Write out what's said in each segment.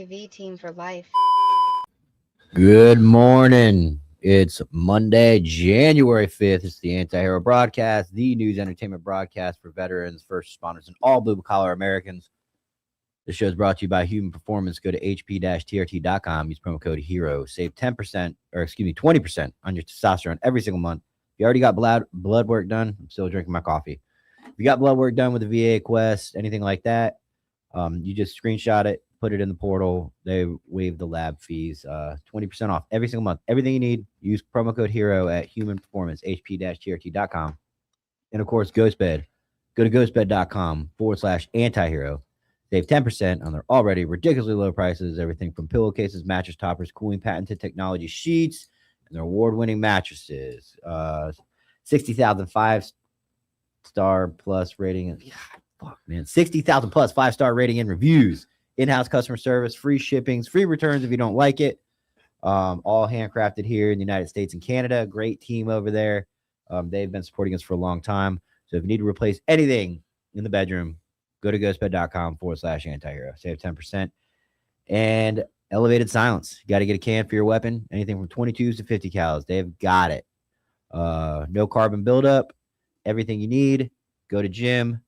HIV team for life. Good morning. It's Monday, January 5th. It's the Anti-Hero Broadcast, the news entertainment broadcast for veterans, first responders, and all blue-collar Americans. The show is brought to you by Human Performance. Go to hp-trt.com. Use promo code HERO. Save 20% on your testosterone every single month. If you already got blood work done, I'm still drinking my coffee. If you got blood work done with the VA Quest, anything like that, you just screenshot it, put it in the portal. They waive the lab fees. 20% off every single month. Everything you need. Use promo code HERO at Human Performance, hp-trt.com. And of course, GhostBed. Go to ghostbed.com/antihero. Save 10% on their already ridiculously low prices. Everything from pillowcases, mattress toppers, cooling patented technology sheets, and their award-winning mattresses. 60,000 5-star plus rating. God, fuck, man. 60,000 plus 5-star rating and reviews. In-house customer service, free shippings, free returns if you don't like it. All handcrafted here in the United States and Canada. Great team over there. They've been supporting us for a long time. So if you need to replace anything in the bedroom, go to ghostbed.com/antihero. Save 10%. And elevated silence. You got to get a can for your weapon. Anything from 22s to 50 cals. They've got it. No carbon buildup. Everything you need. Go to gym.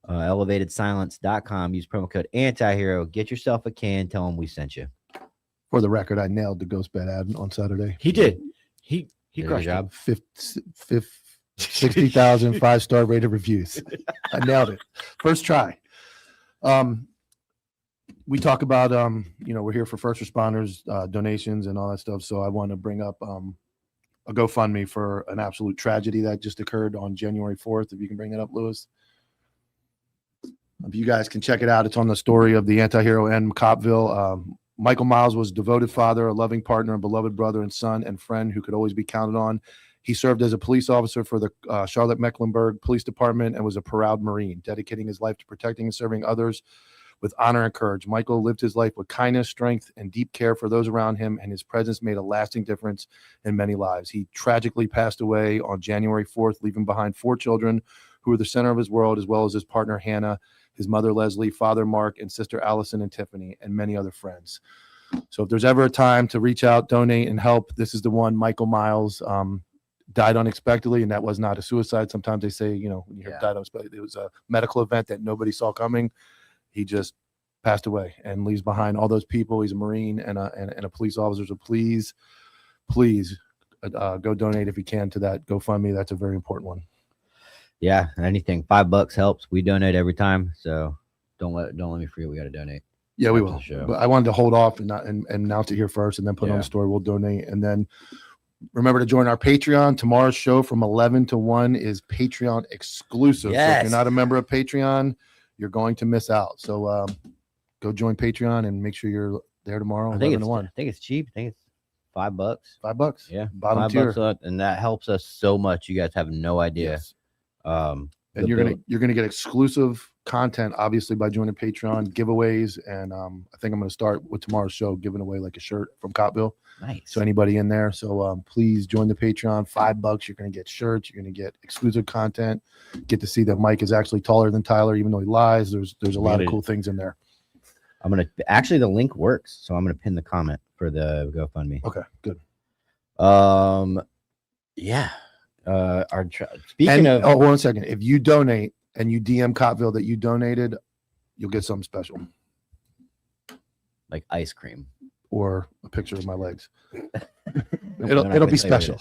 Elevatedsilence.com. Use promo code antihero. Get yourself a can. Tell them we sent you. For the record, I nailed the Ghost Bed ad on Saturday. He did. He Did a crushed good job. 60,000 5-star rated reviews. I nailed it. First try. We talk about, we're here for first responders, donations and all that stuff. So I want to bring up a GoFundMe for an absolute tragedy that just occurred on January 4th. If you can bring it up, Lewis. If you guys can check it out, it's on the story of the anti-hero in Coppville. Michael Miles was a devoted father, a loving partner, a beloved brother and son and friend who could always be counted on. He served as a police officer for the Charlotte-Mecklenburg Police Department and was a proud Marine, dedicating his life to protecting and serving others with honor and courage. Michael lived his life with kindness, strength, and deep care for those around him, and his presence made a lasting difference in many lives. He tragically passed away on January 4th, leaving behind 4 children who were the center of his world, as well as his partner, Hannah, his mother, Leslie, father, Mark, and sister, Allison and Tiffany, and many other friends. So if there's ever a time to reach out, donate, and help, this is the one. Michael Miles died unexpectedly, and that was not a suicide. Sometimes they say, when you hear died unexpectedly, it was a medical event that nobody saw coming. He just passed away and leaves behind all those people. He's a Marine and a police officer. So please go donate if you can to that GoFundMe. That's a very important one. Yeah, anything. $5 helps. We donate every time. So don't let me forget we got to donate. Yeah, we will. But I wanted to hold off and announce it here first and then put it on the story. We'll donate. And then remember to join our Patreon. Tomorrow's show from 11 to 1 is Patreon exclusive. Yes. So if you're not a member of Patreon, you're going to miss out. So go join Patreon and make sure you're there tomorrow. I think it's cheap. I think it's $5. $5. Yeah. Bottom tier. $5, and that helps us so much. You guys have no idea. Yes. And you're gonna get exclusive content, obviously, by joining Patreon, giveaways, and I think I'm gonna start with tomorrow's show giving away like a shirt from Coppville. Nice. So anybody in there. So please join the Patreon. $5. You're gonna get shirts. You're gonna get exclusive content. Get to see that Mike is actually taller than Tyler, even though he lies. There's a lot of cool things in there. The link works, so I'm gonna pin the comment for the GoFundMe. Okay, good. Yeah. Speaking of, hold on a second. If you donate and you DM Coppville that you donated, you'll get something special, like ice cream or a picture of my legs. it'll be special.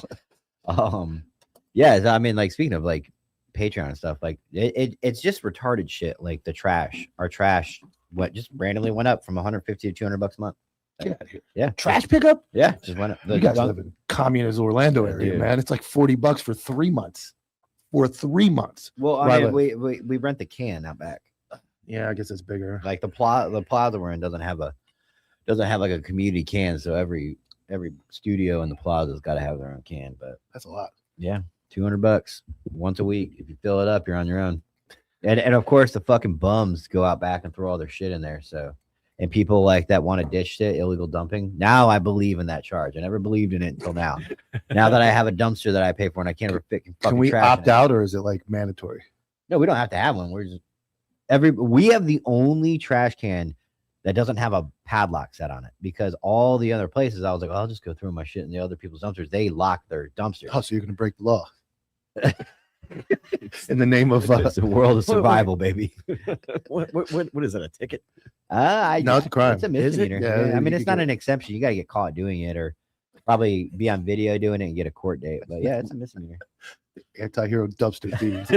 Yeah. I mean, like speaking of like Patreon and stuff, like it's just retarded shit. Like the trash, our trash, just randomly went up from 150 to $200 a month. Get out of here. Yeah. Trash pickup? Yeah. Just went up. You guys live in communist Orlando area, man. It's like $40 for 3 months. For 3 months. Well, I mean, we rent the can out back. Yeah, I guess it's bigger. Like the plaza we're in doesn't have like a community can, so every studio in the plaza's got to have their own can. But that's a lot. Yeah, $200 once a week. If you fill it up, you're on your own. And of course, the fucking bums go out back and throw all their shit in there. So. And people like that want to ditch shit, illegal dumping. Now I believe in that charge. I never believed in it until now. Now that I have a dumpster that I pay for and I can't ever fit. Can we opt out, or is it like mandatory? No, we don't have to have one. We have the only trash can that doesn't have a padlock set on it, because all the other places I was like, I'll just go throw my shit in the other people's dumpsters. They lock their dumpsters. Oh, so you're gonna break the law in the name of It's the world of survival, baby. What is that? A ticket? No, it's a crime. It's a Is it? misdemeanor. Yeah, I mean, you it's could not get- an exception. You got to get caught doing it, or probably be on video doing it and get a court date. But yeah, it's a misdemeanor. Anti-hero dumpster thieves.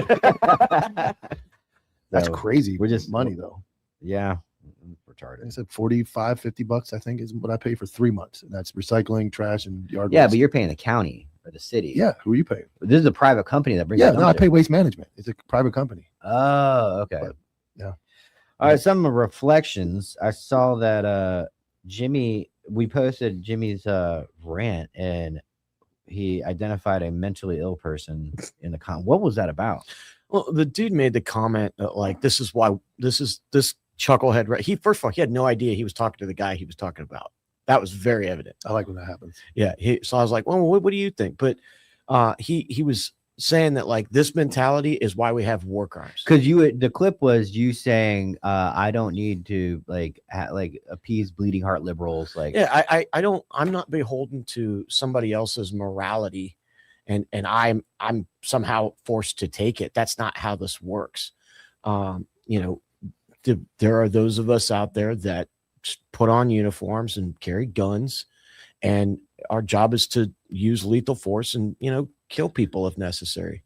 That's So, crazy. we're just- money though. Yeah, I retarded. said $45-$50, I think, is what I pay for 3 months. And that's recycling, trash, and yard Yeah, waste. but you're paying the county or the city. Yeah, who are you paying? This is a private company that brings. Yeah, the no, I dumpster. pay Waste Management. It's a private company. Oh, okay. But, yeah. All right, some reflections. I saw that Jimmy, we posted Jimmy's rant, and he identified a mentally ill person in the What was that about? Well, the dude made the comment that like this chucklehead. Right? He first of all, he had no idea he was talking to the guy he was talking about. That was very evident. I like when that happens. Yeah. So I was like, well, what do you think? But he was saying that like this mentality is why we have war crimes. Because the clip was you saying I don't need to like appease bleeding heart liberals. Like, Yeah, I'm not beholden to somebody else's morality, and I'm somehow forced to take it. That's not how this works. There are those of us out there that put on uniforms and carry guns, and our job is to use lethal force and kill people if necessary.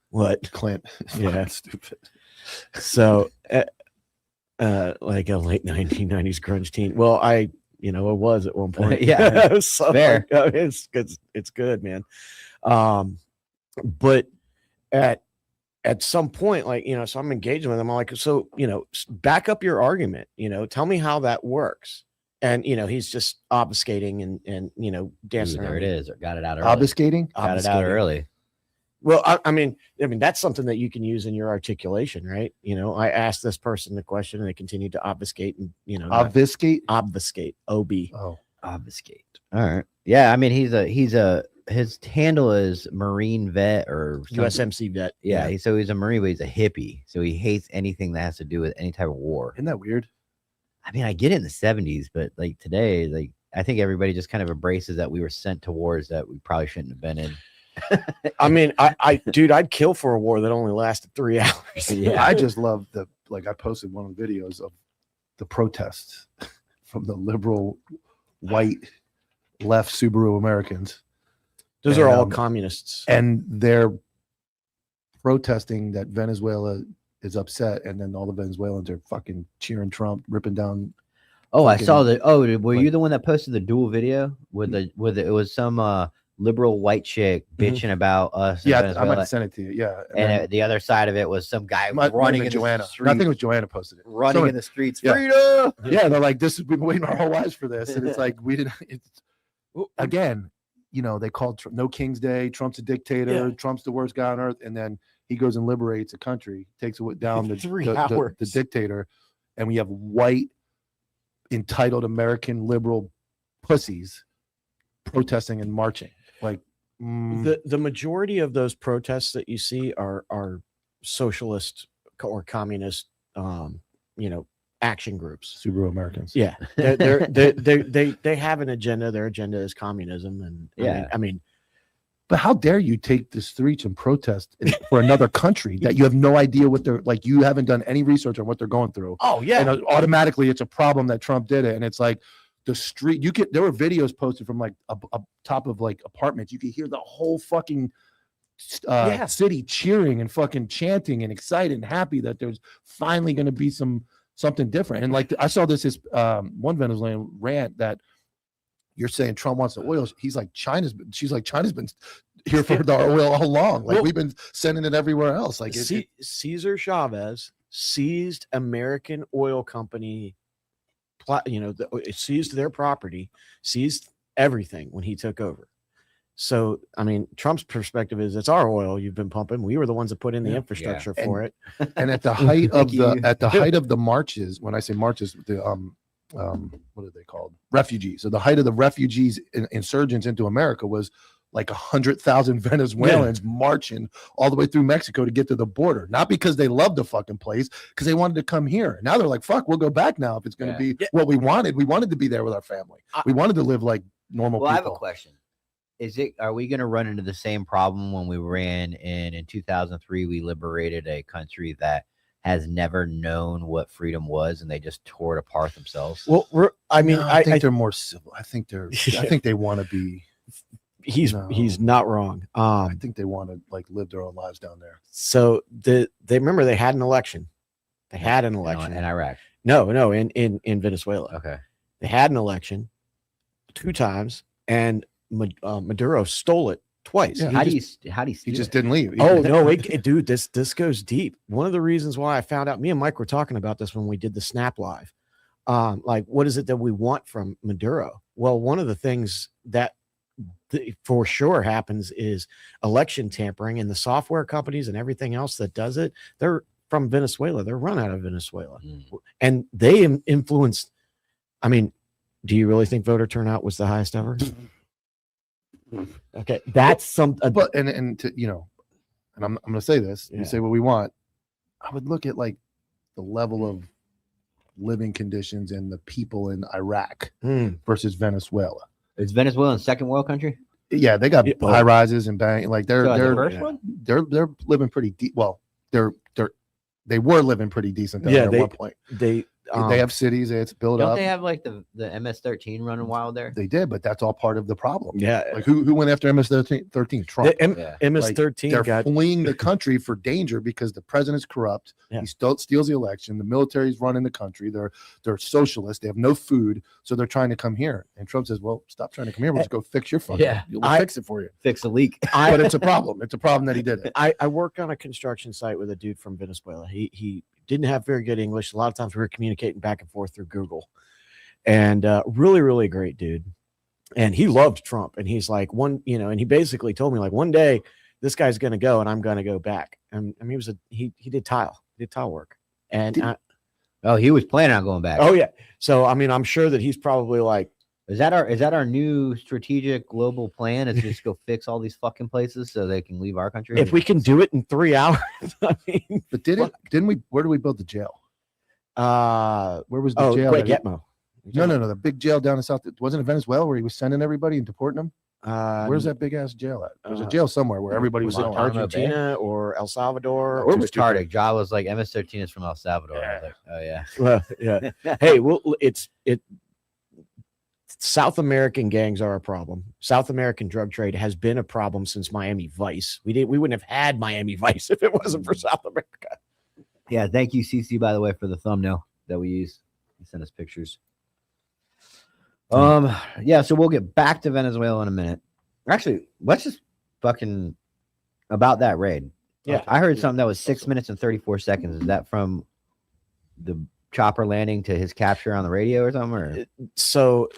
What? Clint. Yeah. Stupid. So like a late 1990s grunge teen. Well, I was at one point. Yeah, So, fair. It's good, man. But at some point, like, so I'm engaging with him. I'm like, so, back up your argument, tell me how that works. And, he's just obfuscating and dancing Ooh, there around. it is. Got it out early. Obfuscating? Got it out Obfuscating. early. Well, I mean, that's something that you can use in your articulation, right? I asked this person the question and they continued to obfuscate and, Obfuscate? obfuscate, OB. Oh. Obfuscate. All right. Yeah, I mean, his handle is Marine vet or something. USMC vet. Yeah, so he's a Marine, but he's a hippie. So he hates anything that has to do with any type of war. Isn't that weird? I mean, I get it in the 70s, but like today, like I think everybody just kind of embraces that we were sent to wars that we probably shouldn't have been in. I mean, dude, I'd kill for a war that only lasted 3 hours. Yeah. I just love I posted one of the videos of the protests from the liberal white left Subaru Americans. Those And, are all communists. And they're protesting that Venezuela is upset, and then all the Venezuelans are fucking cheering Trump, ripping down. Oh, I fucking- saw the. Oh, were like- you the one that posted the dual video with it was some liberal white chick bitching about us? in Yeah, I Venezuela, might have sent it to you. Yeah, and the other side of it was some guy might have running been in Joanna. the streets. I think it was Joanna posted it. Running Someone- in the streets. Yeah. Freedom! Yeah, they're like, we've been waiting our whole lives for this, and it's like we didn't. It's again, they called No King's Day. Trump's a dictator. Yeah. Trump's the worst guy on earth, and then he goes and liberates a country, takes it down 3 the hours. dictator, and we have white entitled American liberal pussies protesting and marching. Like The majority of those protests that you see are socialist or communist, action groups. Subaru Americans. Yeah, they have an agenda. Their agenda is communism, and Yeah. I mean, But how dare you take the streets and protest for another country that you have no idea what they're like? You haven't done any research on what they're going through. oh yeah, And automatically it's a problem that Trump did it. And it's like the street, there were videos posted from like a top of like apartments. You could hear the whole fucking Yeah. city cheering and fucking chanting and excited and happy that there's finally going to be something different. And like I saw this one Venezuelan rant that you're saying Trump wants the oil. She's like, China's been here for the oil all along. Like Well, we've been sending it everywhere else. Like Cesar Chavez seized American oil company, it seized their property, seized everything when he took over. So, I mean, Trump's perspective is it's our oil you've been pumping. We were the ones that put in the infrastructure for it. and at the height of Thank you. height of the marches, when I say marches, the what are they called? Refugees. So the height of the refugees insurgents into America was like 100,000 Venezuelans marching all the way through Mexico to get to the border, not because they loved the fucking place, because they wanted to come here. Now they're like, fuck, we'll go back now if it's going to be what we wanted. We wanted to be there with our family. We wanted to live like normal people. I have a question. Are we going to run into the same problem when we ran in 2003? We liberated a country that has never known what freedom was, and they just tore it apart themselves. Well, I mean, I think they're more civil. I think they want to be. He's not wrong. I think they want to like live their own lives down there. So they remember they had an election. They had an election in Iraq. No, in Venezuela. Okay. They had an election 2 times, and Maduro stole it twice. Yeah. How do you steal he just didn't leave. Oh no, dude, this goes deep. One of the reasons why I found out, me and Mike were talking about this when we did the Snap Live. Like, what is it that we want from Maduro? Well, one of the things that for sure happens is election tampering, and the software companies and everything else that does it, they're from Venezuela. They're run out of Venezuela, and they influenced. I mean, do you really think voter turnout was the highest ever? Okay, that's something. But and to, you know, and I'm going to say this. You say what we want. I would look at like the level of living conditions and the people in Iraq versus Venezuela. Is Venezuela a second world country? Yeah, they got high rises and bang. Like they're they're living pretty deep. Well, they were living pretty decent at one point. They have cities. It's built up. Don't they have like the MS-13 running wild there? They did, but that's all part of the problem. Yeah. Like who went after MS-13? Trump. MS-13 they're got fleeing the country for danger because the president's corrupt. He steals the election. The military's running the country. They're socialists. They have no food, so they're trying to come here. And Trump says, "Well, stop trying to come here. We'll just go fix your fucking. We'll fix it for you. Fix a leak." But it's a problem. It's a problem that he did it. I work on a construction site with a dude from Venezuela. He didn't have very good English. A lot of times we were communicating back and forth through Google, and really, really great dude. And he loved Trump. And he's like, and he basically told me like, one day this guy's going to go and I'm going to go back. And I mean, he did tile work. And he was planning on going back. Oh yeah. So, I mean, I'm sure that he's probably like, Is that our new strategic global plan? Is just go fix all these fucking plations so they can leave our country? If we can do it in 3 hours, I mean, but didn't we? Where did we build the jail? Where was the jail? Gitmo. No, the big jail down in South. Wasn't it Venezuela where he was sending everybody and deporting them? Where's that big ass jail at? There's a jail somewhere where everybody was going. Argentina or El Salvador? Or retarded. Ja was like, MS-13 is from El Salvador. I was like, oh yeah. Well, yeah. Hey, well, South American gangs are a problem. South American drug trade has been a problem since Miami Vice. We wouldn't have had Miami Vice if it wasn't for South America. Yeah, thank you, CC, by the way, for the thumbnail that we use. He sent us pictures. Yeah, so we'll get back to Venezuela in a minute. Actually, let's just fucking about that raid. Yeah, I heard something that was 6 minutes and 34 seconds. Is that from the chopper landing to his capture on the radio or something? Or? So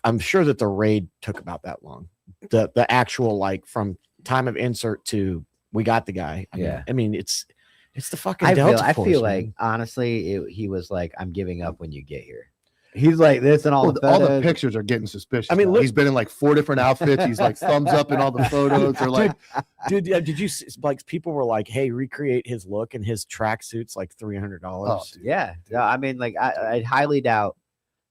I'm sure that the raid took about that long. The actual, like, from time of insert to we got the guy. I mean, it's the fucking Delta Force. I feel like honestly, he was like, "I'm giving up when you get here." He's like this, and all the pictures are getting suspicious. I mean, look, he's been in like 4 different outfits. He's like thumbs up in all the photos. They're like, dude, did you see, like, people were like, "Hey, recreate his look and his tracksuits like $300." Oh, yeah. I mean, like, I highly doubt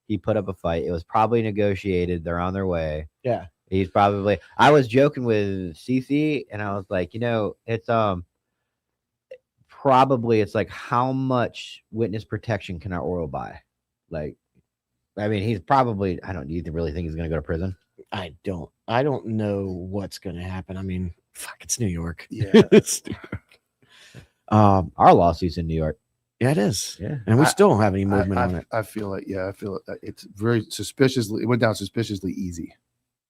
he put up a fight. It was probably negotiated. They're on their way. Yeah, he's probably. I was joking with CC, and I was like, it's probably it's like how much witness protection can our oil buy? Like. I mean, he's probably. Do you really think he's going to go to prison? I don't know what's going to happen. I mean, fuck, it's New York. Yeah, it's New York. Our lawsuit's in New York. Yeah, it is. Yeah, and we still don't have any movement on it. I feel like it's very suspiciously. It went down suspiciously easy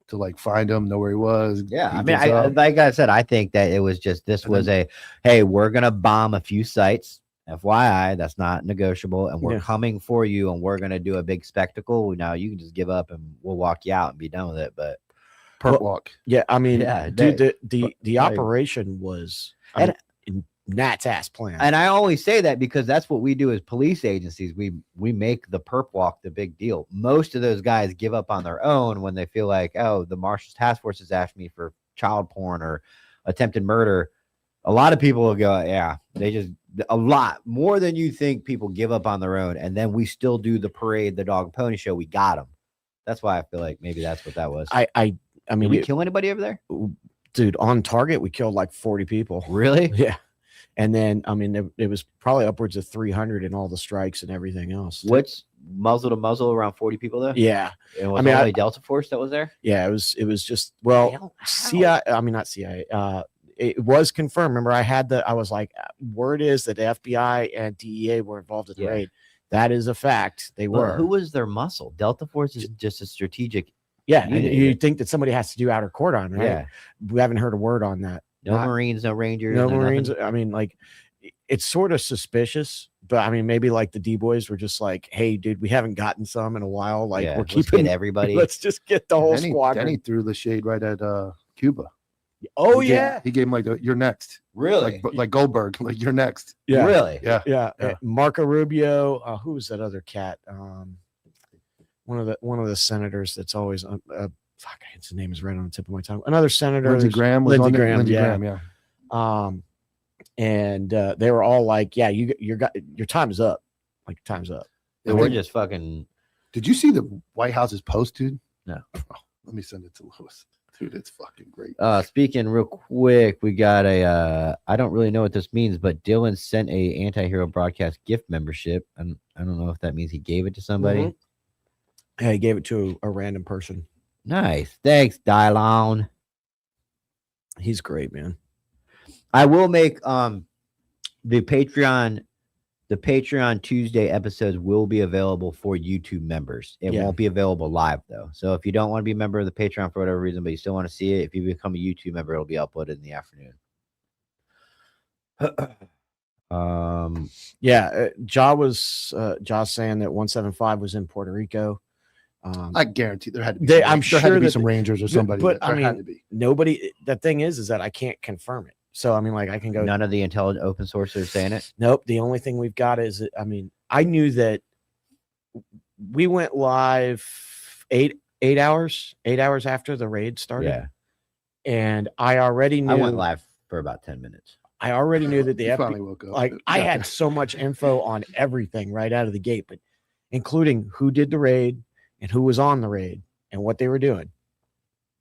to like find him, know where he was. Yeah, I mean, like I said, I think that it was just hey, we're going to bomb a few sites. FYI, that's not negotiable, and we're coming for you, and we're gonna do a big spectacle. Now you can just give up, and we'll walk you out and be done with it. But perp walk, yeah. I mean, dude, the operation was Nat's ass plan. And I always say that because that's what we do as police agencies. We make the perp walk the big deal. Most of those guys give up on their own when they feel like, oh, the Marshals Task Force has asked me for child porn or attempted murder. A lot of people will go, yeah, they just a lot more than you think people give up on their own. And then we still do the parade, the dog and pony show. We got them. That's why I feel like maybe that's what that was. I mean, did we kill anybody over there? Dude, on target, we killed like 40 people. Really? Yeah. And then, I mean, it was probably upwards of 300 in all the strikes and everything else. What's muzzle to muzzle around 40 people though? Yeah. It was only Delta Force that was there? Yeah, it was just, well, CIA, I mean, not CIA. It was confirmed. Remember, I was like, word is that the FBI and DEA were involved in the raid. That is a fact. They were. Who was their muscle? Delta Force is just a strategic. Yeah. And you think that somebody has to do outer cordon, right? Yeah. We haven't heard a word on that. No Marines, no Rangers. No Marines. Nothing. I mean, like, it's sort of suspicious, but I mean, maybe like the D boys were just like, hey, dude, we haven't gotten some in a while. Like, we're keeping everybody. Let's just get the whole squadron. Then he threw the shade right at Cuba. Oh, he gave him like, you're next. Really? Like Goldberg, like you're next. Yeah. Really? Yeah. Marco Rubio. Who was that other cat? One of the senators that's always fuck, his name is right on the tip of my tongue. Another senator, Lindsey Graham. Lindsey Graham, yeah. And they were all like, "Yeah, your time is up. Like, time's up." And we're just fucking. Did you see the White House's post, dude? No. Oh, let me send it to Lewis. Dude, it's fucking great. Speaking real quick, we got I don't really know what this means, but Dylan sent a Anti-Hero Broadcast gift membership, and I don't know if that means he gave it to somebody. Mm-hmm. Yeah, he gave it to a random person. Nice. Thanks, Dylon. He's great, man. I will make the Patreon Tuesday episodes will be available for YouTube members. It won't be available live though. So if you don't want to be a member of the Patreon for whatever reason, but you still want to see it, if you become a YouTube member, it'll be uploaded in the afternoon. Jaw saying that 175 was in Puerto Rico. I guarantee there had to be. I'm sure there had to be some Rangers or somebody. But I mean, nobody. The thing is that I can't confirm it. So I mean, like, I can go. None of the intelligent open sources are saying it. Nope. The only thing we've got is, I mean, I knew that we went live 8 hours after the raid started. Yeah. And I already knew. I went live for about 10 minutes. I already knew that the finally woke up. Like, I had so much info on everything right out of the gate, but including who did the raid and who was on the raid and what they were doing.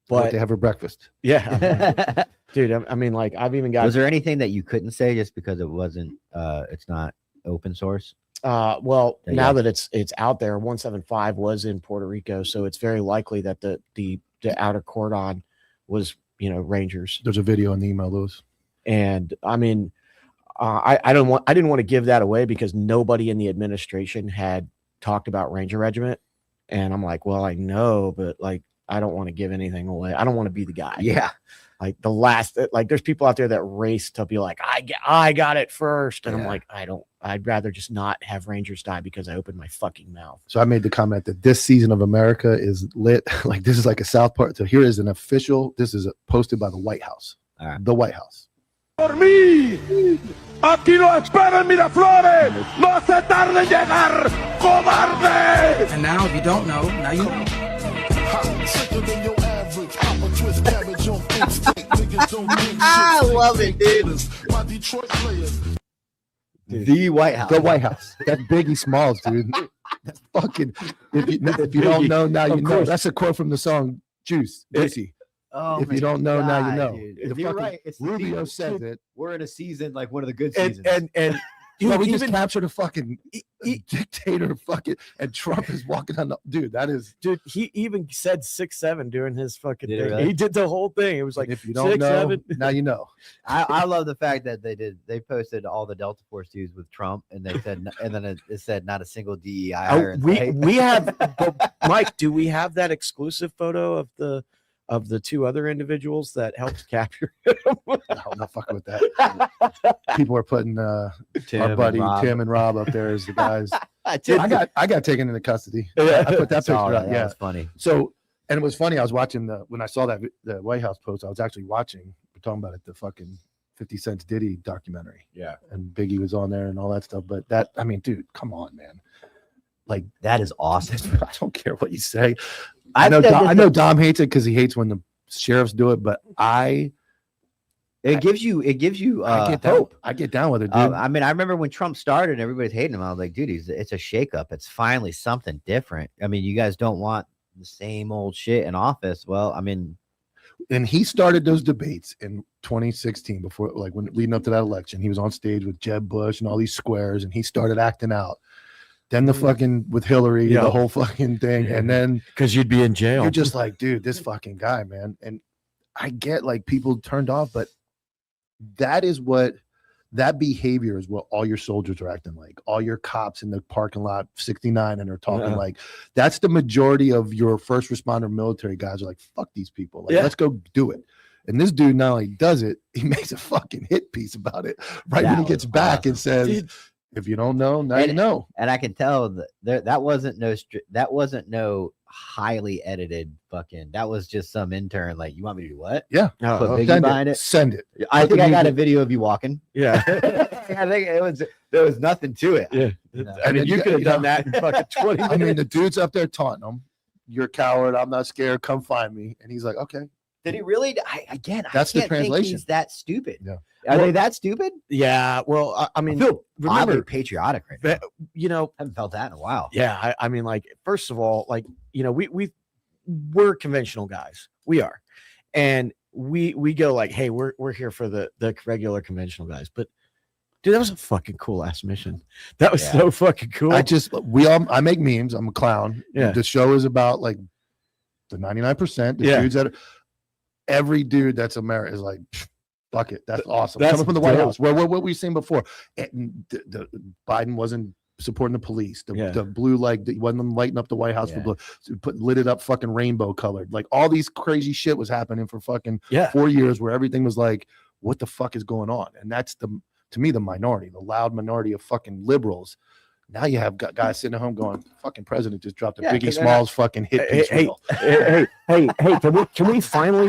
But what they have for breakfast. Yeah. Dude, I mean, like, I've even got. Was there anything that you couldn't say just because it wasn't it's not open source? Well, now that it's out there, 175 was in Puerto Rico, so it's very likely that the outer cordon was, Rangers. There's a video in the email, Lewis. And I mean, I didn't want to give that away because nobody in the administration had talked about Ranger Regiment. And I'm like, well, I know, but like, I don't want to give anything away. I don't want to be the guy. Yeah. Like there's people out there that race to be like, I got it first. And I'm like, I'd rather just not have Rangers die because I opened my fucking mouth. So I made the comment that this season of America is lit. Like, this is like a South Park. So here is an official, this is posted by the White House. All right. The White House. Por mí, aquí lo esperan Miraflores, no se tarde en llegar, cobarde. And now, if you don't know, now you know. I love it, dude. The White House. The White House. That's Biggie Smalls, dude. That's fucking. If you don't know, now you know. That's a quote from the song Juicy. Oh, if you don't know, now you know. You're right. It's Rubio says it. We're in a season like one of the good seasons. And dude, we just captured a fucking dictator, and Trump is walking on the dude. That is, dude. He even said 6'7" during his fucking thing. Really? He did the whole thing. It was like, if you don't know, now you know. I love the fact that they posted all the Delta Force dudes with Trump, and they said, and then it said not a single DEI hire. We have, Mike. Do we have that exclusive photo of the two other individuals that helped capture him? I'm not fucking with that. People are putting our buddy Tim and Rob up there as the guys. I got taken into custody. Yeah. I put that picture right. up. Yeah, that's funny. So, and it was funny. I was watching when I saw that the White House post. I was actually watching. We're talking about it. The fucking 50 Cent's Diddy documentary. Yeah. And Biggie was on there and all that stuff. But that, I mean, dude, come on, man. Like, That is awesome. I don't care what you say. I know Dom hates it because he hates when the sheriffs do it, but It gives you I get down, hope. I get down with it, dude. I mean, I remember when Trump started, everybody's hating him. I was like, dude, it's a shakeup. It's finally something different. I mean, you guys don't want the same old shit in office. Well, I mean, And he started those debates in 2016 before, like, when leading up to that election. He was on stage with Jeb Bush and all these squares, and he started acting out. Then the fucking with Hillary, Yeah. the whole fucking thing, and then because you'd be in jail. you're just like, dude, this fucking guy, man. And I get like people turned off, but that behavior is what all your soldiers are acting like. All your cops in the parking lot 69 and are talking Yeah. like that's the majority of your first responder military guys are like, fuck these people. Like, Yeah. let's go do it. And this dude not only does it, he makes a fucking hit piece about it right when he That gets was back and says, Dude. if you don't know, now you know. and I can tell that wasn't no highly edited fucking. That was just some intern. Like, you want me to do what? Yeah. Oh, Put Biggie Send behind it. it. Send it. I Put think the I got a music- video of you walking. yeah. I think there was nothing to it. Yeah. No. I mean, you could have you know, done that in fucking 20 minutes. I mean, the dude's up there taunting him. You're a coward. I'm not scared. Come find me. And he's like, okay. Did he really? That's the I can't think translation. he's that stupid. Yeah. Are they that stupid? Yeah. Well, I I mean, feel remember, oddly patriotic right now. you know, Haven't felt that in a while. yeah. I mean, like, first of all, like, you know, we're conventional guys. We are. And we go like, hey, we're here for the regular conventional guys. But dude, that was a fucking cool ass mission. That was Yeah. so fucking cool. I make memes. I'm a clown. Yeah. The show is about like the 99%. The Yeah. dudes that every dude that's American is like, fuck it. That's awesome. That's Coming from the White dope. House. What we've seen before. And the Biden wasn't supporting the police. Yeah. The blue, like, he wasn't lighting up the White House Yeah. for blue. So lit it up fucking rainbow colored. Like, all these crazy shit was happening for fucking yeah. 4 years where everything was like, what the fuck is going on? And that's to me, the minority, the loud minority of fucking liberals. Now you have guys sitting at home going, fucking president just dropped a Yeah, Biggie 'cause they're Smalls fucking hit piece reel. hey, can we finally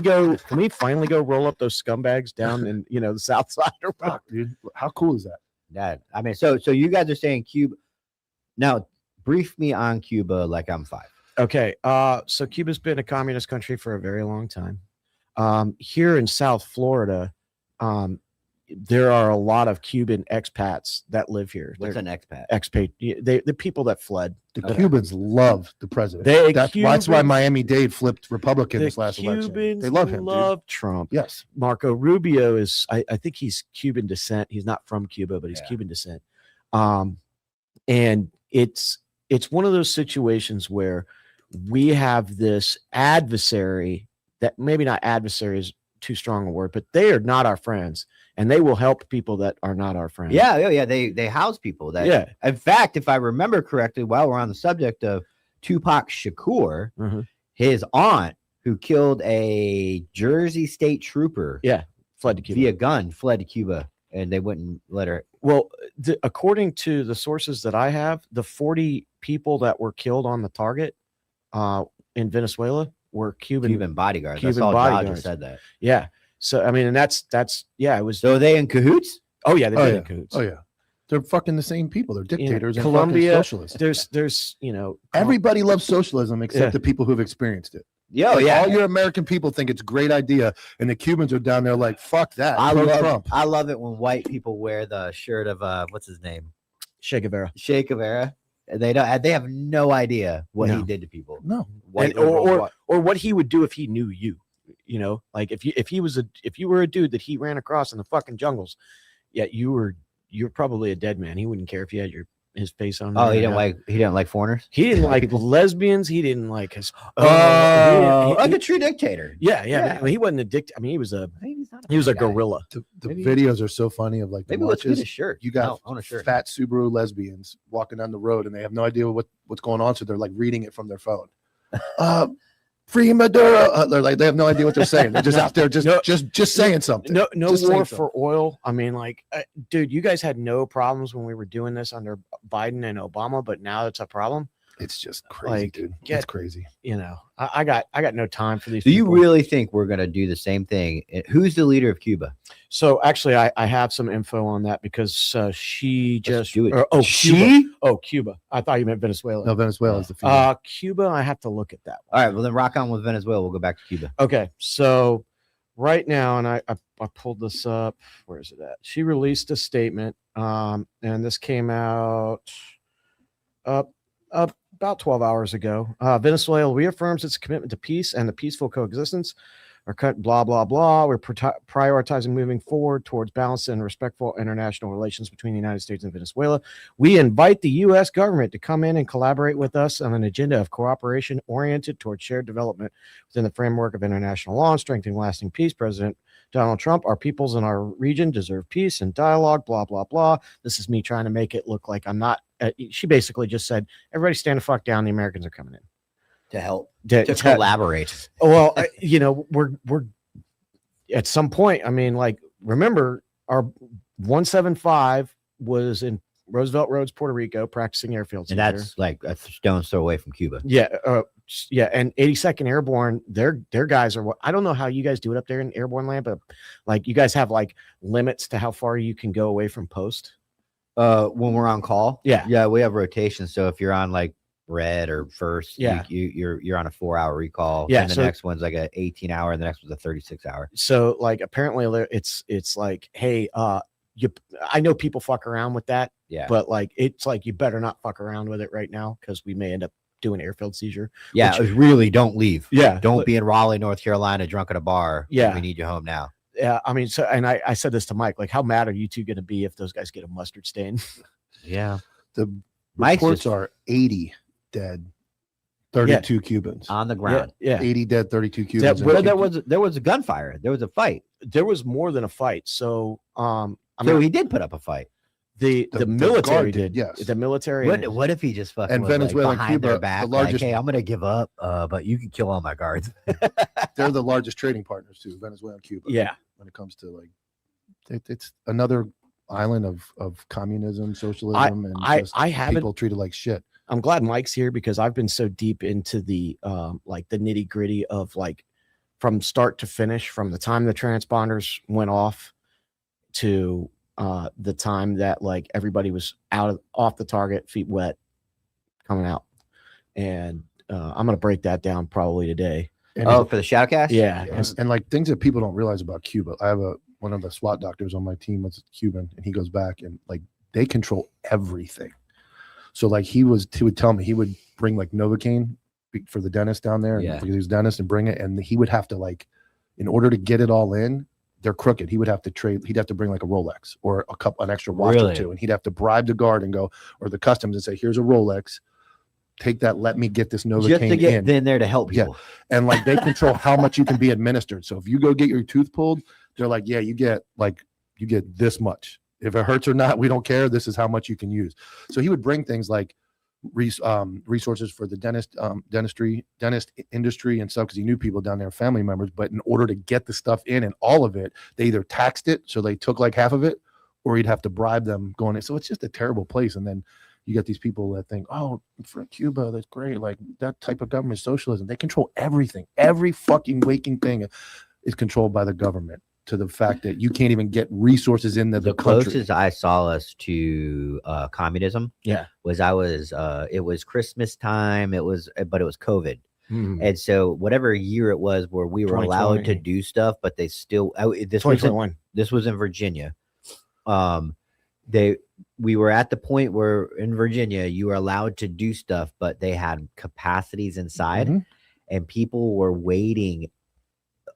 go roll up those scumbags down in, you know, the south side or what? Fuck, dude. How cool is that? That I mean, so you guys are saying Cuba. Now, brief me on Cuba like I'm 5. Okay. So Cuba's been a communist country for a very long time. Here in South Florida, there are a lot of Cuban expats that live here. What's They're an expat? expat? The people that fled. The Okay. Cubans love the president. They- That's why Cubans- Miami-Dade flipped Republican The this last election. Cubans They love him, dude. love Trump. Yes. Marco Rubio is, I think he's Cuban descent. He's not from Cuba, but he's Yeah. Cuban descent. And it's one of those situations where we have this adversary that maybe not adversary is too strong a word, but they are not our friends, and they will help people that are not our friends. Yeah. They house people. That. Yeah. In fact, if I remember correctly, while we're on the subject of Tupac Shakur, Mhm. his aunt, who killed a Jersey state trooper Fled to Cuba. via gun, fled to Cuba, and they wouldn't let her. Well, according to the sources that I have, the 40 people that were killed on the target in Venezuela were Cuban. Bodyguards. Cuban I saw Dodger bodyguards. said that. Yeah. So I mean, and that's it was. So are they in cahoots? Oh yeah, they Oh, did yeah. in cahoots. Oh, yeah. They're fucking the same people. They're dictators and Colombia, fucking socialists. There's you know Everybody loves socialism except Yeah. the people who've experienced it. Yo, Like, yeah. all your American people think it's a great idea, and the Cubans are down there like, fuck that. I Pro love Trump. I love it when white people wear the shirt of what's his name? Che Guevara. Che Guevara. They don't. They have no idea what he No. did to people. No. White And- liberals, or what he would do if he knew you. You know, like if you were a dude that he ran across in the fucking jungles, yeah, you're probably a dead man. He wouldn't care if you had his face on. Oh, there he or didn't not. like foreigners. He didn't like lesbians. He didn't like his. Like a true dictator. Yeah. Yeah. I mean, he wasn't a dict. I mean, he was a Maybe he's not he was a bad guy. gorilla. The Maybe- videos are so funny of like the Maybe let's get marches. his shirt. You got on a shirt. fat Subaru lesbians walking down the road, and they have no idea what's going on, so they're like reading it from their phone. Free Maduro. They're like, they have no idea what they're saying. They're just out there just saying something. No Just saying war something. for oil. I mean, like, dude, you guys had no problems when we were doing this under Biden and Obama, but now it's a problem. It's just crazy, Like, dude. get- It's crazy. You know, I got no time for these. Do you people. really think we're gonna do the same thing? Who's the leader of Cuba? So actually, I have some info on that because she Let's just do it. Cuba. She? Oh, Cuba. I thought you meant Venezuela. No, Venezuela is the female. Cuba. I have to look at that. All right, well then rock on with Venezuela. We'll go back to Cuba. Okay, so right now, and I pulled this up. Where is it at? She released a statement, and this came out about 12 hours ago. Venezuela reaffirms its commitment to peace and the peaceful coexistence. Our cut blah blah blah. We're prioritizing moving forward towards balanced and respectful international relations between the United States and Venezuela. We invite the U.S. government to come in and collaborate with us on an agenda of cooperation oriented towards shared development within the framework of international law and strengthening lasting peace. President Donald Trump, our peoples in our region deserve peace and dialogue. Blah blah blah. This is me trying to make it look like I'm not. She basically just said, "Everybody stand the fuck down. The Americans are coming in." To help. To Collaborate. Well, you know, we're at some point. I mean, like, remember our 175 was in Roosevelt Roads, Puerto Rico, practicing airfield And seizure. that's like a stone's throw away from Cuba. Yeah, yeah, and 82nd Airborne, their guys are what I don't know how you guys do it up there in airborne land, but like you guys have like limits to how far you can go away from post. When we're on call, Yeah. we have rotations. So if you're on like red or first, Yeah. you're on a 4-hour recall. Yeah, and the so- next one's like a 18-hour, and the next one's a 36-hour. So like apparently it's like, hey, I know people fuck around with that, Yeah, but like it's like you better not fuck around with it right now because we may end up doing airfield seizure. yeah. which- It was really don't leave. Yeah, Don't be in Raleigh, North Carolina, drunk at a bar. Yeah. we need you home now. Yeah, I mean, so and I said this to Mike, like, how mad are you two going to be if those guys get a mustard stain? Yeah, The Mike's reports just are 80 dead, 32 Cubans. on the ground. Yeah, 80 dead, 32 Cubans. well, and There was a gunfire. There was a fight. there was more than a fight. So, I So mean, he did put up a fight. the the military guard did, did, yes. The military, What if he just fucking And was Venezuela like and behind their Cuba, back, the like, largest- hey, I'm gonna give up, but you can kill all my guards. they're the largest trading partners too, Venezuela and Cuba. yeah, When it comes to like, it's another island of communism, socialism, and just I haven't. people treated like shit. I'm glad Mike's here because I've been so deep into the like the nitty gritty of like from start to finish, from the time the transponders went off to the time that like everybody was off the target, feet wet, coming out, and I'm gonna break that down probably today. And For the Shadowcast? Yeah, and like things that people don't realize about Cuba. I have one of the SWAT doctors on my team was Cuban, and he goes back and like they control everything. So like he would tell me he would bring like Novocaine for the dentist down there, and Yeah. because he was dentist, and bring it, and he would have to like, in order to get it all in, they're crooked. He would have to trade. He'd have to bring like a Rolex or an extra watch Really? or two, and he'd have to bribe the guard and go or the customs and say, "Here's a Rolex, take that. Let me get this Just to Novocaine get in." in there to help Yeah. people. And like they control how much you can be administered. So if you go get your tooth pulled, they're like, yeah, you get this much. If it hurts or not, we don't care. This is how much you can use. So he would bring things like resources for the dentist industry and stuff because he knew people down there, family members. But in order to get the stuff in and all of it, they either taxed it, so they took like half of it, or he'd have to bribe them going in. So it's just a terrible place. And then you got these people that think, oh, for Cuba, that's great. Like that type of government socialism. They control everything. Every fucking waking thing is controlled by the government, to the fact that you can't even get resources into the country. Closest I saw us to communism was it was Christmas time. But it was COVID. And so whatever year it was where we were allowed to 2020. do stuff, but they still, this was in Virginia. We were at the point where in Virginia you were allowed to do stuff, but they had capacities inside, and people were waiting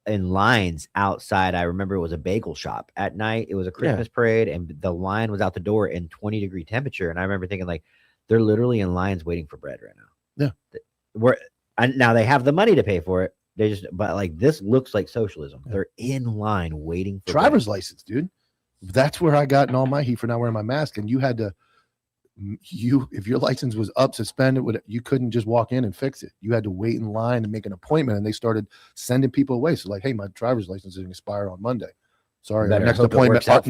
in lines outside. I remember it was a bagel shop at night. It was a Christmas parade, and the line was out the door in 20-degree temperature. And I remember thinking, like, they're literally in lines waiting for bread right now. Yeah. Now they have the money to pay for it. But like, this looks like socialism. Yeah. They're in line waiting for Driver's bread. license, dude. That's where I got in all my heat for not wearing my mask. And you had to, if your license was up, suspended, you couldn't just walk in and fix it. You had to wait in line and make an appointment. And they started sending people away. So like, hey, my driver's license is going to expire on Monday. Sorry, our Better next hope it appointment. works out for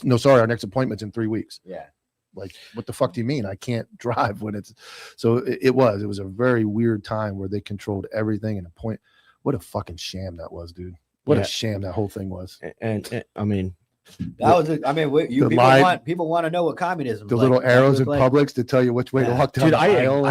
you. Our next appointment's in 3 weeks. Yeah. Like, what the fuck do you mean? I can't drive when it's so it was a very weird time where they controlled everything and a point. What a fucking sham that was, dude. What a sham that whole thing was. And I mean, that was it. I mean, people want to know what communism. The little arrows in Publix to tell you which way to walk down the aisle.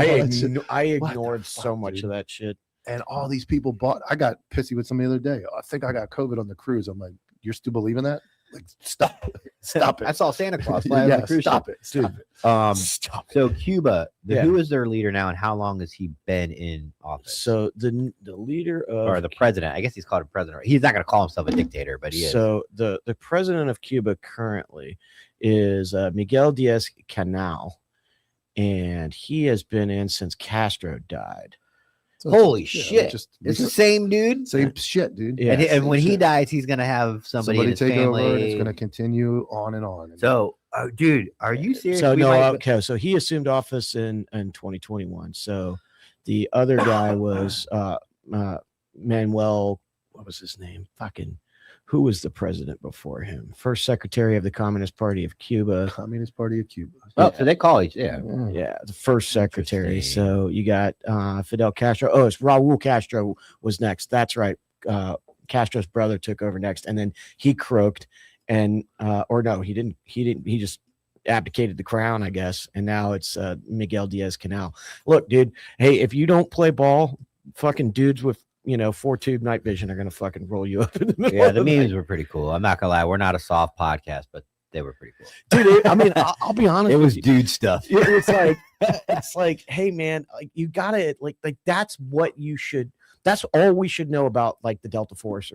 I ignored so much of that shit. And all these people bought. I got pissy with somebody the other day. I think I got COVID on the cruise. I'm like, you're still believing that? Like, stop it. Stop it. I saw Santa Claus fly on the cruise stop ship. it. Stop it. Stop it. So Cuba, who is their leader now, and how long has he been in office? So the leader of, or the president, I guess he's called a president. He's not going to call himself a dictator, but he is. So the president of Cuba currently is Miguel Diaz-Canel, and he has been in since Castro died. So holy shit! It's the same dude. Same shit, dude. Yeah, and when he dies, he's gonna have somebody in his take family. over, and it's gonna continue on and on. So, dude, are you serious? So okay. So he assumed office in 2021. So the other guy was Manuel. What was his name? Who was the president before him? First secretary of the Communist Party of Cuba. Communist Party of Cuba. Oh, so they call each, yeah, the first secretary. So you got Fidel Castro. Oh, it's Raul Castro was next. That's right. Castro's brother took over next, and then he croaked, and or no, he didn't. He just abdicated the crown, I guess, and now it's Miguel Diaz-Canel. Look, dude. Hey, if you don't play ball, fucking dudes with 4-tube night vision are gonna fucking roll you up in the middle. Yeah, the memes were pretty cool. I'm not gonna lie, we're not a soft podcast, but they were pretty cool, dude. I mean, I'll be honest. It was dude stuff. It's like, hey man, like you gotta like that's what you should. That's all we should know about like the Delta Force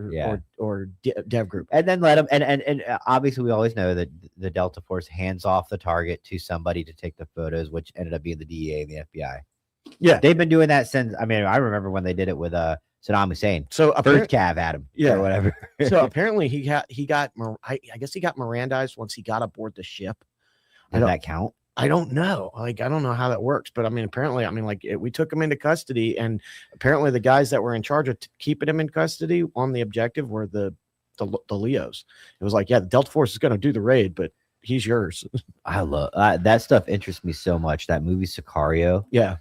or Dev Group. And then let them. And obviously, we always know that the Delta Force hands off the target to somebody to take the photos, which ended up being the DEA and the FBI. Yeah, they've been doing that since. I mean, I remember when they did it with Saddam Hussein. So first Cav had him, or whatever. So apparently he got I guess he got Mirandized once he got aboard the ship. Does that count? I don't know. Like, I don't know how that works, but I mean, apparently, we took him into custody, and apparently the guys that were in charge of keeping him in custody on the objective were the Leos. It was like, yeah, the Delta Force is going to do the raid, but he's yours. I love that stuff. Interests me so much. That movie Sicario. Yeah.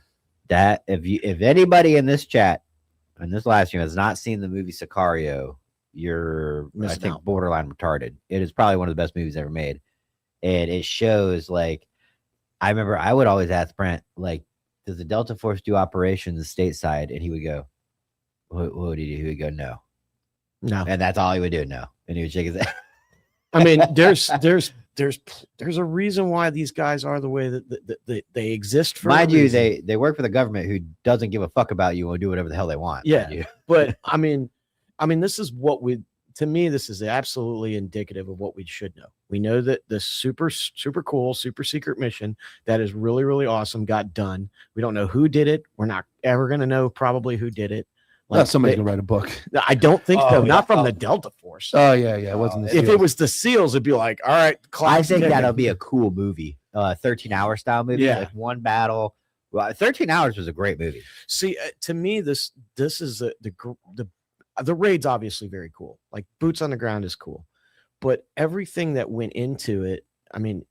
That if anybody in this chat and this last year has not seen the movie Sicario, you're missing out. Borderline retarded. It is probably one of the best movies ever made, and it shows like. I remember I would always ask Brent, like, does the Delta Force do operations stateside? And he would go, what would he do? He would go, no. And that's all he would do, no. And he would shake his head. I mean, there's a reason why these guys are the way that they exist. For mind you, they work for the government who doesn't give a fuck about you and will do whatever the hell they want. Yeah, but I mean, this is what to me, this is absolutely indicative of what we should know. We know that the super cool, super secret mission that is really, really awesome got done. We don't know who did it. We're not ever going to know probably who did it. Like, somebody's going to wite a book. I don't think so. Not from the Delta Force. Oh, yeah. It wasn't. If it was the SEALs, it'd be like, all right. I think that'll be a cool movie. 13-hour style movie. Yeah. Like one battle. Well, 13 Hours was a great movie. See, to me, this is the raid's obviously very cool. Like boots on the ground is cool, but everything that went into it. I mean,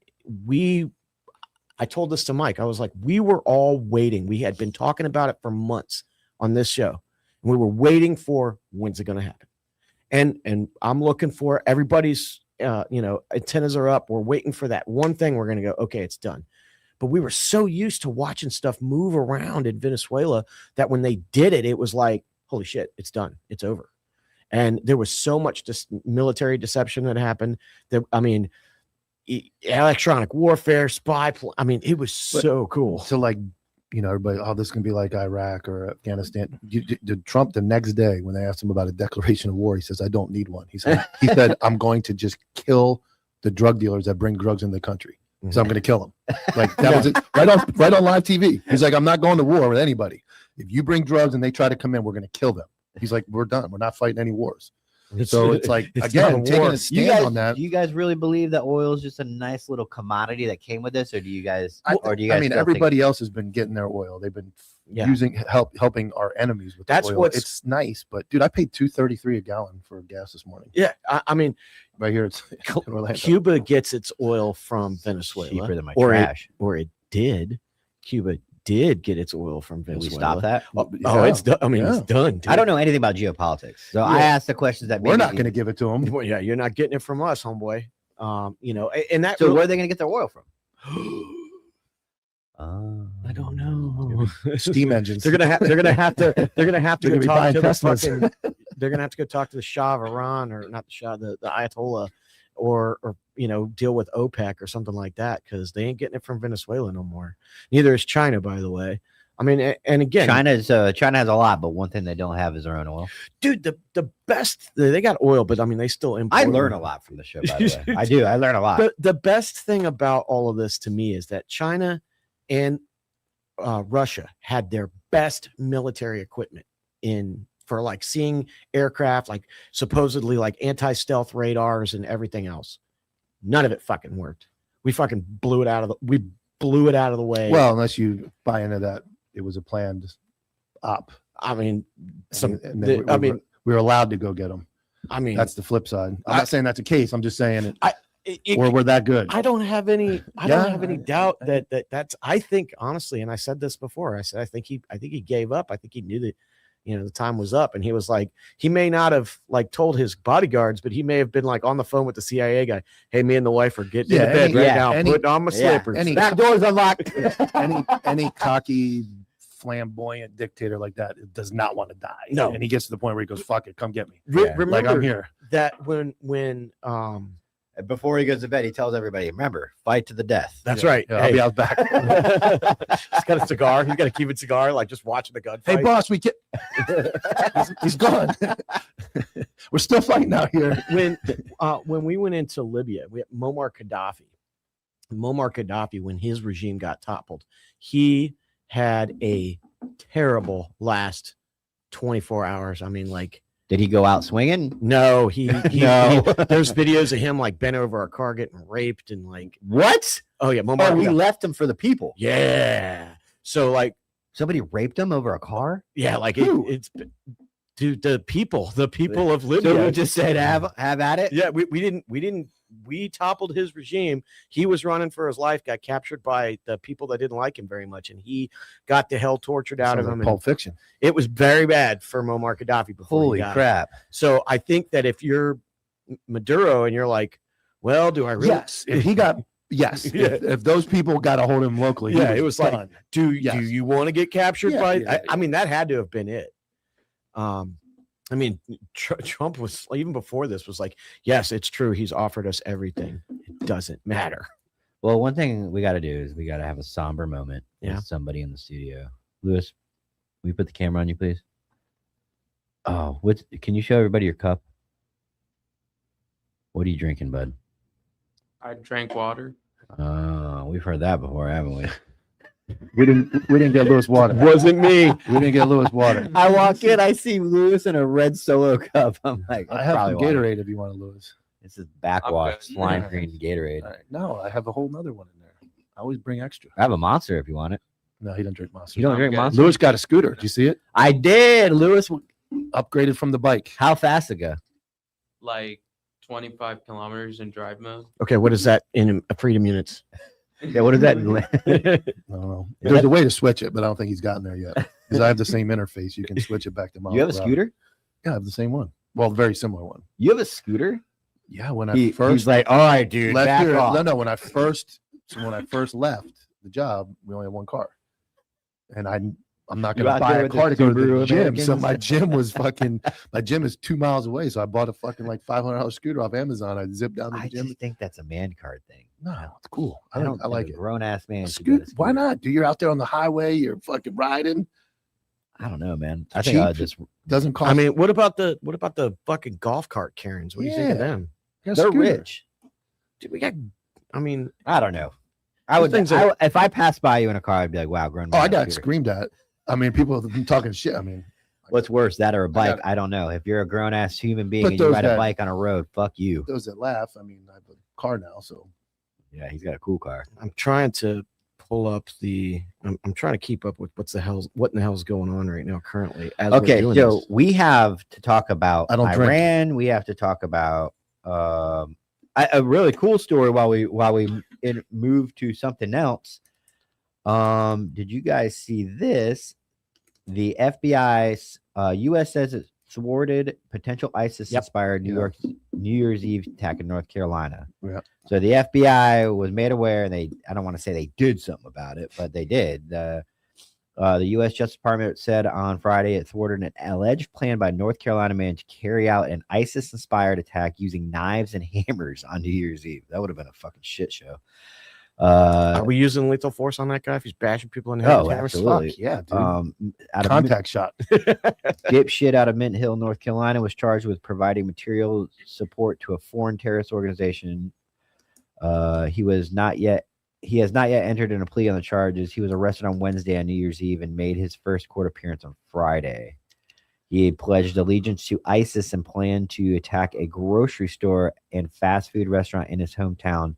I told this to Mike. I was like, we were all waiting. We had been talking about it for months on this show. And we were waiting for when's it going to happen. And I'm looking for everybody's, antennas are up. We're waiting for that one thing. We're going to go, okay, it's done. But we were so used to watching stuff move around in Venezuela that when they did it, it was like, holy shit, it's done. It's over. And there was so much military deception that happened. Electronic warfare, spy. It was so cool. So like, everybody, this can be like Iraq or Afghanistan. Did Trump the next day when they asked him about a declaration of war, he says, I don't need one. He said, I'm going to just kill the drug dealers that bring drugs in the country. So I'm going to kill them. Like that was it. Right on live TV. He's like, I'm not going to war with anybody. If you bring drugs and they try to come in, we're going to kill them. He's like, we're done. We're not fighting any wars. So it's like, again, taking a stand on that. Do you guys really believe that oil is just a nice little commodity that came with this? Or do you guys, everybody else has been getting their oil. They've been Yeah. helping our enemies with That's the oil. what's- It's nice, but dude, I paid $2.33 a gallon for gas this morning. Yeah, I mean, Right here, it's in Orlando. Cuba gets its oil from Venezuela, Cheaper than my or trash. it did. Cuba did get its oil from Did we Venezuela. stop that? Oh, it's done. I mean, it's done. Dude. I don't know anything about geopolitics, so I Yeah. asked the questions that We're maybe not going to give it to them. Well, yeah, you're not getting it from us, homeboy. You know, and that. So where are they going to get their oil from? I don't know. Steam engines. They're gonna have to They're go gonna be talk buying to the Teslas. fucking, they're gonna have to go talk to the Shah of Iran, or not the Shah, the Ayatollah, or you know, deal with OPEC or something like that, because they ain't getting it from Venezuela no more. Neither is China, by the way. I mean, and again, China has a lot, but one thing they don't have is their own oil. dude, the best, they got oil, but I mean, they still import. I learn a lot from the show, by the way. I do. I learn a lot. The best thing about all of this to me is that China and Russia had their best military equipment for like seeing aircraft, like supposedly like anti-stealth radars and everything else. None of it fucking worked. We fucking blew it out of the way. Well, unless you buy into that, it was a planned op. I mean, We were allowed to go get them. I mean, That's the flip side. I'm not saying that's the case. I'm just saying it, we're that good. I don't have any Yeah. doubt that's, I think honestly, and I said this before, I said I think he gave up. I think he knew that, you know, the time was up, and he was like, he may not have like told his bodyguards, but he may have been like on the phone with the CIA guy. Hey, me and the wife are getting Yeah, into bed right now, any- putting on my slippers. any- That door's unlocked. any cocky, flamboyant dictator like that does not want to die. No. And he gets to the point where he goes, fuck it, come get me. Re- Yeah. remember Like, I'm here. that when Before he goes to bed, he tells everybody, remember, fight to the death. that's Yeah. right. Yeah, I'll be out back. He's got a cigar. He's got a Cuban cigar, like just watching the gunfight. Hey, boss, we get. he's gone. We're still fighting out here. When we went into Libya, we had Muammar Gaddafi, when his regime got toppled, he had a terrible last 24 hours. I mean, like, Did he go out swinging? no, No. there's videos of him like bent over a car getting raped and like, What? oh yeah, Muammar Oh, we Gaddafi. left him for the people. Yeah. So like, Somebody raped him over a car? yeah, like Who? it's dude, the people of Libya. So we just said, have at it? Yeah, we toppled his regime. He was running for his life, got captured by the people that didn't like him very much, and he got the hell tortured out of Sounds him. like And Pulp Fiction. it was very bad for Muammar Gaddafi before Holy he got it. crap. So I think that if you're Maduro and you're like, well, do I really Yes. If he got. Yes. Yeah. If those people got a hold of him locally, he Yeah, it was like, done. do Yes. you want to get captured Yeah, by yeah, I mean, that had to have been it. I mean, Trump was, even before this, was like, yes, it's true, he's offered us everything, it doesn't matter. Well, one thing we got to do is we got to have a somber moment Yeah. with somebody in the studio. Lewis, will you put the camera on you, please? Oh, can you show everybody your cup? What are you drinking, bud? I drank water. Oh, we've heard that before, haven't we? We didn't get Lewis water. Wasn't me. We didn't get Lewis water. I walk in, I see Lewis in a red Solo cup. I'm like, I have probably some water. Gatorade if you want to, Lewis. This is backwash, good. lime green Gatorade. All right. No, I have a whole nother one in there. I always bring extra. I have a Monster if you want it. No, he doesn't drink Monster. You don't I'm drink good. Monster? Lewis got a scooter. Did you see it? I did. Lewis, Upgraded from the bike. how fast ago? Like 25 kilometers in drive mode. Okay, what is that in freedom units? Yeah, what is that? I don't know. There's a way to switch it, but I don't think he's gotten there yet. Because I have the same interface. You can switch it back to miles You have a per hour. scooter? Yeah, I have the same one. Well, very similar one. You have a scooter? Yeah, when I He's first like, all right, dude, left back here, off. no, when I first left the job, we only had one car, and I'm not You going to out buy there a with car the to go to the Subaru gym. So Americans? my gym was my gym is 2 miles away. So I bought a fucking like $500 scooter off Amazon. I zipped down to the I gym. just think that's a man card thing. No, it's cool. I don't. like think it. a grown-ass man should get a Why scooter. not? Dude, you're out there on the highway. You're fucking riding. I don't know, man. I think I Cheap. just Doesn't cost. I mean, what about the fucking golf cart Karens? What do you think of Yeah. them? you got a they're scooter. rich. Dude, we got, I mean, I don't know. I The would things that- if I passed by you in a car, I'd be like, "Wow, grown." Oh, man I on got scooter." screamed at. I mean, people have been talking shit. I mean, What's worse, that or a bike? got- I don't know. If you're a grown ass human being But and you those ride a that- bike on a road, fuck you. those that laugh. I mean, I have a car now, so Yeah, he's got a cool car. I'm trying to pull up the. I'm trying to keep up with what in the hell's going on right now currently. As we're Okay, doing so this. we have to talk about I don't drink. Iran. We have to talk about a really cool story while we move to something else. Did you guys see this? The FBI's U.S. says it thwarted potential ISIS-inspired New Year's Eve attack in North Carolina. Yeah. So the FBI was made aware, and I don't want to say they did something about it, but they did. The U.S. Justice Department said on Friday it thwarted an alleged plan by North Carolina man to carry out an ISIS-inspired attack using knives and hammers on New Year's Eve. That would have been a fucking shit show. Are we using lethal force on that guy if he's bashing people in the head? Oh, with hammers? absolutely. Fuck yeah, dude. Out of Contact shot. dipshit out of Mint Hill, North Carolina, was charged with providing material support to a foreign terrorist organization. He has not yet entered in a plea on the charges. He was arrested on Wednesday on New Year's Eve and made his first court appearance on Friday. He pledged allegiance to ISIS and planned to attack a grocery store and fast food restaurant in his hometown.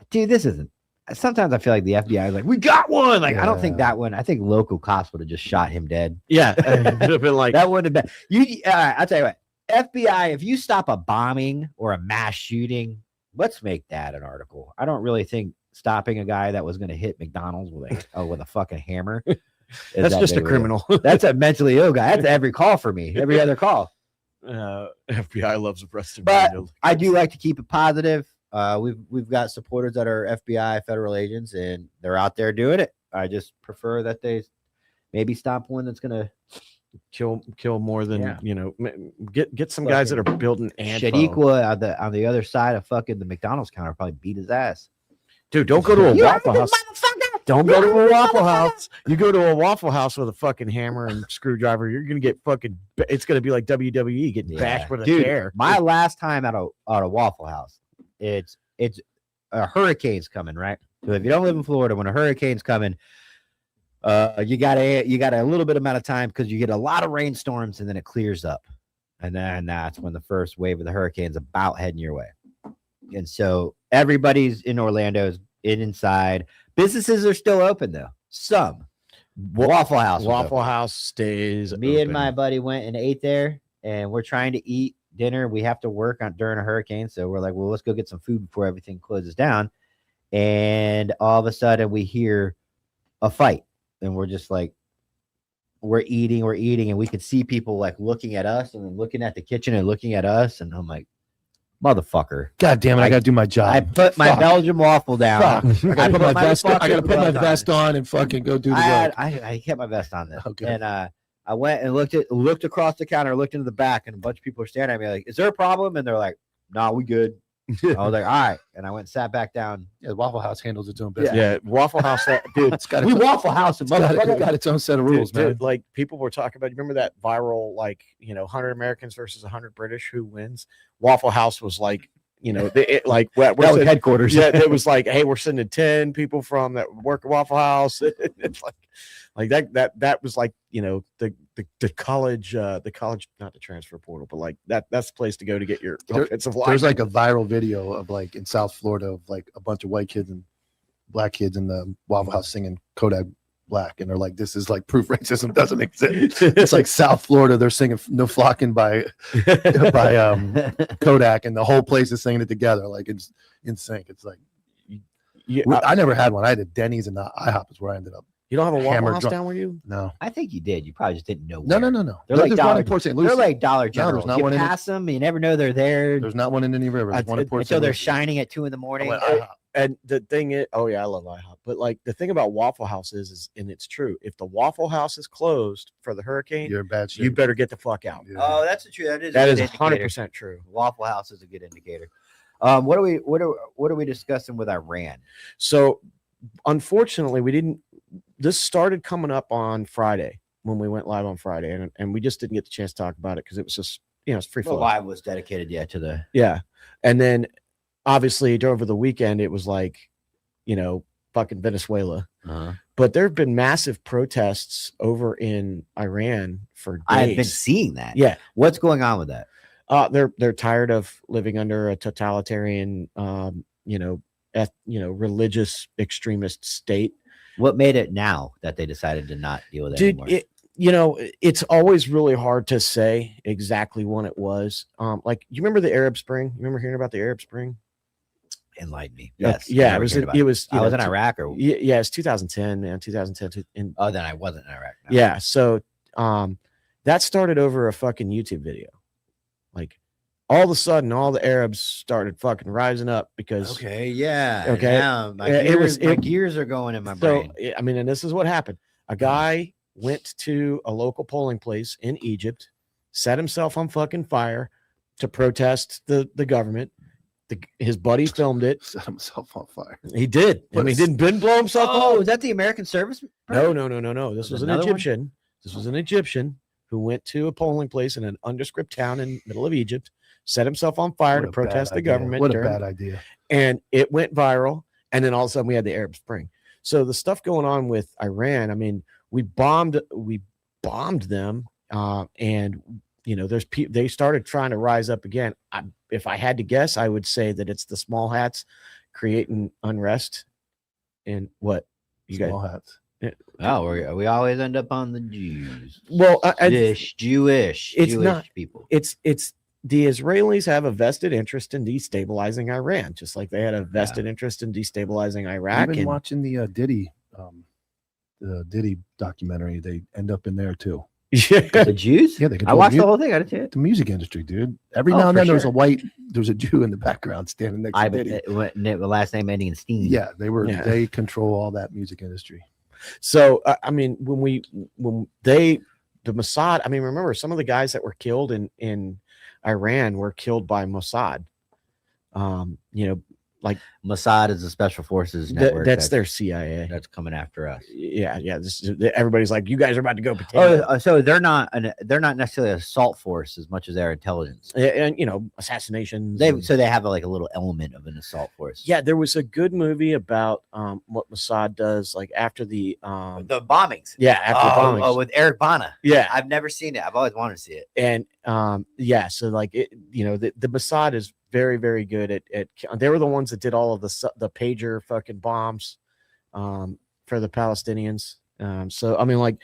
Dude, this isn't. Sometimes I feel like the FBI is like, we got one. Like, I don't think that one. I think local cops would have just shot him dead. Yeah, it would have been like That wouldn't have been. You. I'll tell you what. FBI, if you stop a bombing or a mass shooting, let's make that an article. I don't really think stopping a guy that was going to hit McDonald's with a fucking hammer. That's just a criminal. That's a mentally ill guy. That's every call for me. Every other call. FBI loves arresting. But I do like to keep it positive. We've got supporters that are FBI federal agents, and they're out there doing it. I just prefer that they maybe stop one that's gonna kill more than get some guys that are building Shadiqua on the other side of fucking the McDonald's counter probably beat his ass. Dude, don't go to a Waffle House. Don't go to a Waffle House. You go to a Waffle House with a fucking hammer and screwdriver, you're gonna get fucking. It's gonna be like WWE getting bashed with a chair. My last time at a Waffle House, it's a hurricane's coming, right? So if you don't live in Florida, when a hurricane's coming, you got a little bit amount of time because you get a lot of rainstorms and then it clears up, and then that's when the first wave of the hurricane's about heading your way. And so everybody's in Orlando's inside. Businesses are still open though. Some Waffle House stays. Me and my buddy went and ate there, and we're trying to eat dinner. We have to work during a hurricane, so we're like, well, let's go get some food before everything closes down. And all of a sudden we hear a fight, and we're just like, we're eating, and we could see people like looking at us and then looking at the kitchen and looking at us, and I'm like, motherfucker, God damn it, I gotta do my job. I put my Belgian waffle down. I gotta put my vest on. I gotta put my vest on and fucking go do the work. I kept my vest on then. Okay. And I went and looked across the counter, looked into the back, and a bunch of people are staring at me like, is there a problem? And they're like, nah, we good. I was like, all right. And I went and sat back down. Yeah, Waffle House handles its own business. Yeah, Waffle House. Dude, It's got Waffle House. it's got its own set of rules, man. Dude, like people were talking about. You remember that viral, 100 Americans versus 100 British, who wins? Waffle House was like, that was headquarters. Yeah, it was like, hey, we're sending 10 people from that work at Waffle House. It's like that was like, the college, not the transfer portal, but like that's the place to go to get your offensive line. There's like a viral video of like in South Florida of like a bunch of white kids and black kids in the Waffle House singing Kodak Black, and they're like, this is like proof racism doesn't exist. It's like South Florida, they're singing No Flocking by Kodak, and the whole place is singing it together, like it's in sync. It's like, I never had one. I had a Denny's and the IHOP is where I ended up. You don't have a Waffle Hammered House drunk. down where you? No, I think you did. You probably just didn't know. no. They're like There's one in Port St. Lucie. They're like Dollar General. there's not You one in pass them, you never know they're there There's not one in any river. There's one in Port until St. they're Lucie. shining at 2 a.m. I went IHOP. And the thing is, oh yeah, I love IHOP. But like the thing about Waffle House is, and it's true, if the Waffle House is closed for the hurricane, You're in bad shape. you better get the fuck out. Yeah. Oh, that's true. That is 100% true. Waffle House is a good indicator. What are we discussing with Iran? So unfortunately, we didn't. This started coming up on Friday when we went live on Friday, and we just didn't get the chance to talk about it because it was just it's free flow. Live was dedicated to the And then obviously over the weekend it was like fucking Venezuela. But there have been massive protests over in Iran for days. I've been seeing that. Yeah. What's going on with that? They're tired of living under a totalitarian religious extremist state. What made it now that they decided to not deal with it Dude, anymore? it's always really hard to say exactly when it was. Like, you remember the Arab Spring? You remember hearing about the Arab Spring? Enlighten me. Yeah, Yes. yeah, I it was. heard about It was. I was in Iraq, or Yeah, it's 2010, man. 2010. And oh, then I wasn't in Iraq. No. yeah, so that started over a fucking YouTube video. Like, all of a sudden, all the Arabs started fucking rising up because Okay. Yeah. Okay, Now my it gears, was- my it- gears are going in my so brain. I mean, and this is what happened. A guy went to a local polling place in Egypt, set himself on fucking fire to protest the government. His buddy filmed it. Set himself on fire. He did. I mean, he didn't blow himself Oh, up. is that the American service? No. This Was was an another one? Egyptian. This was an Egyptian who went to a polling place in an undescript town in the middle of Egypt, set himself on fire What to a protest bad the idea. government. What a during- bad idea. and it went viral. And then all of a sudden we had the Arab Spring. So the stuff going on with Iran, I mean, we bombed them, and they started trying to rise up again. If I had to guess, I would say that it's the small hats creating unrest. And what you Small guys? hats. Oh, we always end up on the Jews. Well, Jewish It's not- people. it's the Israelis have a vested interest in destabilizing Iran, just like they had a vested interest in destabilizing Iraq. I've been And watching the Diddy documentary. They end up in there too. yeah, The Jews? Yeah, I they control watched the, the whole thing. I didn't see it. the music industry, dude. Every Oh, now and for then there's sure. a Jew in the background standing next to Diddy. The last name ending in Steen. Yeah, Yeah. they control all that music industry. So I mean, the Mossad, I mean, remember some of the guys that were killed in Iran were killed by Mossad. Mossad is the special forces network. That's their CIA. that's coming after us. Yeah. Everybody's like, you guys are about to go potato. So they're not necessarily an assault force as much as their intelligence. And assassinations. They and- have like a little element of an assault force. yeah, there was a good movie about what Mossad does, like after the the bombings. after the bombings. with Eric Bana. Yeah. I've never seen it. I've always wanted to see it. And so like it, the Mossad is very, very good at they were the ones that did all of the pager fucking bombs for the Palestinians. So I mean, like,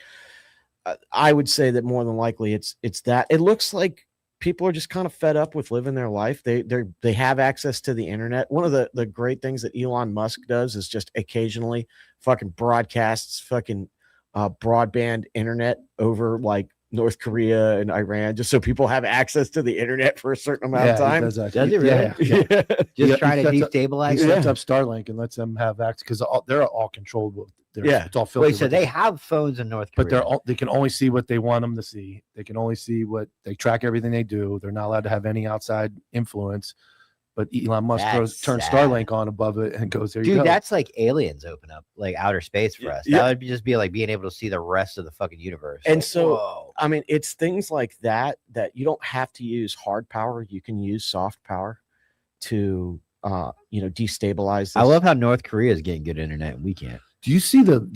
I would say that more than likely it's that. It looks like people are just kind of fed up with living their life. They have access to the internet. One of the great things that Elon Musk does is just occasionally fucking broadcasts fucking broadband internet over like North Korea and Iran, just so people have access to the internet for a certain amount of time. Does he really? Yeah. Just trying to he sets up- destabilize. He it? sets up Starlink and lets them have access because they're all controlled. Yeah. It's all filtered. Wait, so with they it. have phones in North But Korea? they can only see what they want them to see. They can only see what they track everything they do. They're not allowed to have any outside influence. But Elon Musk That's turns sad. Starlink on above it and goes, there you Dude, go. that's like aliens open up, like outer space for us. Yeah. That would just be like being able to see the rest of the fucking universe. And Like, so, whoa. I mean, it's things like that you don't have to use hard power. You can use soft power to, destabilize. This. I love how North Korea is getting good internet and we can't. Do you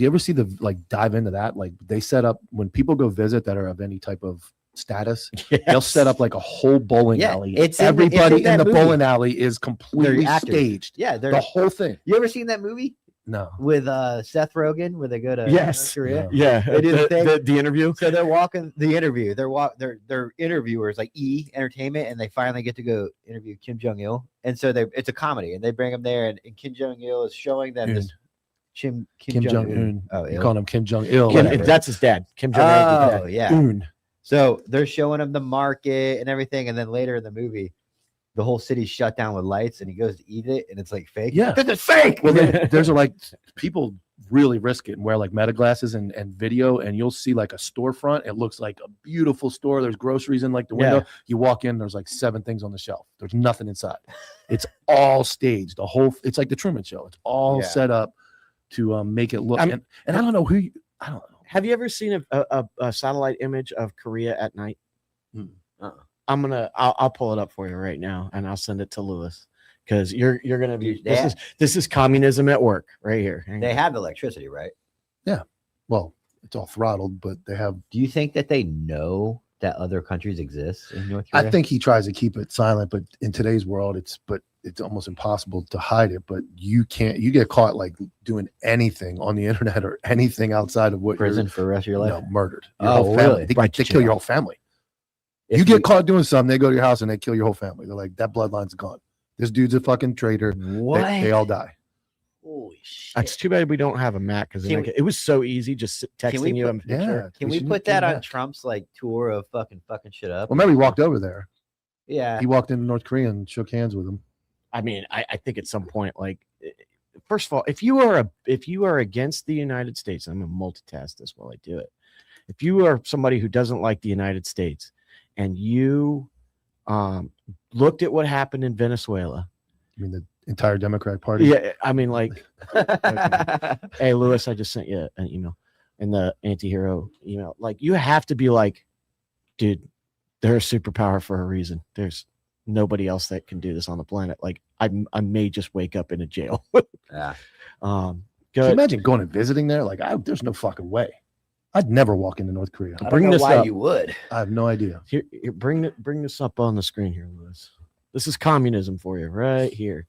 ever see the like dive into that? Like they set up when people go visit that are of any type of status, they'll Yes. set up like a whole bowling Yeah, alley. it's in the- Everybody it's in in that the movie. bowling alley is completely actors. staged. Yeah, they're. The whole thing. You ever seen that movie No. with Seth Rogen where they go to Yes. North Korea? No. Yeah, They do the thing. the interview. So they're walking the interview. They're interviewers like Entertainment, and they finally get to go interview Kim Jong Il. And so it's a comedy, and they bring him there, and Kim Jong Il is showing them this Kim Jong Un. Oh, You Il. call him Kim Jong Il. Kim, whatever. that's his dad. Kim Jong Un. Oh, yeah. Un. So they're showing him the market and everything, and then later in the movie, the whole city's shut down with lights, and he goes to eat it, and it's like fake. Yeah. This is fake. Well, there's like people really risk it and wear like meta glasses and video, and you'll see like a storefront. It looks like a beautiful store. There's groceries in like the window. Yeah. You walk in, there's like 7 things on the shelf. There's nothing inside. It's all staged. It's like the Truman Show. It's all Yeah. set up to make it look. I'm- And I don't know who. I don't know. Have you ever seen a satellite image of Korea at night? I'll pull it up for you right now, and I'll send it to Lewis because you're gonna be. Dude, This is communism at work right here. Hang They on. have electricity, right? Well, it's all throttled, but they have. Do you think that they know that other countries exist in North Korea? I think he tries to keep it silent, but in today's world, it's it's almost impossible to hide it, but you get caught like doing anything on the internet or anything outside of what Prison for the rest of your life. no, murdered. Your Oh, whole family. really? They, Right they to kill your jail. whole family. If You get caught doing something, they go to your house and they kill your whole family. They're like, that bloodline's gone. This dude's a fucking traitor. What? They all die. Holy shit! It's too bad we don't have a Mac because Can we- it was so easy just Can we texting you put- a picture. Can we we should put get that on back. Trump's like tour of fucking shit up? Well, remember he walked over there. Yeah. He walked into North Korea and shook hands with him. I mean, I think at some point, like, first of all, if you are against the United States, I'm gonna multitask this while I do it. If you are somebody who doesn't like the United States, and you looked at what happened in Venezuela, I mean, the entire Democratic Party. yeah, I mean, like, hey, Lewis, I just sent you an email in the anti-hero email. Like, you have to be like, dude, they're a superpower for a reason. There's nobody else that can do this on the planet. Like, I may just wake up in a jail. Yeah. Can you Good. imagine going and visiting there? Like, there's no fucking way. I'd never walk into North Korea. I don't Bring know this why up. you would. I have no idea. Here, bring this up on the screen here, Lewis. This is communism for you, right here.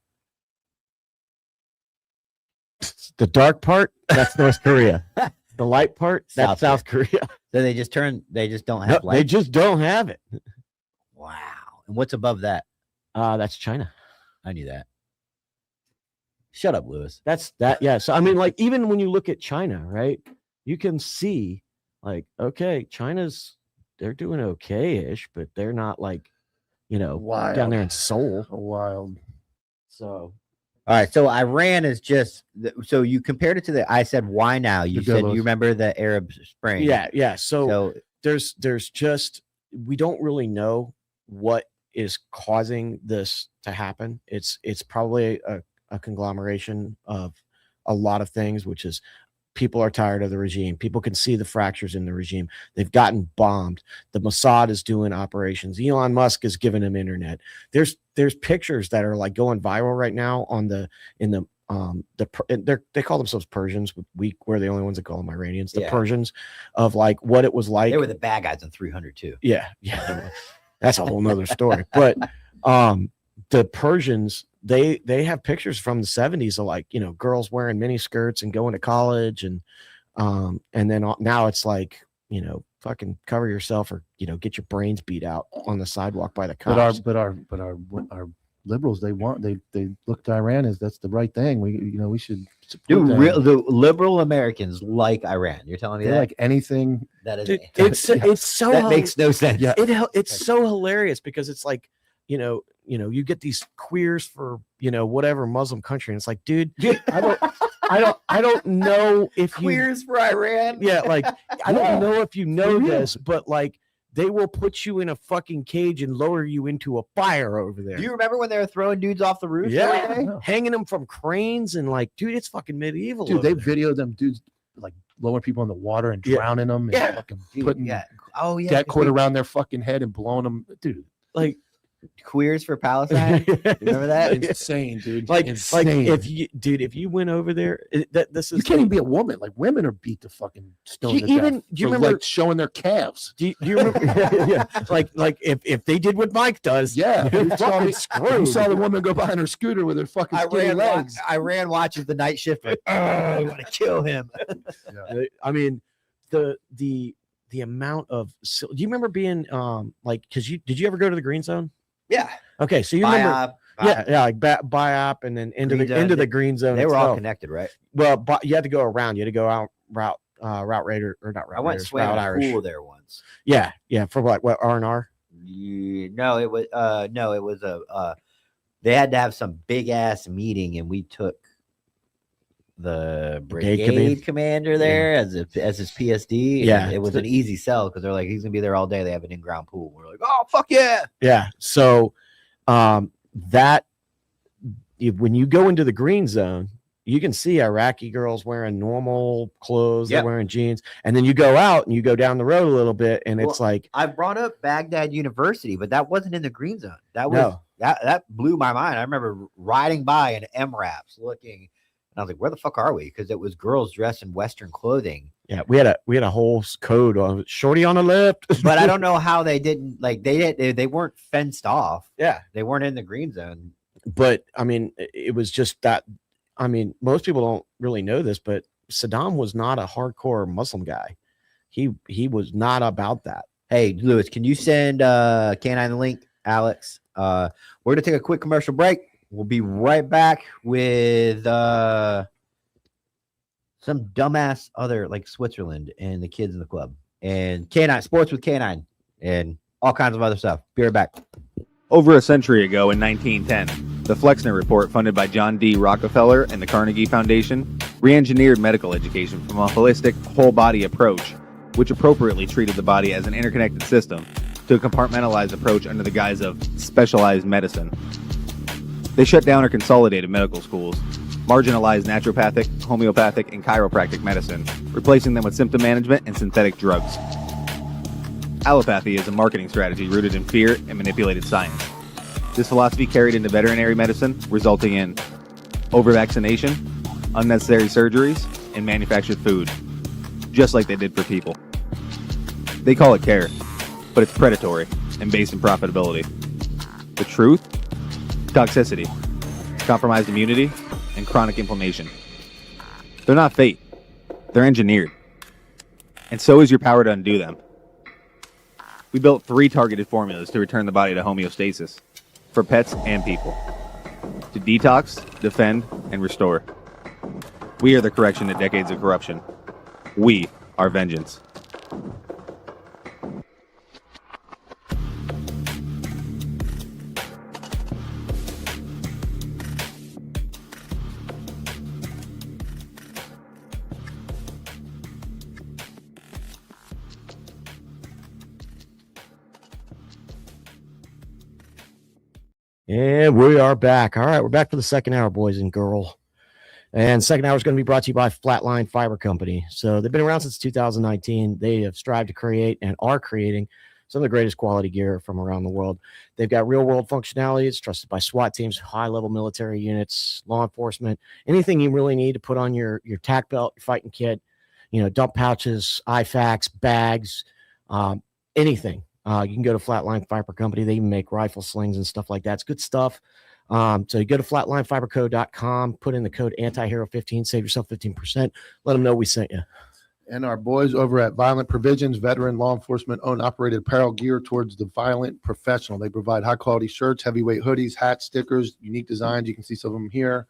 The dark part, that's North Korea. The light part, that's South Korea. So they just don't No, have they light. just don't have it. Wow. And what's above that? That's China. I knew that. Shut up, Lewis. That's that. Yeah. So I mean, like, even when you look at China, right, you can see, like, okay, they're doing okay-ish, but they're not like, Wild. down there in Seoul. Wild. So All right. So Iran is just so you compared it to I said, why now? You The said Devils. you remember the Arab Spring. yeah. So So there's just, we don't really know what is causing this to happen. It's probably a conglomeration of a lot of things, which is people are tired of the regime. People can see the fractures in the regime. They've gotten bombed. The Mossad is doing operations. Elon Musk is giving them internet. There's pictures that are like going viral right now they call themselves Persians. We're the only ones that call them Iranians. The Yeah. Persians, of like what it was like. they were the bad guys in 300 too. Yeah. That's a whole nother story. But the Persians, they have pictures from the 70s of, like, girls wearing mini skirts and going to college, and then now it's like, fucking cover yourself or get your brains beat out on the sidewalk by the cops. But our liberals, they look to Iran as that's the right thing. We should support Dude, them. the liberal Americans like Iran. You're telling me They that? like anything. That is Dude, it's so that makes no sense. Yeah. it's so hilarious because it's like, you get these queers for whatever Muslim country, and it's like, dude, I don't know if you Queers for Iran. yeah, like, I don't know if you know real. this, but like, they will put you in a fucking cage and lower you into a fire over there. Do you remember when they were throwing dudes off the roof? the other day? Yeah. Hanging them from cranes, and like, dude, it's fucking medieval. Dude, over they there. videoed them dudes like lowering people in the water and Yeah. drowning them and Yeah. fucking Dude, putting yeah. Oh yeah. debt 'cause cord we- around their fucking head and blowing them. Dude, like Queers for Palestine. Remember that? insane, dude. like insane. if you went over there, this is You can't even be a woman. Like, women are beat to fucking stone You to death even- do you for, remember- like, showing their calves? Do you remember? yeah, like if they did what Mike does, Yeah, you're you saw, fucking you screwed. saw the woman go behind her scooter with her fucking skinny legs. Iran watches the night shift. Like, I want to kill him. I mean, the amount of. Do you remember being like? Because did you ever go to the green zone? Yeah. Okay, so you remember? Biop, Yeah, like BIOP and then into Green the zone. green zone. They were all itself. connected, right? Well, but you had to go around. You had to go out route Raider or not route I went Raiders, swimming route in a Irish. pool there once. Yeah, for what R&R? No, it was they had to have some big ass meeting, and we took the Brigade brigade commander there as his PSD. and Yeah. it was an easy sell because they're like, he's gonna be there all day. They have an in-ground pool. We're like, oh fuck yeah. Yeah. So that when you go into the green zone, you can see Iraqi girls wearing normal clothes, Yep. they're wearing jeans, and then you go out and you go down the road a little bit, and it's like, I brought up Baghdad University, but that wasn't in the green zone. That was no, that blew my mind. I remember riding by in MRAPs looking, and I was like, where the fuck are we? Because it was girls dressed in Western clothing. yeah, we had a whole code on shorty on the left, But I don't know how they didn't, like, they weren't fenced off. Yeah, They weren't in the green zone. But I mean, it was just that. I mean, most people don't really know this, but Saddam was not a hardcore Muslim guy. He was not about that. Hey, Lewis, can you send Canine the link, Alex? We're gonna take a quick commercial break. We'll be right back with some dumbass other like Switzerland and the kids in the club and Canine sports with Canine and all kinds of other stuff. Be right back. Over a century ago in 1910, the Flexner Report, funded by John D. Rockefeller and the Carnegie Foundation, re-engineered medical education from a holistic, whole-body approach, which appropriately treated the body as an interconnected system, to a compartmentalized approach under the guise of specialized medicine. They shut down or consolidated medical schools, marginalized naturopathic, homeopathic, and chiropractic medicine, replacing them with symptom management and synthetic drugs. Allopathy is a marketing strategy rooted in fear and manipulated science. This philosophy carried into veterinary medicine, resulting in over-vaccination, unnecessary surgeries, and manufactured food, just like they did for people. They call it care, but it's predatory and based in profitability. The truth? Toxicity, compromised immunity, and chronic inflammation. They're not fate. They're engineered. And so is your power to undo them. We built 3 targeted formulas to return the body to homeostasis, for pets and people, to detox, defend, and restore. We are the correction to decades of corruption. We are vengeance. And we are back. All right, we're back for the second hour, boys and girl. And second hour is going to be brought to you by Flatline Fiber Company. So they've been around since 2019. They have strived to create and are creating some of the greatest quality gear from around the world. They've got real world functionality. It's trusted by SWAT teams, high level military units, law enforcement, anything you really need to put on your tack belt, your fighting kit, dump pouches, IFAKs, bags, anything. You can go to Flatline Fiber Company. They even make rifle slings and stuff like that. It's good stuff. So you go to flatlinefiberco.com, put in the code antihero15, save yourself 15%. Let them know we sent you. And our boys over at Violent Provisions, veteran law enforcement owned operated apparel geared towards the violent professional. They provide high quality shirts, heavyweight hoodies, hats, stickers, unique designs. You can see some of them here.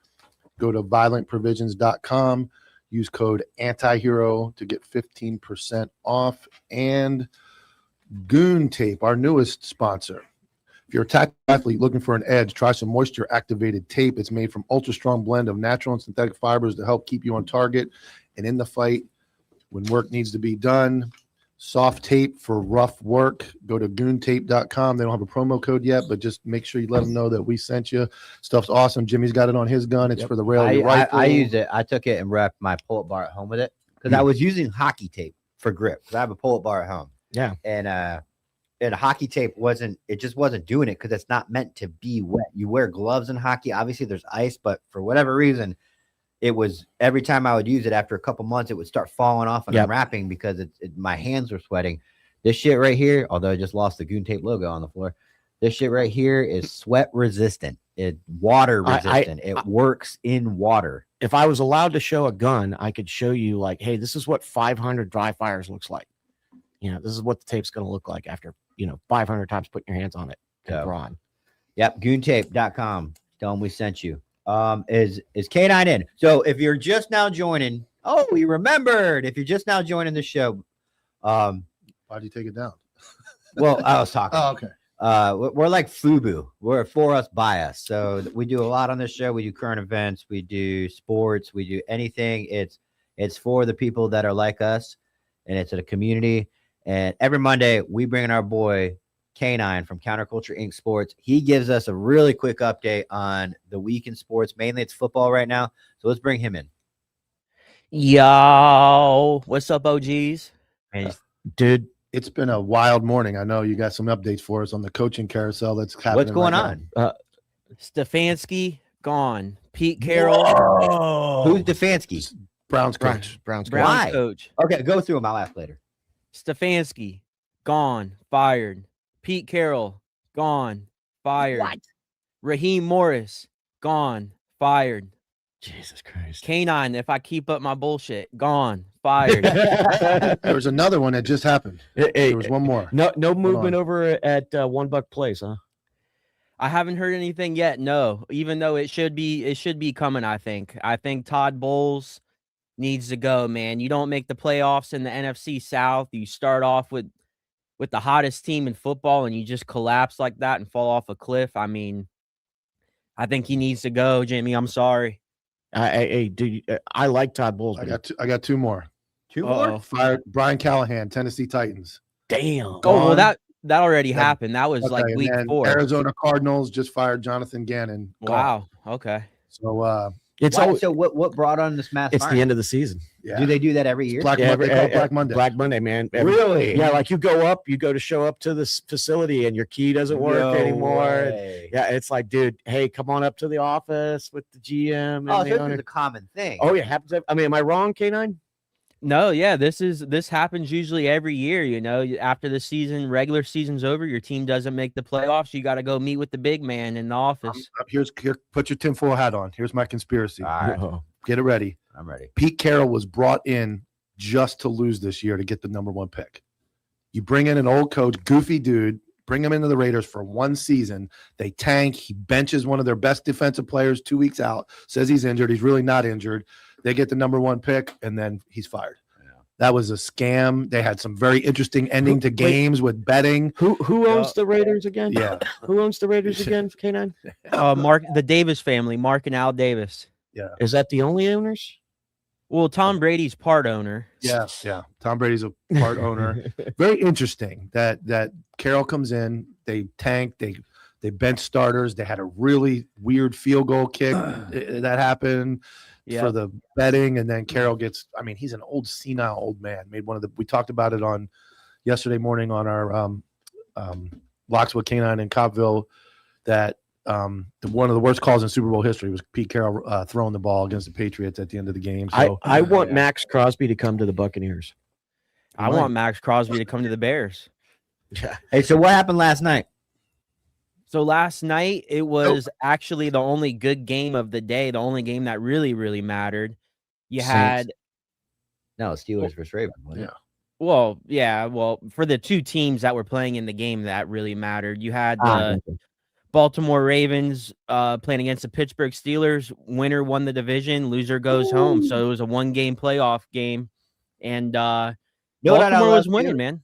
Go to violentprovisions.com. Use code antihero to get 15% off. And Goon Tape, our newest sponsor. If you're a tackle athlete looking for an edge, try some moisture activated tape. It's made from ultra strong blend of natural and synthetic fibers to help keep you on target and in the fight when work needs to be done. Soft tape for rough work. Go to goontape.com. They don't have a promo code yet, but just make sure you let them know that we sent you. Stuff's awesome. Jimmy's got it on his gun. It's for the rail. I used it. I took it and wrapped my pull-up bar at home with it because I was using hockey tape for grip because I have a pull-up bar at home. Yeah. And hockey tape just wasn't doing it because it's not meant to be wet. You wear gloves in hockey. Obviously, there's ice, but for whatever reason, it was every time I would use it after a couple months, it would start falling off and unwrapping because my hands were sweating. This shit right here, although I just lost the Goon Tape logo on the floor, this shit right here is sweat resistant. It's water resistant. It works in water. If I was allowed to show a gun, I could show you like, hey, this is what 500 dry fires looks like. This is what the tape's going to look like after 500 times putting your hands on it and drawn. Yep, goontape.com. Tell them we sent you. Is K9 in? So if you're just now joining, we remembered. If you're just now joining the show, why'd you take it down? Well, I was talking. Oh, okay. We're like FUBU. We're for us by us. So we do a lot on this show. We do current events. We do sports. We do anything. It's for the people that are like us, and it's a community. And every Monday, we bring in our boy K9 from Counterculture Inc. Sports. He gives us a really quick update on the week in sports. Mainly, it's football right now. So let's bring him in. Yo, what's up, OGs? And Dude, it's been a wild morning. I know you got some updates for us on the coaching carousel that's happening. What's going right on? Stefanski gone. Pete Carroll. Who's Stefanski? Browns coach. Browns Why? Coach. Okay, go through them. I'll ask later. Stefanski gone. Fired. Pete Carroll gone. Fired. What? Raheem Morris, gone, fired. Jesus Christ. Canine, if I keep up my bullshit, gone, fired. There was another one that just happened. There was one more. No movement on. over at $1 Place, huh? I haven't heard anything yet. No, even though it should be coming. I think Todd Bowles needs to go, man. You don't make the playoffs in the NFC South. You start off with the hottest team in football, and you just collapse like that and fall off a cliff. I mean, I think he needs to go, Jimmy. I'm sorry. I like Todd Bowles. I got two more. Two Uh-oh. more? Fired Brian Callahan, Tennessee Titans. Damn. Oh, well, Gone. that already That- happened. That was like Okay, and week then 4. Arizona Cardinals just fired Jonathan Gannon. Gone. Wow. Okay. So It's Why- always, so what brought on this mass it's firing? the end of the season. yeah, Do they do that every year? Black Yeah, Monday. They call it Black Monday. Black Monday, man. Really? Yeah, like you go to show up to this facility and your key doesn't work No anymore. way. Yeah, it's like, dude, hey, come on up to the office with the GM and Oh, so the this owner. is a common thing. Oh, yeah, happens. I mean, am I wrong, K9? No, yeah, this happens usually every year. After the season, regular season's over, your team doesn't make the playoffs. You got to go meet with the big man in the office. Here, put your tinfoil hat on. Here's my conspiracy. All right, Oh. Get it ready. I'm ready. Pete Carroll was brought in just to lose this year to get the number 1 pick. You bring in an old coach, goofy dude, bring him into the Raiders for one season. They tank. He benches one of their best defensive players 2 weeks out, says he's injured. He's really not injured. They get the number 1 pick, and then he's fired. Yeah. That was a scam. They had some very interesting ending to Wait. games with betting. Who owns the Raiders again? Yeah. Who owns the Raiders again, K9? Mark, the Davis family, Mark and Al Davis. Is that the only owners? Well, Tom Brady's part owner. Yeah. Tom Brady's a part owner. Very interesting that Carroll comes in. They tank. They bench starters. They had a really weird field goal kick that happened for the betting, and then Carroll gets. I mean, he's an senile old man. Made one of the. We talked about it on yesterday morning on our Locks with Canine in Coppville. That one of the worst calls in Super Bowl history was Pete Carroll throwing the ball against the Patriots at the end of the game. So I want Max Crosby to come to the Buccaneers. I want Max Crosby to come to the Bears. Yeah. Hey, so what happened last night? So last night, it was actually the only good game of the day, the only game that really, really mattered. You Saints. had, No, Steelers versus Ravens. wasn't it? well, for the two teams that were playing in the game that really mattered, you had the okay. Baltimore Ravens playing against the Pittsburgh Steelers. Winner won the division, loser goes home. So it was a 1-game playoff game. And You know what I Baltimore was love, winning, dude? man.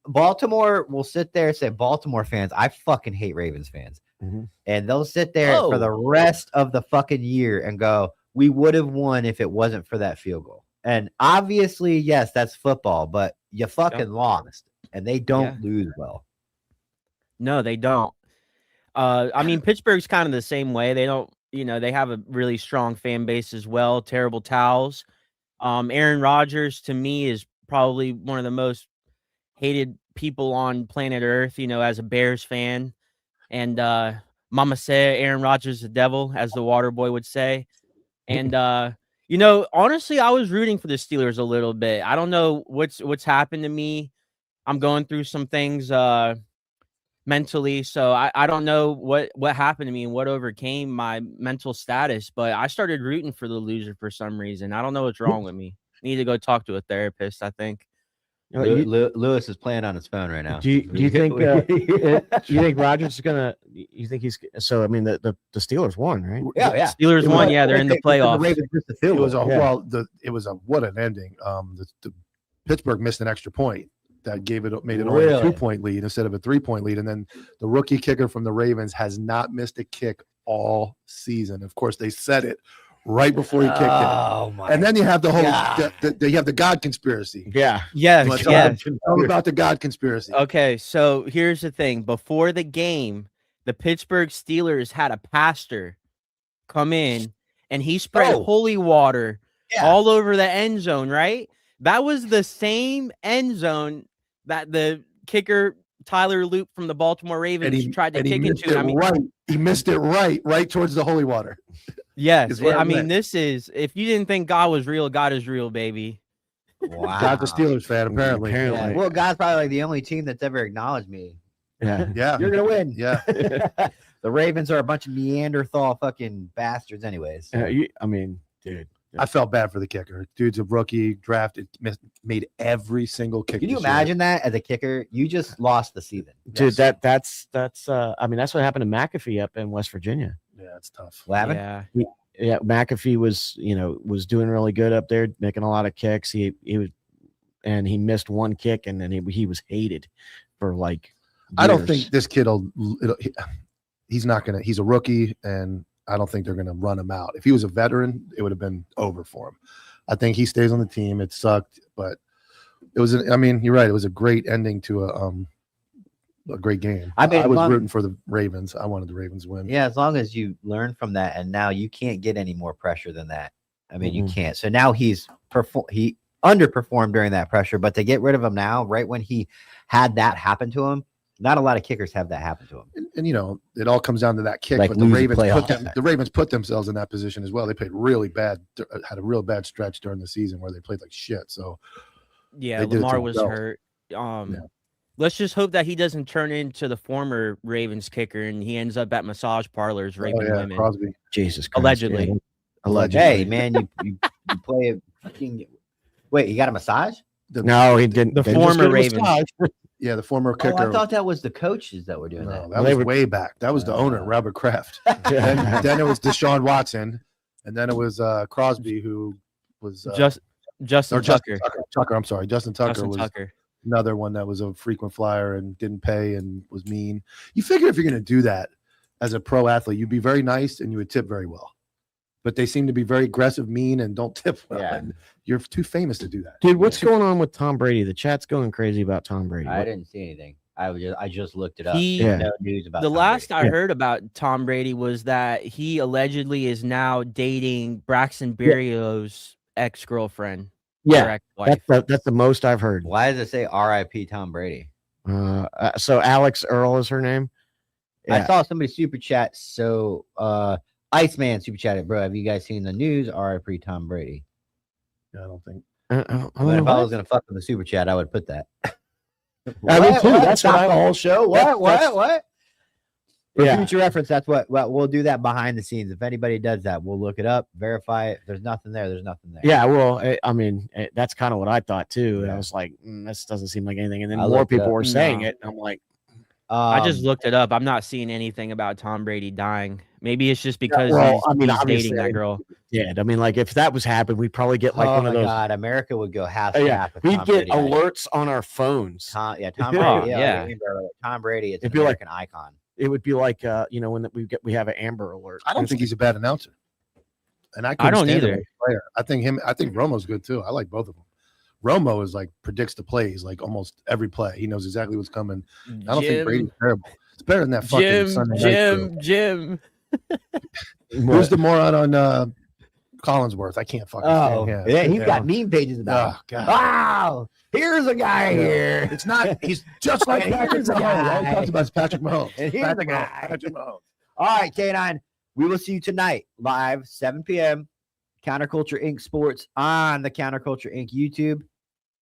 Baltimore will sit there and say, Baltimore fans, I fucking hate Ravens fans. Mhm. And they'll sit there for the rest of the fucking year and go, we would have won if it wasn't for that field goal. And obviously, yes, that's football, but you fucking lost. And they don't lose well. No, they don't. I mean, Pittsburgh's kind of the same way. They don't, they have a really strong fan base as well. Terrible towels. Aaron Rodgers, to me, is probably one of the most hated people on planet Earth, as a Bears fan. And Mama said Aaron Rodgers is the devil, as the water boy would say. And honestly, I was rooting for the Steelers a little bit. I don't know what's happened to me. I'm going through some things mentally, so I don't know what happened to me and what overcame my mental status, but I started rooting for the loser for some reason. I don't know what's wrong with me. I need to go talk to a therapist, I think. Lewis is playing on his phone right now. Do you think you think Rodgers is gonna? You think he's so? I mean, the Steelers won, right? Yeah. Steelers won. Yeah, they're in the playoffs. It was a what an ending. The Pittsburgh missed an extra point that made it only a 2-point lead instead of a 3-point lead, and then the rookie kicker from the Ravens has not missed a kick all season. Of course, they said it right before he kicked it. My And then you have the whole God. you have the God conspiracy. Yeah. Yes, Let's yes. Tell them about the God conspiracy. Okay, so here's the thing. Before the game, the Pittsburgh Steelers had a pastor come in, and he spread holy water all over the end zone, right? That was the same end zone that the kicker Tyler Loop from the Baltimore Ravens tried to kick into. He missed it right towards the holy water. Yes, I mean, this is, if you didn't think God was real, God is real, baby. Wow. God's a Steelers fan, apparently. Yeah. Well, God's probably like the only team that's ever acknowledged me. Yeah. Yeah. You're gonna win. Yeah. The Ravens are a bunch of Neanderthal fucking bastards, anyways. so. I mean, dude. I felt bad for the kicker. Dude's a rookie, drafted, made every single kick. Can you this year. imagine that as a kicker? You just lost the season. Dude, that's I mean, that's what happened to McAfee up in West Virginia. Yeah, it's tough. What happened? Yeah. Yeah, McAfee was doing really good up there, making a lot of kicks. He missed one kick, and then he was hated for like I don't years. think this kid he's not gonna. He's a rookie, and I don't think they're gonna run him out. If he was a veteran, it would have been over for him. I think he stays on the team. It sucked, but it was. I mean, you're right. It was a great ending to a great game. I mean, I was rooting for the Ravens. I wanted the Ravens to win. Yeah, as long as you learn from that, and now you can't get any more pressure than that. I mean, you can't. So now he underperformed during that pressure, but to get rid of him now, right when he had that happen to him, not a lot of kickers have that happen to him. And it all comes down to that kick. Like but the lose a Ravens playoff. the Ravens put themselves in that position as well. They played really bad, had a real bad stretch during the season where they played like shit. So Yeah, They did it to Lamar was themselves. hurt. Yeah. Let's just hope that he doesn't turn into the former Ravens kicker and he ends up at massage parlors raping women. Crosby. Jesus Christ. Allegedly. Yeah. Allegedly. Hey, man, you play a fucking. Wait, you got a massage? No, he didn't. The They just former did a Ravens. massage. Yeah, the former Oh, kicker. I thought that was the coaches that were doing No, that. that They was were- way back. That was the owner, Robert Kraft. then it was Deshaun Watson, and then it was Crosby, who was Justin or Tucker. Tucker. I'm sorry, Justin Tucker Justin was Tucker. another one that was a frequent flyer and didn't pay and was mean. You figure if you're going to do that as a pro athlete, you'd be very nice and you would tip very well. But they seem to be very aggressive, mean, and don't tip well. Yeah. And you're too famous to do that. Dude, what's going on with Tom Brady? The chat's going crazy about Tom Brady. I didn't see anything. I just looked it up. He- Yeah. No news about The Tom last Brady. I heard about Tom Brady was that he allegedly is now dating Braxton Berrios' ex-girlfriend. Yeah, or ex-wife. that's the most I've heard. Why does it say R.I.P. Tom Brady? So Alex Earl is her name. I Yeah. saw somebody super chat. So Iceman super chatted, bro. Have you guys seen the news? R.I.P. Tom Brady. I don't think. I But if I was gonna fuck with the super chat, I would put that. I would too. That's Stop what I- the whole show. That's- What? For Yeah. future reference, that's what. Well, we'll do that behind the scenes. If anybody does that, we'll look it up, verify it. If there's nothing there, there's nothing there. Yeah, well, I mean, that's kind of what I thought too. And I Yeah. was like, this doesn't seem like anything. And then I more looked it people up. were saying No. it. And I'm like, I just Um, looked it up. I'm not seeing anything about Tom Brady dying. Maybe it's just because well, he's, I mean, he's obviously, dating that girl. yeah. I mean, like if that was happening, we'd probably get like oh one my of those. God, America would go half. Yeah, half if we'd Tom get Brady died. alerts on our phones. Tom Brady. Oh, yeah, yeah. Tom Brady. It's an It'd be like- American icon. It would be like, when we have an Amber Alert. I don't think he's a bad announcer. And I I couldn't don't stand him either. as a player. I think Romo's good too. I like both of them. Romo is like predicts the plays like almost every play. He knows exactly what's coming. I don't think Brady's terrible. It's better than that fucking Sunday night crew. Jim. Who's the moron on Collinsworth? I can't fucking Oh, stand him. yeah, he's got meme pages about. Oh, God. Wow, here's a guy Yeah. here. It's not. He's just like And Patrick here's a Mahomes. All guy. he talks about is Patrick Mahomes. And here's Patrick a Mahomes, guy. Patrick Mahomes. All right, K9. We will see you tonight live 7 p.m. Counterculture Inc. Sports on the Counterculture Inc. YouTube.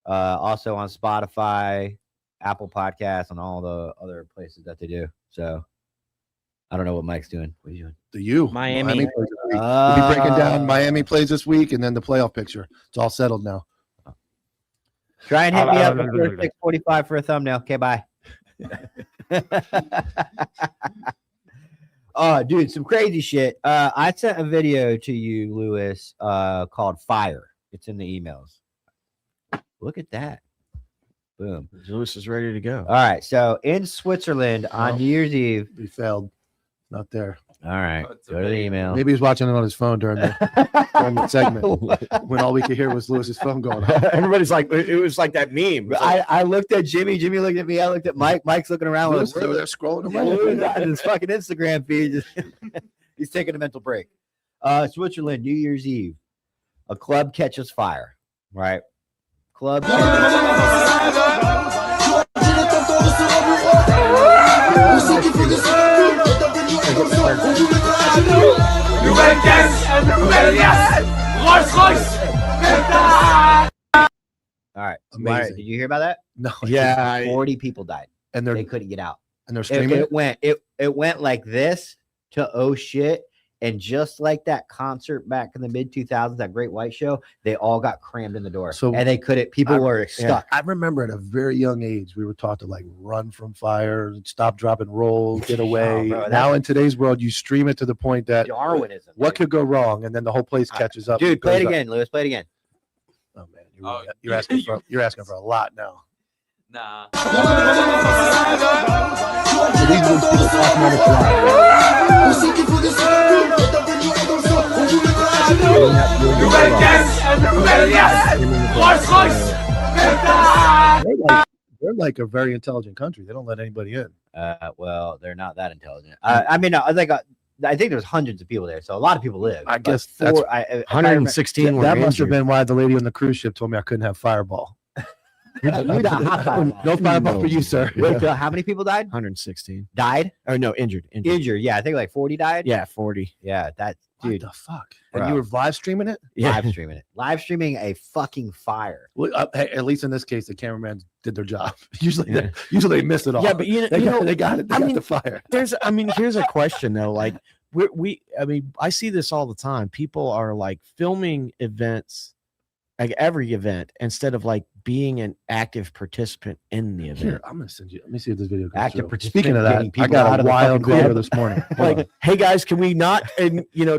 Also on Spotify, Apple Podcasts, and all the other places that they do. So I don't know what Mike's doing. What are you doing? The U. Miami. plays this week. We'll be breaking down Miami plays this week and then the playoff picture. It's all settled now. Try and hit me up before 6:45 for a thumbnail. Okay, bye. Oh, dude, some crazy shit. I sent a video to you, Lewis, called Fire. It's in the emails. Look at that. Boom. Lewis is ready to go. All right. So in Switzerland on Oh. New Year's Eve. He failed. Not there. All right. Oh, it's Go to the amazing. email. Maybe he's watching it on his phone during the segment when all we could hear was Lewis's phone going off. Everybody's like, it was like that meme. It's like, I looked at Jimmy. Jimmy looked at me. I looked at Mike. Mike's looking around. Lewis Like, is over there scrolling Lewis around. on his fucking Instagram feed. He's taking a mental break. Switzerland, New Year's Eve. A club catches fire. Right? Club. All right. Amazing. Did you hear about that? No. yeah, 40 people died. And They they're couldn't get out. And they're streaming it went like this to oh shit. And just like that concert back in the mid 2000s, that Great White Show, they all got crammed in the door. So and they couldn't, people were stuck. I remember at a very young age, we were taught to like run from fire, stop, drop, and roll, get away. Bro, now in today's world, you stream it to the point that Darwinism. what could go wrong? And then the whole place catches up. Dude, play it Goes up. again, Lewis. Play it again. Oh man, you're asking for a lot now. Nah. They're like a very intelligent country. They don't let anybody in. Well, they're not that intelligent. I mean, I think there's hundreds of people there, so a lot of people live. I guess that's 116. That must have been why the lady on the cruise ship told me I couldn't have Fireball. No fireball for you, sir. Wait, Phil, how many people died? 116. Died? Oh no, injured. Injured. Yeah, I think like 40 died. Yeah, 40. Yeah, that What dude. the fuck? Bro. And you were live streaming it? Yeah. Live streaming it. Live streaming a fucking fire. Well, hey, at least in this case, the cameraman did their job. Usually they miss it all. Yeah, but they got it. They got the fire. Here's a question though. Like I see this all the time. People are like filming events, like every event, instead of like being an active participant in the event. Here, I'm gonna send you. Let me see if this video comes Active through. participant Speaking of that, getting I people got out a of the wild fucking video club. this morning. Hold on. Like, hey guys, can we not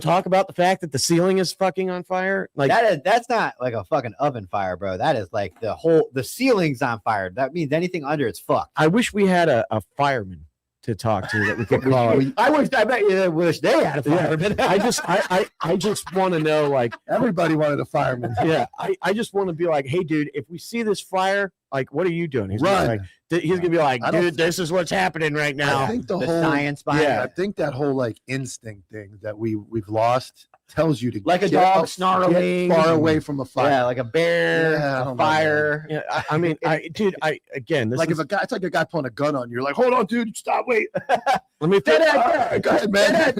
talk about the fact that the ceiling is fucking on fire? Like That's not like a fucking oven fire, bro. That is like the ceiling's on fire. That means anything under it's fucked. I wish we had a fireman to talk to that we could call. I bet you wish they had a fireman. I just want to know, like, Everybody wanted a fireman. yeah, I just want to be like, hey, dude, if we see this fire, like, what are you doing? He's Run. Gonna be like, he's gonna be like, I don't dude, this is what's happening right I now. think the the whole science behind I it. think that whole like instinct thing that we've lost tells you to Like a get dog up- snarling. get far away from a fire. Yeah, like a bear, Yeah, I a don't know, fire. Yeah, I mean, again, this Like is, if a guy, it's like a guy pulling a gun on you. You're like, hold on, dude, stop, wait. let me All right, go ahead, man.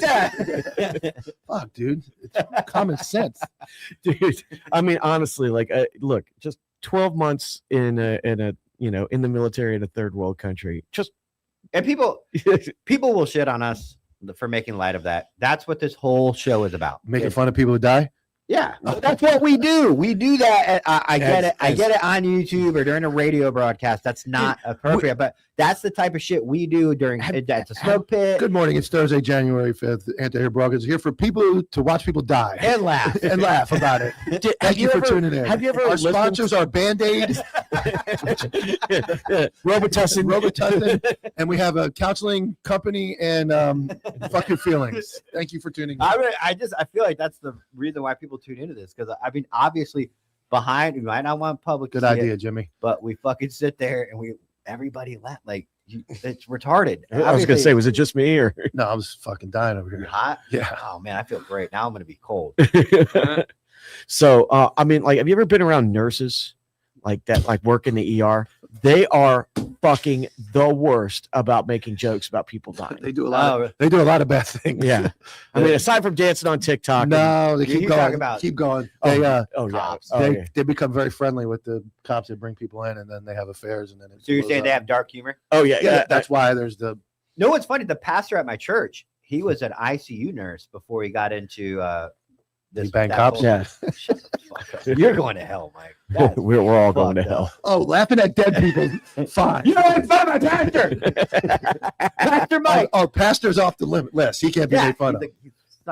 Fuck, dude, it's common sense. dude. I mean, honestly, like, look, just 12 months in a in the military in a third world country, just And people will shit on us for making light of that. That's what this whole show is about. Making fun of people who die. Yeah, that's what we do. We do that. I get it. I As- get it on YouTube or during a radio broadcast. That's not appropriate, but that's the type of shit we do during. It's a smoke pit Good morning. It's Thursday, January 5th. Anti-Hero Broadcast is here for people to watch people die and laugh. and laugh about it. Thank you for tuning in. Have you ever Our listened- sponsors are Band-Aid, Robitussin, and we have a counseling company and Fuck Your Feelings. Thank you for tuning in. I feel like that's the reason why people tune into this, because I mean, obviously, we might not want public. Good to see idea, it, Jimmy. but we fucking sit there and everybody laugh like it's retarded. I was gonna Obviously, say, was it just me or? No, I was fucking dying over you're here. hot. Yeah. Oh man, I feel great. Now I'm gonna be cold. So, I mean, like, have you ever been around nurses like that, like work in the ER? They are fucking the worst about making jokes about people dying. They do a lot. They do a lot of bad things. Yeah, I mean, aside from dancing on TikTok. No, they You keep talk going. about- Keep going. Oh, They yeah. cops. Oh, yeah. they become very friendly with the cops that bring people in, and then they have affairs, and then it So you're blows saying they up. have dark humor? Oh yeah, Yeah, that's why there's the No, what's funny? The pastor at my church, he was an ICU nurse before he got into this. He banged that cops? whole- Yeah. Shut the fuck up. You're going to hell, Mike. That's we're all going to fucked hell. up. oh, laughing at dead people. Fine. You know what? Fun, my pastor. Pastor Mike. Oh, pastor's off the list. He can't be made fun of.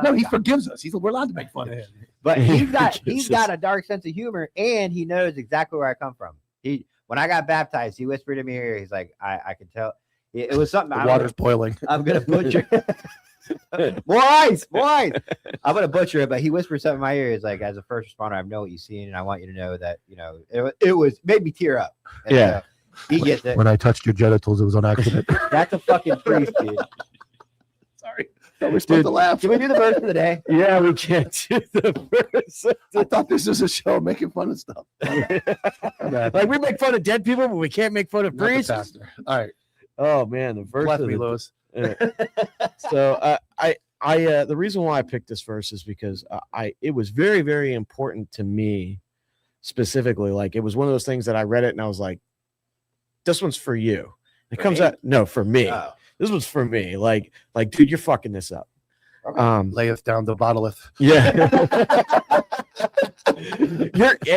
No, he forgot. forgives us. We're allowed to make fun of him. But he's got Jesus. a dark sense of humor, and he knows exactly where I come from. When I got baptized, he whispered in my ear. He's like, I could tell. It was something. The water's boiling. I'm gonna butcher. More ice. I'm gonna butcher it, but he whispered something in my ear. He's like, as a first responder, I know what you've seen, and I want you to know that it was made me tear up. And, Yeah. he gets it. When I touched your genitals, it was on accident. That's a fucking priest, dude. Sorry. We're supposed to laugh. Can we do the verse of the day? Yeah, we can't do the verse. I thought this was a show making fun of stuff. Like, we make fun of dead people, but we can't make fun of Not the priests. pastor. All right. Oh man, the verse. Bless of me, the- Lewis. So the reason why I picked this verse is because it was very, very important to me specifically. Like, it was one of those things that I read it and I was like, this one's for you. It For comes me? out, no, for me. Oh. This was for me. Like, dude, you're fucking this up. Layeth down the bottleth. Yeah.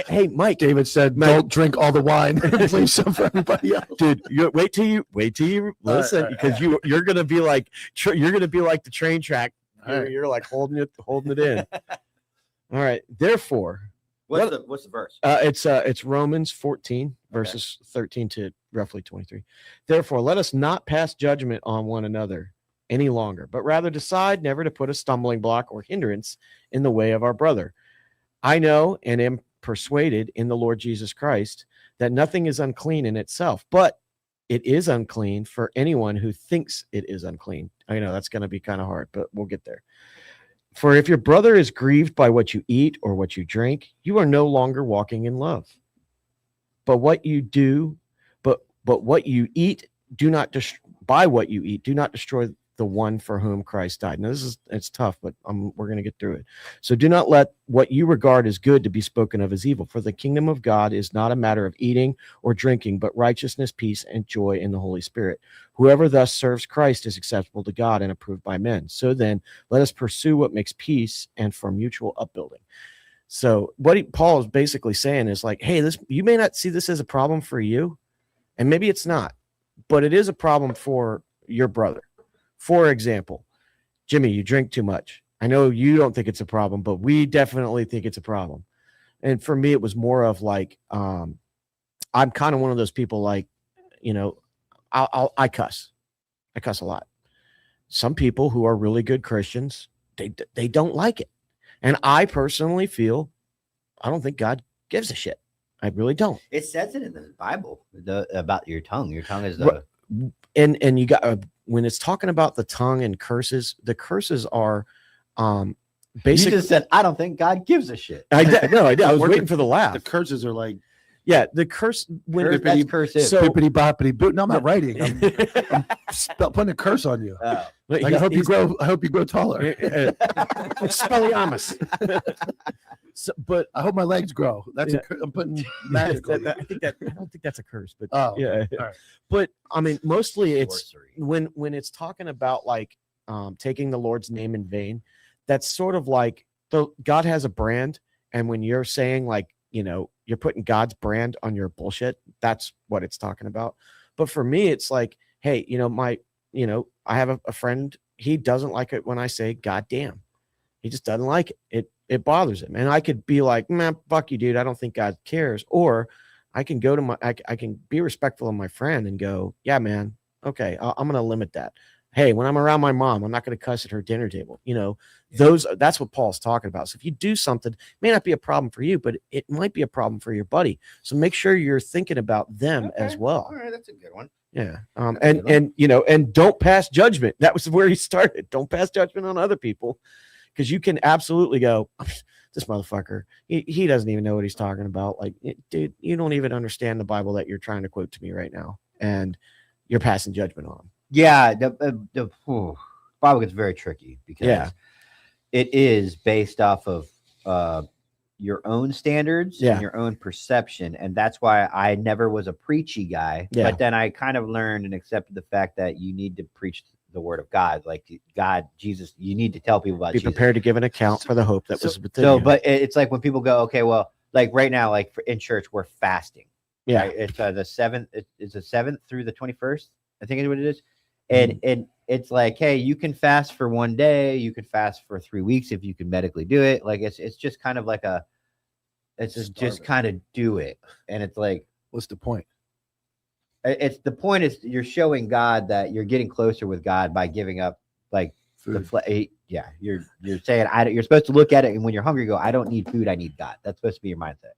Hey, Mike. David said, "Don't drink all the wine. Leave some for everybody else." Dude, wait till you listen, because you're gonna be like the train track. You're like holding it in. All right. Therefore, What's the verse? It's Romans 14 verses 13 to roughly 23. Therefore, let us not pass judgment on one another any longer, but rather decide never to put a stumbling block or hindrance in the way of our brother. I know and am persuaded in the Lord Jesus Christ that nothing is unclean in itself, but it is unclean for anyone who thinks it is unclean. I know that's going to be kind of hard, but we'll get there. For if your brother is grieved by what you eat or what you drink, you are no longer walking in love. But what you do, but what you eat, do not by what you eat, do not destroy the one for whom Christ died. Now, it's tough, but we're going to get through it. So do not let what you regard as good to be spoken of as evil. For the kingdom of God is not a matter of eating or drinking, but righteousness, peace, and joy in the Holy Spirit. Whoever thus serves Christ is acceptable to God and approved by men. So then let us pursue what makes peace and for mutual upbuilding. So what Paul is basically saying is like, hey, you may not see this as a problem for you, and maybe it's not, but it is a problem for your brother. For example, Jimmy, you drink too much. I know you don't think it's a problem, but we definitely think it's a problem. And for me, it was more of like, I'm kind of one of those people like, I cuss. I cuss a lot. Some people who are really good Christians, they don't like it. And I personally feel, I don't think God gives a shit. I really don't. It says it in the Bible about your tongue. Your tongue is the... And you got when it's talking about the tongue and curses, the curses are basically. You just said, I don't think God gives a shit. I did. I was waiting for the laugh. The curses are like, yeah, the curse when that's cursive. So bippity boppity boot. No, I'm not writing. I'm putting a curse on you. Like, I hope you grow taller. Spelliamus. So, but I hope my legs grow. I'm putting magic. I don't think that's a curse, but yeah. All right. But I mean, mostly it's when it's talking about like taking the Lord's name in vain. That's sort of like God has a brand, and when you're saying like you're putting God's brand on your bullshit, that's what it's talking about. But for me, it's like, hey, I have a friend. He doesn't like it when I say God damn. He just doesn't like it. It bothers him. And I could be like, man, fuck you, dude. I don't think God cares. Or I can go to I can be respectful of my friend and go, yeah, man. Okay. I'm going to limit that. Hey, when I'm around my mom, I'm not going to cuss at her dinner table. That's what Paul's talking about. So if you do something, it may not be a problem for you, but it might be a problem for your buddy. So make sure you're thinking about them as well. All right. That's a good one. Yeah. And don't pass judgment. That was where he started. Don't pass judgment on other people. Because you can absolutely go, this motherfucker, he doesn't even know what he's talking about. Like, dude, you don't even understand the Bible that you're trying to quote to me right now. And you're passing judgment on him. Yeah. The Bible gets very tricky because it is based off of your own standards and your own perception. And that's why I never was a preachy guy. Yeah. But then I kind of learned and accepted the fact that you need to preach the word of God, like God, Jesus. You need to tell people about. Be prepared to give an account for the hope that was within you. But it's like when people go, okay, well, like right now, like in church, we're fasting. Yeah, right? It's the 7th. It's the 7th through the 21st. I think is what it is. And it's like, hey, you can fast for one day. You can fast for 3 weeks if you can medically do it. Like it's just kind of like just kind of do it. And it's like, what's the point? It's the point is you're showing God that you're getting closer with God by giving up like food. You're saying you're supposed to look at it, and when you're hungry, go, I don't need food, I need God. That's supposed to be your mindset.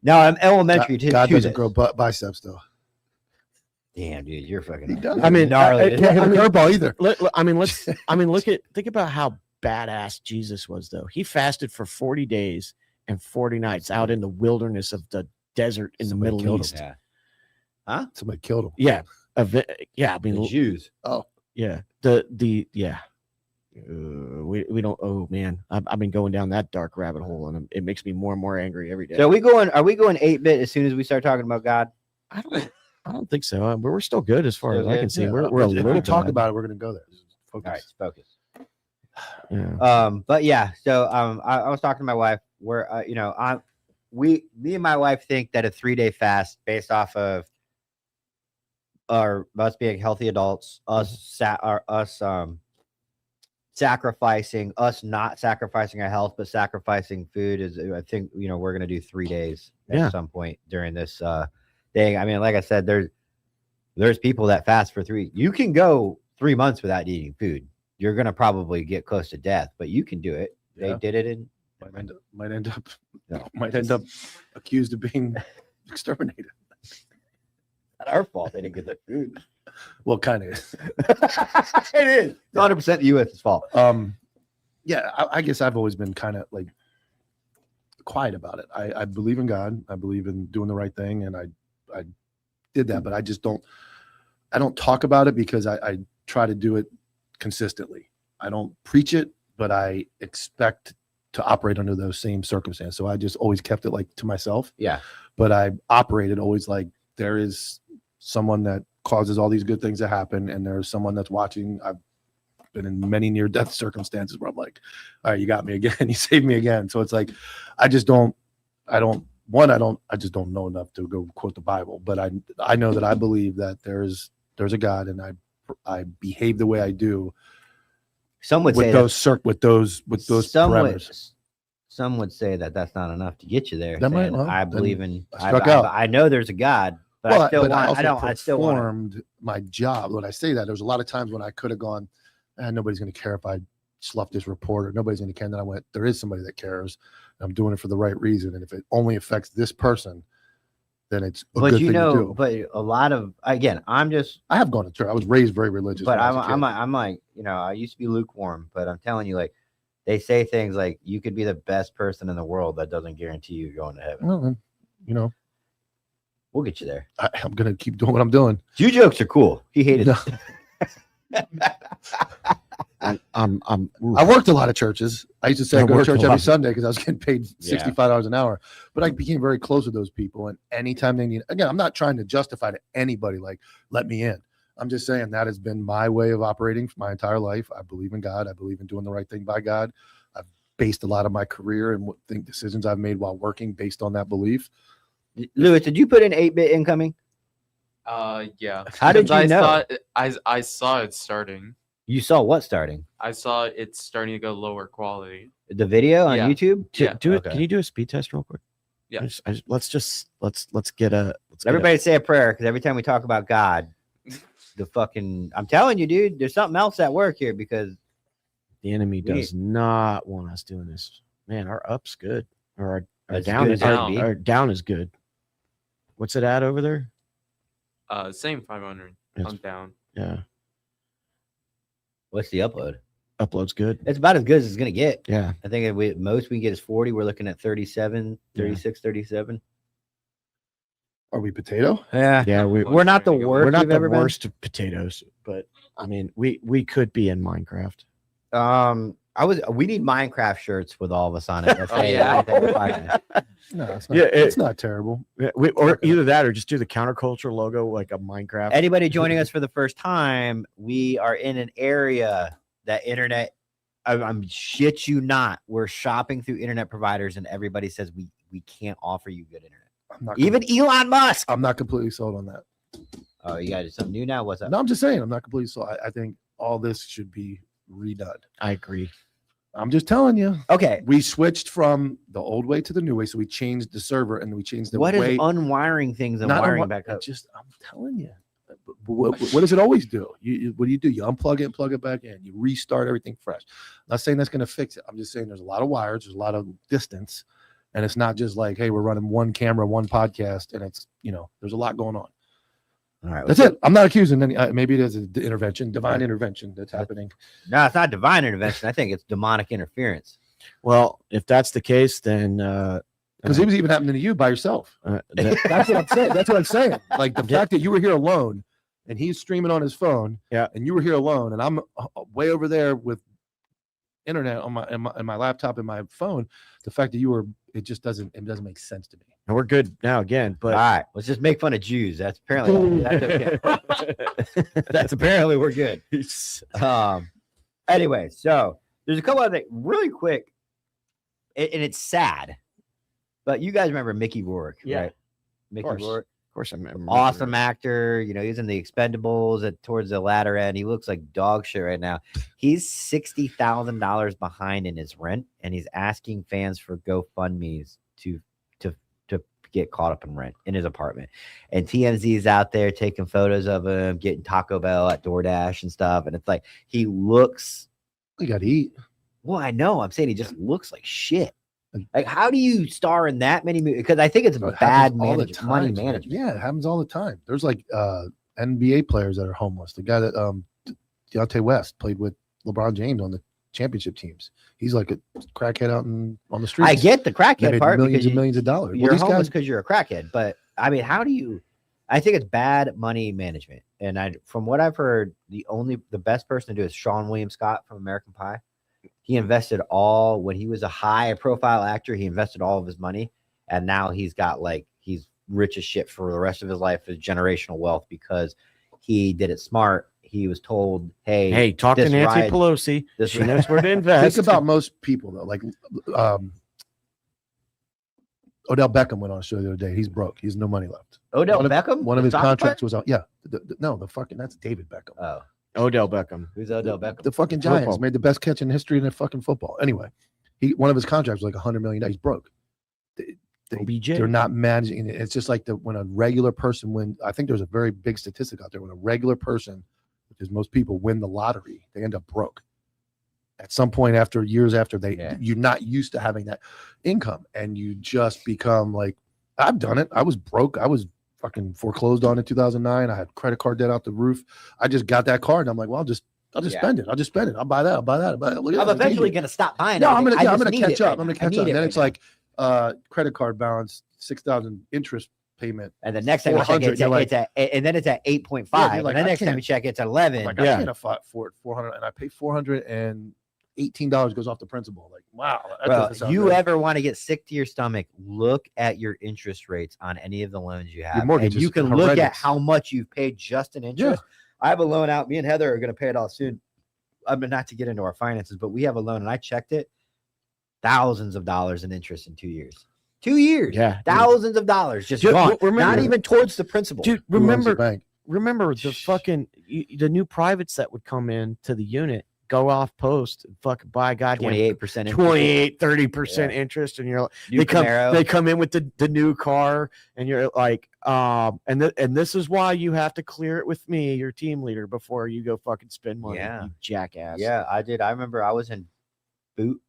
Now I'm elementary. God doesn't grow biceps though. Damn, dude, you're fucking. He does. I mean, gnarly. Can't hit a curveball either. Think about how badass Jesus was though. He fasted for 40 days and 40 nights out in the wilderness of the desert in the Middle East. Yeah. Huh? Somebody killed him. Yeah. I mean, the Jews. Oh, yeah. We don't. Oh man, I've been going down that dark rabbit hole, and it makes me more and more angry every day. So are we going 8-bit as soon as we start talking about God? I I don't think so. But we're still good as far Still as I good? can see. Yeah, We're a if little we talk bad. about it, we're going to go there. All Focus. right, focus. Yeah. But yeah, so I was talking to my wife. Where me and my wife think that a 3-day fast based off of us being healthy adults, sacrificing us not sacrificing our health but sacrificing food is, I think, we're gonna do 3 days at some point during this thing. I mean, like I said, there's people that fast for 3. You can go 3 months without eating food. You're gonna probably get close to death, but you can do it. They Yeah. did it in Might end up accused of being exterminated. not our fault. They didn't get the food. Well, kind of. It is 100% the U.S.'s fault. Yeah, I guess I've always been kind of like quiet about it. I believe in God. I believe in doing the right thing, and I did that, but I just don't. I don't talk about it because I try to do it consistently. I don't preach it, but I expect to operate under those same circumstances. So I just always kept it like to myself. Yeah. But I operated always like there is someone that causes all these good things to happen, and there's someone that's watching. I've been in many near-death circumstances where I'm like, all right, you got me again. You saved me again. So it's like, I just don't I just don't know enough to go quote the Bible, but I know that I believe that there's a God, and I behave the way I do. Some would say with those parameters. Some would say that that's not enough to get you there. That might- saying, well, I then believe in. I struck out. I know there's a God, but I still want. I still want. performed my job. When I say that, there's a lot of times when I could have gone, nobody's going to care if I slough this report, or nobody's going to care. And then I went, there is somebody that cares. And I'm doing it for the right reason. And if it only affects this person, then it's a good thing to do. But a lot of, again, I have gone to church. I was raised very religious. But when I was a kid. I'm like, I used to be lukewarm, but I'm telling you, like, they say things like you could be the best person in the world. That doesn't guarantee you going to heaven. Well, then, we'll get you there. I'm going to keep doing what I'm doing. Jew jokes are cool. He hated I worked a lot of churches. I used to say I go to church every Sunday because I was getting paid $65 an hour. But I became very close with those people. And anytime they need, again, I'm not trying to justify to anybody, like, let me in. I'm just saying that has been my way of operating for my entire life. I believe in God. I believe in doing the right thing by God. I've based a lot of my career and decisions I've made while working based on that belief. Lewis, did you put in 8-bit incoming? Yeah. How did you know? I saw it starting. You saw what starting? I saw it starting to go lower quality. The video on YouTube? Do it. Can you do a speed test real quick? Yeah. Let's get a. Everybody say a prayer, because every time we talk about God, I'm telling you, dude, there's something else at work here, because the enemy does not want us doing this. Man, our up's good, or our down is good. What's it at over there? Same 500. I'm down. Yeah. What's the upload? Upload's good. It's about as good as it's gonna get. Yeah. I think most we can get is 40. We're looking at 37, 36, 37. Are we potato? Yeah, we're not the worst. We're not the worst of potatoes, but I mean, we could be in Minecraft. We need Minecraft shirts with all of us on it. Oh, yeah. No, it's not, it's not terrible. Or either that, or just do the counterculture logo like a Minecraft. Anybody joining us for the first time, we are in an area that internet. I'm shit you not. We're shopping through internet providers, and everybody says we can't offer you good internet. Even Elon Musk. I'm not completely sold on that. Oh, you got something new now? What's up? No, I'm just saying I'm not completely sold. I think all this should be redone. I agree. I'm just telling you. Okay. We switched from the old way to the new way. So we changed the server and we changed the way. What is unwiring things and wiring back up? I'm telling you. What does it always do? What do? You unplug it and plug it back in. You restart everything fresh. I'm not saying that's going to fix it. I'm just saying there's a lot of wires. There's a lot of distance. And it's not just like, hey, we're running one camera, one podcast. And it's, there's a lot going on. All right. That's it. I'm not accusing any. Maybe it is an intervention, divine intervention that's happening. No, it's not divine intervention. I think it's demonic interference. Well, if that's the case, then because it was even happening to you by yourself. That's what I'm saying. That's what I'm saying. Like the fact that you were here alone, and he's streaming on his phone. Yeah. And you were here alone, and I'm way over there with internet on my laptop and my phone. The fact that you were, it doesn't make sense to me. And we're good now again. All But right, let's just make fun of Jews. That's apparently that's okay. That's apparently we're good. Anyway, so there's a couple of things really quick, and it's sad, but you guys remember Mickey Rourke, Yeah. right? Mickey course. Rourke, Of course, I remember. awesome actor. You know, he's in the Expendables towards the latter end. He looks like dog shit right now. He's $60,000 behind in his rent, and he's asking fans for GoFundMe's to get caught up in rent in his apartment. And TMZ is out there taking photos of him getting Taco Bell at DoorDash and stuff. And it's like he looks. You got to eat. Well, I know. I'm saying he just looks like shit. Like, how do you star in that many movies? Because I think it's It bad happens all the money time, man. management. Yeah, it happens all the time. There's like NBA players that are homeless. The guy that Deontay West played with LeBron James on the championship teams. He's like a crackhead out on the streets. I get the They crackhead made part millions because and millions of dollars. you're these homeless guys, because you're a crackhead. But I mean, how do you? I think it's bad money management. And from what I've heard, the best person to do is Sean William Scott from American Pie. He invested all when he was a high profile actor. He invested all of his money, and now he's rich as shit for the rest of his life, his generational wealth, because he did it smart. He was told, "Hey, talk to this Nancy ride- Pelosi. this She ride- knows where to invest. think about most people though. Like Odell Beckham went on a show the other day. He's broke. He has no money left. Odell One of- Beckham." One of the his soccer contracts was out. Yeah, the fucking that's David Beckham. player? Odell Beckham. Who's Odell Beckham? The fucking Giants Football. made the best catch in history in the fucking football. Anyway, one of his contracts was like $100 million. He's broke. OBJ. They're not managing it. It's just like when a regular person wins. I think there's a very big statistic out there. When a regular person, which is most people, win the lottery, they end up broke. At some point years after you're not used to having that income, and you just become like, I've done it. I was broke. I was fucking foreclosed on in 2009. I had credit card debt out the roof. I just got that card, and I'm like, well, I'll just spend it. I'll just spend it. I'll buy that. I'll buy that. Look at I'm that. eventually going to stop buying. No, I'm everything. gonna I just catch need up. it I'm right gonna now. I catch need up. it Then right it's now. like credit card balance, 6,000 interest payment. And the next time you check, 400, and then it's at 8.5. Yeah, you're like, and the I next time can't- you check, it's at 11. I'm like, Yeah. I can't afford 400, and I pay $418 goes off the principal. Like, wow. That Well, doesn't sound you good. ever want to get sick to your stomach, look at your interest rates on any of the loans you have. mortgage And you is can look at horrendous. how much you've paid just in interest. I have a loan out. Me and Heather are going to pay it all soon. I mean, not to get into our finances, but we have a loan, and I checked it. Thousands of dollars in interest in 2 years. 2 years. Yeah. Thousands of dollars just Dude, gone. remember- Not even towards the principal. Dude, Who owns the remember bank? the fucking the new privates that would come in to the unit, go off post, and fucking buy goddamn 28%. 28, 30% Yeah. interest, and you're like, New Camaro. they come in with the new car, and you're like, and this is why you have to clear it with me, your team leader, before you go fucking spend money. Yeah. You jackass. Yeah, I did. I remember I was in boot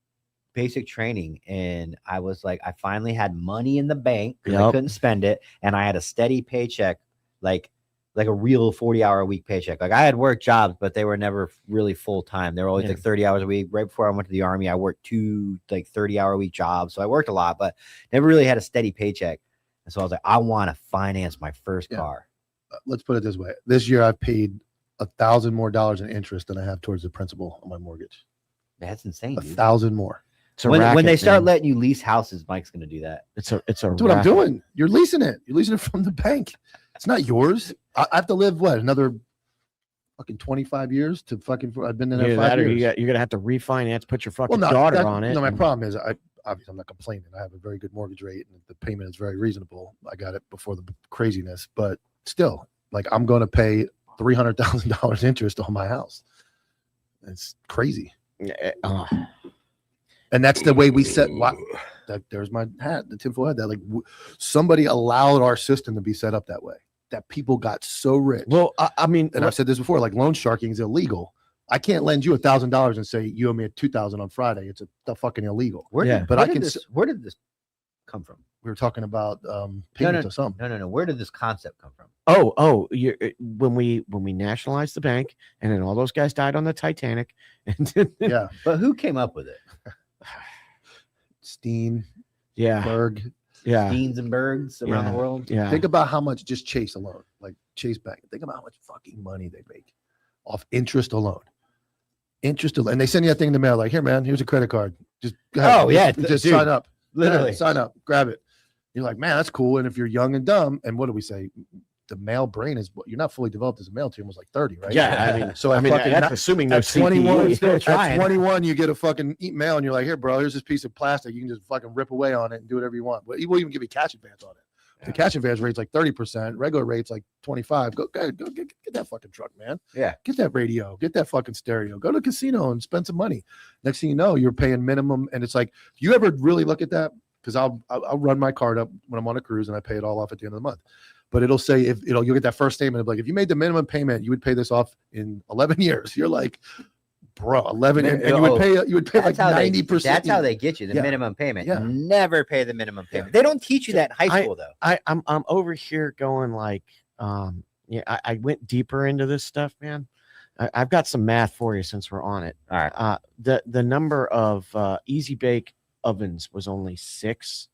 basic training, and I was like, I finally had money in the bank because I Yep. couldn't spend it, and I had a steady paycheck, like a real 40-hour a week paycheck. Like I had work jobs, but they were never really full time. They were always Yeah. like 30 hours a week. Right before I went to the army, I worked 2 like 30-hour a week jobs, so I worked a lot, but never really had a steady paycheck. And so I was like, I want to finance my first Yeah. car. Let's put it this way. This year I've paid $1,000 more in interest than I have towards the principal on my mortgage. That's insane. Dude. 1,000 more. It's a When racket, they start man. letting you lease houses, Mike's going to do that. it's a That's what I'm racket. doing. You're leasing it. You're leasing it from the bank. It's not yours. I have to live another fucking 25 years to fucking. I've been in there Either 5 that or years. you're gonna have to refinance, put your fucking no, daughter on it. No, my and- problem is obviously I'm not complaining. I have a very good mortgage rate and the payment is very reasonable. I got it before the craziness, but still, like I'm going to pay $300,000 interest on my house. It's crazy, and that's the way we set. There's my hat, the tinfoil hat. That somebody allowed our system to be set up that way. That people got so rich. Well, I mean, And I've said this before, like loan sharking is illegal. I can't lend you $1,000 and say you owe me $2,000 on Friday. It's a fucking illegal. Yeah. But where did this come from? We were talking about payments or something. No. Where did this concept come from? when we nationalized the bank, and then all those guys died on the Titanic, and Yeah, But who came up with it? Steen, yeah, Berg. yeah, Deans and Bergs around Yeah. the world. yeah. Think about how much just Chase alone, like Chase Bank. Think about how much fucking money they make off interest alone. Interest alone, and they send you that thing in the mail, like, here, man, here's a credit card. Just go ahead. Oh, yeah, just dude, sign up. Literally. Yeah, sign up, grab it. You're like, man, that's cool. And if you're young and dumb, and what do we say? The male brain is, you're not fully developed as a male till you're almost like 30, right? Yeah, I mean, So I mean, fucking that's not- assuming no at 21, CTE. at 21, you get a fucking email and you're like, here, bro, here's this piece of plastic. You can just fucking rip away on it and do whatever you want. But he will even give you cash advance on it. The cash advance rate's like 30%. Regular rate's like 25. Go get that fucking truck, man. Yeah. Get that radio. Get that fucking stereo. Go to a casino and spend some money. Next thing you know, you're paying minimum. And it's like, do you ever really look at that? Because I'll run my card up when I'm on a cruise and I pay it all off at the end of the month. But it'll say, if you'll get that first statement of like, if you made the minimum payment, you would pay this off in 11 years. You're like, bro, 11, and you would pay like 90%. That's how they get you the Yeah. minimum payment. Yeah. Never pay the minimum payment. They don't teach you that in high school though. I'm over here going like, yeah, I went deeper into this stuff, man. I've got some math for you since we're on it. All right. The number of easy bake ovens was only 6.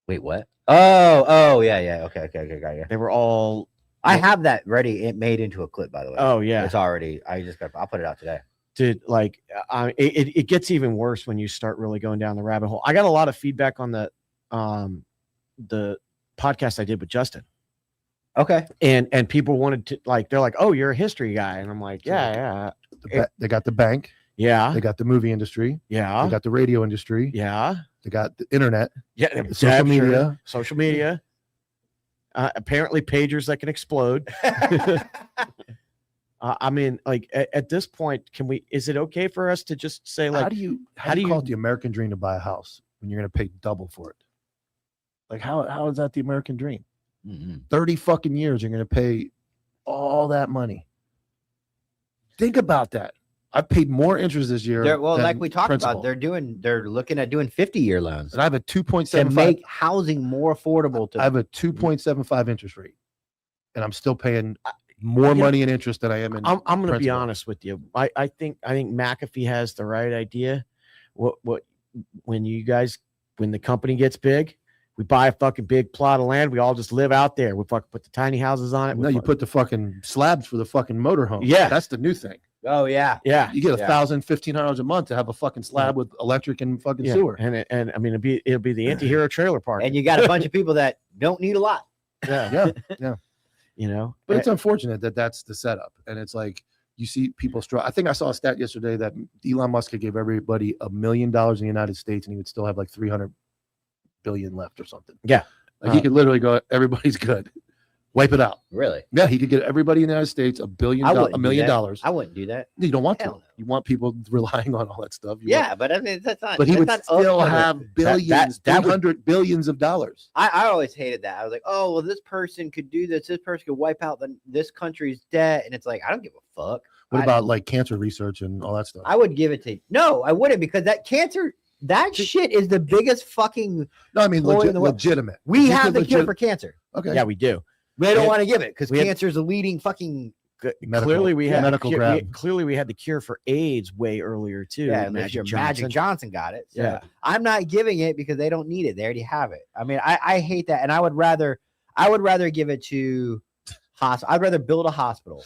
Wait, what? Oh, yeah. Okay, got you. They were all. I have that ready. It made into a clip, by the way. Oh yeah, it's already. I'll put it out today. Dude, like, it gets even worse when you start really going down the rabbit hole. I got a lot of feedback on the podcast I did with Justin. Okay. And people wanted to, like, they're like, oh, you're a history guy, and I'm like, yeah. They got the bank. Yeah. They got the movie industry. Yeah. They got the radio industry. Yeah. They got the internet. Yeah. Social media. Sure. Social media. Apparently pagers that can explode. I mean, like at this point, is it okay for us to just say, like, how do you call it the American dream to buy a house when you're going to pay double for it? Like, how is that the American dream? 30 fucking years, you're going to pay all that money. Think about that. I've paid more interest this year. Well, like we talked principal. about, they're looking at doing 50-year loans. And I have a 2.75 to make housing more affordable. I have a 2.75 interest rate, and I'm still paying more money in interest than I am in. I'm going to be principal. honest with you. I think McAfee has the right idea. When the company gets big, we buy a fucking big plot of land. We all just live out there. We fucking put the tiny houses on it. No, you put the fucking slabs for the fucking motorhome. Yeah, that's the new thing. Oh yeah, yeah. You get $1,000, $1,500 a month to have a fucking slab with electric and fucking sewer. And I mean, it'll be the anti-hero trailer park. And you got a bunch of people that don't need a lot. Yeah. You know, but it's unfortunate that that's the setup, and it's like you see people struggle. I think I saw a stat yesterday that Elon Musk had gave everybody $1 million in the United States, and he would still have like 300 billion left or something. Yeah, like he could literally go, everybody's good. Wipe it out. Really? Yeah, he could get everybody in the United States $1 million. I wouldn't do that. You don't want to. No. You want people relying on all that stuff. But I mean, that's not. But he would not still have billions, billions of dollars. I always hated that. I was like, oh, well, this person could do this. This person could wipe out this country's debt, and it's like, I don't give a fuck. What about like cancer research and all that stuff? I would give it to. No, I wouldn't, because that cancer. That shit is the biggest fucking. No, I mean legitimate. We have the cure for cancer. Okay. Yeah, we do. They don't want to give it because cancer is the leading fucking. Clearly, we had medical grab. Clearly, we had the cure for AIDS way earlier too. Yeah, Magic Johnson got it. So yeah, I'm not giving it because they don't need it. They already have it. I mean, I hate that, and I would rather give it to hospital. I'd rather build a hospital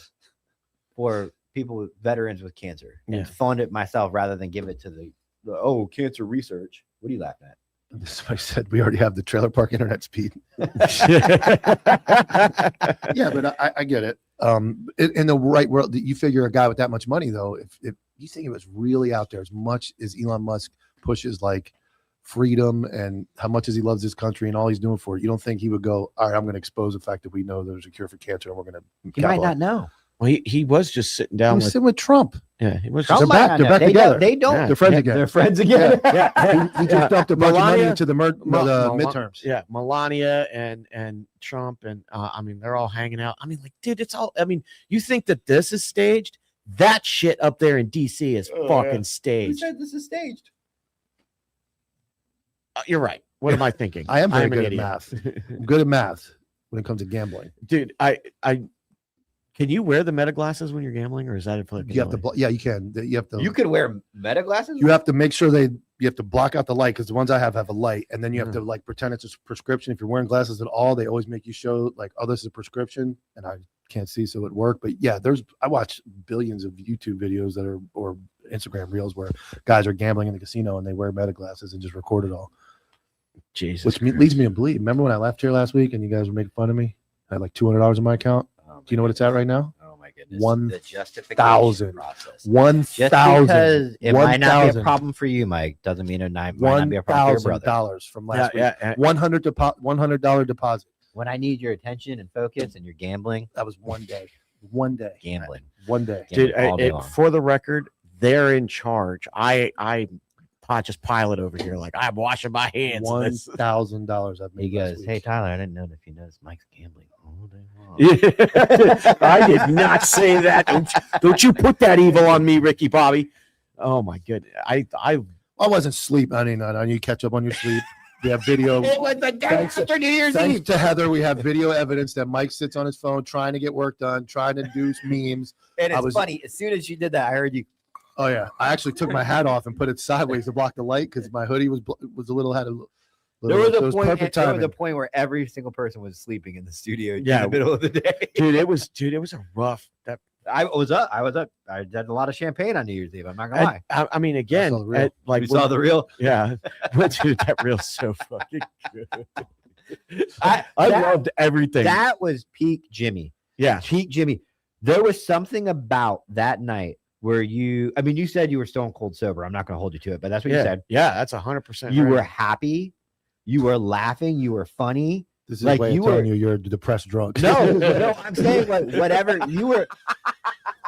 for people veterans with cancer and fund it myself rather than give it to the cancer research. What are you laughing at? Somebody said we already have the trailer park internet speed. Yeah, but I get it. In the right world, you figure a guy with that much money, though, if you think it was really out there, as much as Elon Musk pushes like freedom and how much as he loves his country and all he's doing for it, you don't think he would go, all right, I'm going to expose the fact that we know there's a cure for cancer and we're going to. He might not know. Well, he was just sitting down with Trump. Yeah, he was. They're back together. They don't. Yeah. They're friends again. They're friends again. Yeah. He just dumped a bunch of money into the midterms. Yeah, Melania and Trump and I mean, they're all hanging out. I mean, like, dude, it's all. I mean, you think that this is staged? That shit up there in DC is fucking staged. Who said this is staged? You're right. What am I thinking? I am very good at math. I'm good at math when it comes to gambling, dude. Can you wear the meta glasses when you're gambling, or is that a you have to? Yeah, you can. You have to. You could wear meta glasses. You have to make sure you have to block out the light, because the ones I have a light, and then you have to like pretend it's a prescription. If you're wearing glasses at all, they always make you show like, oh, this is a prescription, and I can't see, so it worked. But yeah, I watch billions of YouTube videos or Instagram reels where guys are gambling in the casino and they wear meta glasses and just record it all. Jesus. which leads me to believe. Remember when I left here last week and you guys were making fun of me? I had like $200 in my account. Oh, Do you know what it's at right now? Oh my goodness. 1,000 process. 1,000. Just because it might not be a 1,000. problem for you, Mike, doesn't mean it might not be a problem for your brother. $1,000 from last week. Yeah. $100 deposit. When I need your attention and focus and you're gambling, That was one day. One day. gambling. One day. Dude, all day long. for the record, they're in charge. I just pilot over here like I'm washing my hands. of this. $1,000 I've made. He last goes, week. "Hey Tyler, I didn't know if you noticed Mike's gambling all day long." Yeah. I did not say that. Don't you put that evil on me, Ricky Bobby. Oh my goodness. I wasn't sleep any night. I need to catch up on your sleep. We have video. it was the day Thanks- after New Year's Thanks Eve. to Heather, we have video evidence that Mike sits on his phone trying to get work done, trying to do memes. And I it's was- funny. As soon as you did that, I heard you. Oh yeah, I actually took my hat off and put it sideways to block the light because my hoodie was a little had a little. There was it a point. perfect There was a timing. point where every single person was sleeping in the studio in Yeah. the middle of the day. Dude, it was a rough. That I was up. I had a lot of champagne on New Year's Eve. I'm not gonna lie. I mean, again, saw the reel. like You saw the real. yeah, but dude, that reel's so fucking good. I that- loved everything. That was peak Jimmy. yeah, Peak Jimmy. There was something about that night where you. I mean, you said you were stone cold sober. I'm not gonna hold you to it, but that's what you said. yeah, that's 100%. You right. were happy. You were laughing. You were funny. This is like way you of telling were- you you're a depressed drunk. No, no, I'm saying like whatever you were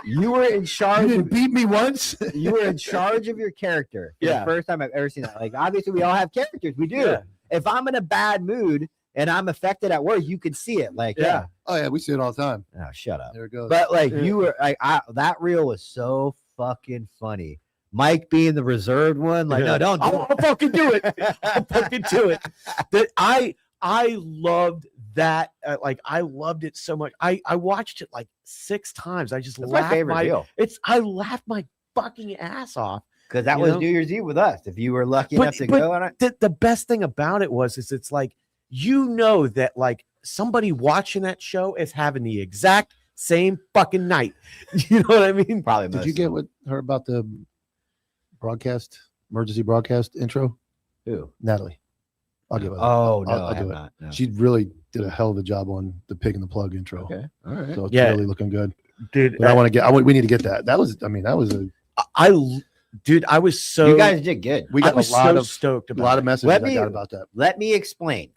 in you charge. didn't Of, beat me once. you were in charge of your character. For Yeah. the first time I've ever seen that. Like obviously we all have characters. We do. Yeah. If I'm in a bad mood and I'm affected at work, you can see it. Like Yeah. Oh yeah, we see it all the time. Oh, shut up. There it goes. But like Yeah. you were like that reel was so fucking funny. Mike being the reserved one, like Yeah. no, don't do I'll fucking do it. I'll fucking do it. That I loved that. Like I loved it so much. I watched it like 6 times. I just That's my laughed favorite reel I laughed my fucking ass off. because that You was know? New Year's Eve with us. If you were lucky But- enough to but go on it, The best thing about it was it's like that like somebody watching that show is having the exact same fucking night. You know what I mean? probably. Did most you of get them. what her about the emergency broadcast intro? Who? Natalie. I'll give it. Oh no, I'll I do have it. not. No. She really did a hell of a job on the pig and the plug intro. Okay. All right. So it's Yeah. really looking good. Dude, But I want to get. We need to get that. That was. I mean, that was a. dude, I was so You guys did good. We I got was a lot so of stoked a about lot it. of messages Let I me- got about that. Let me explain.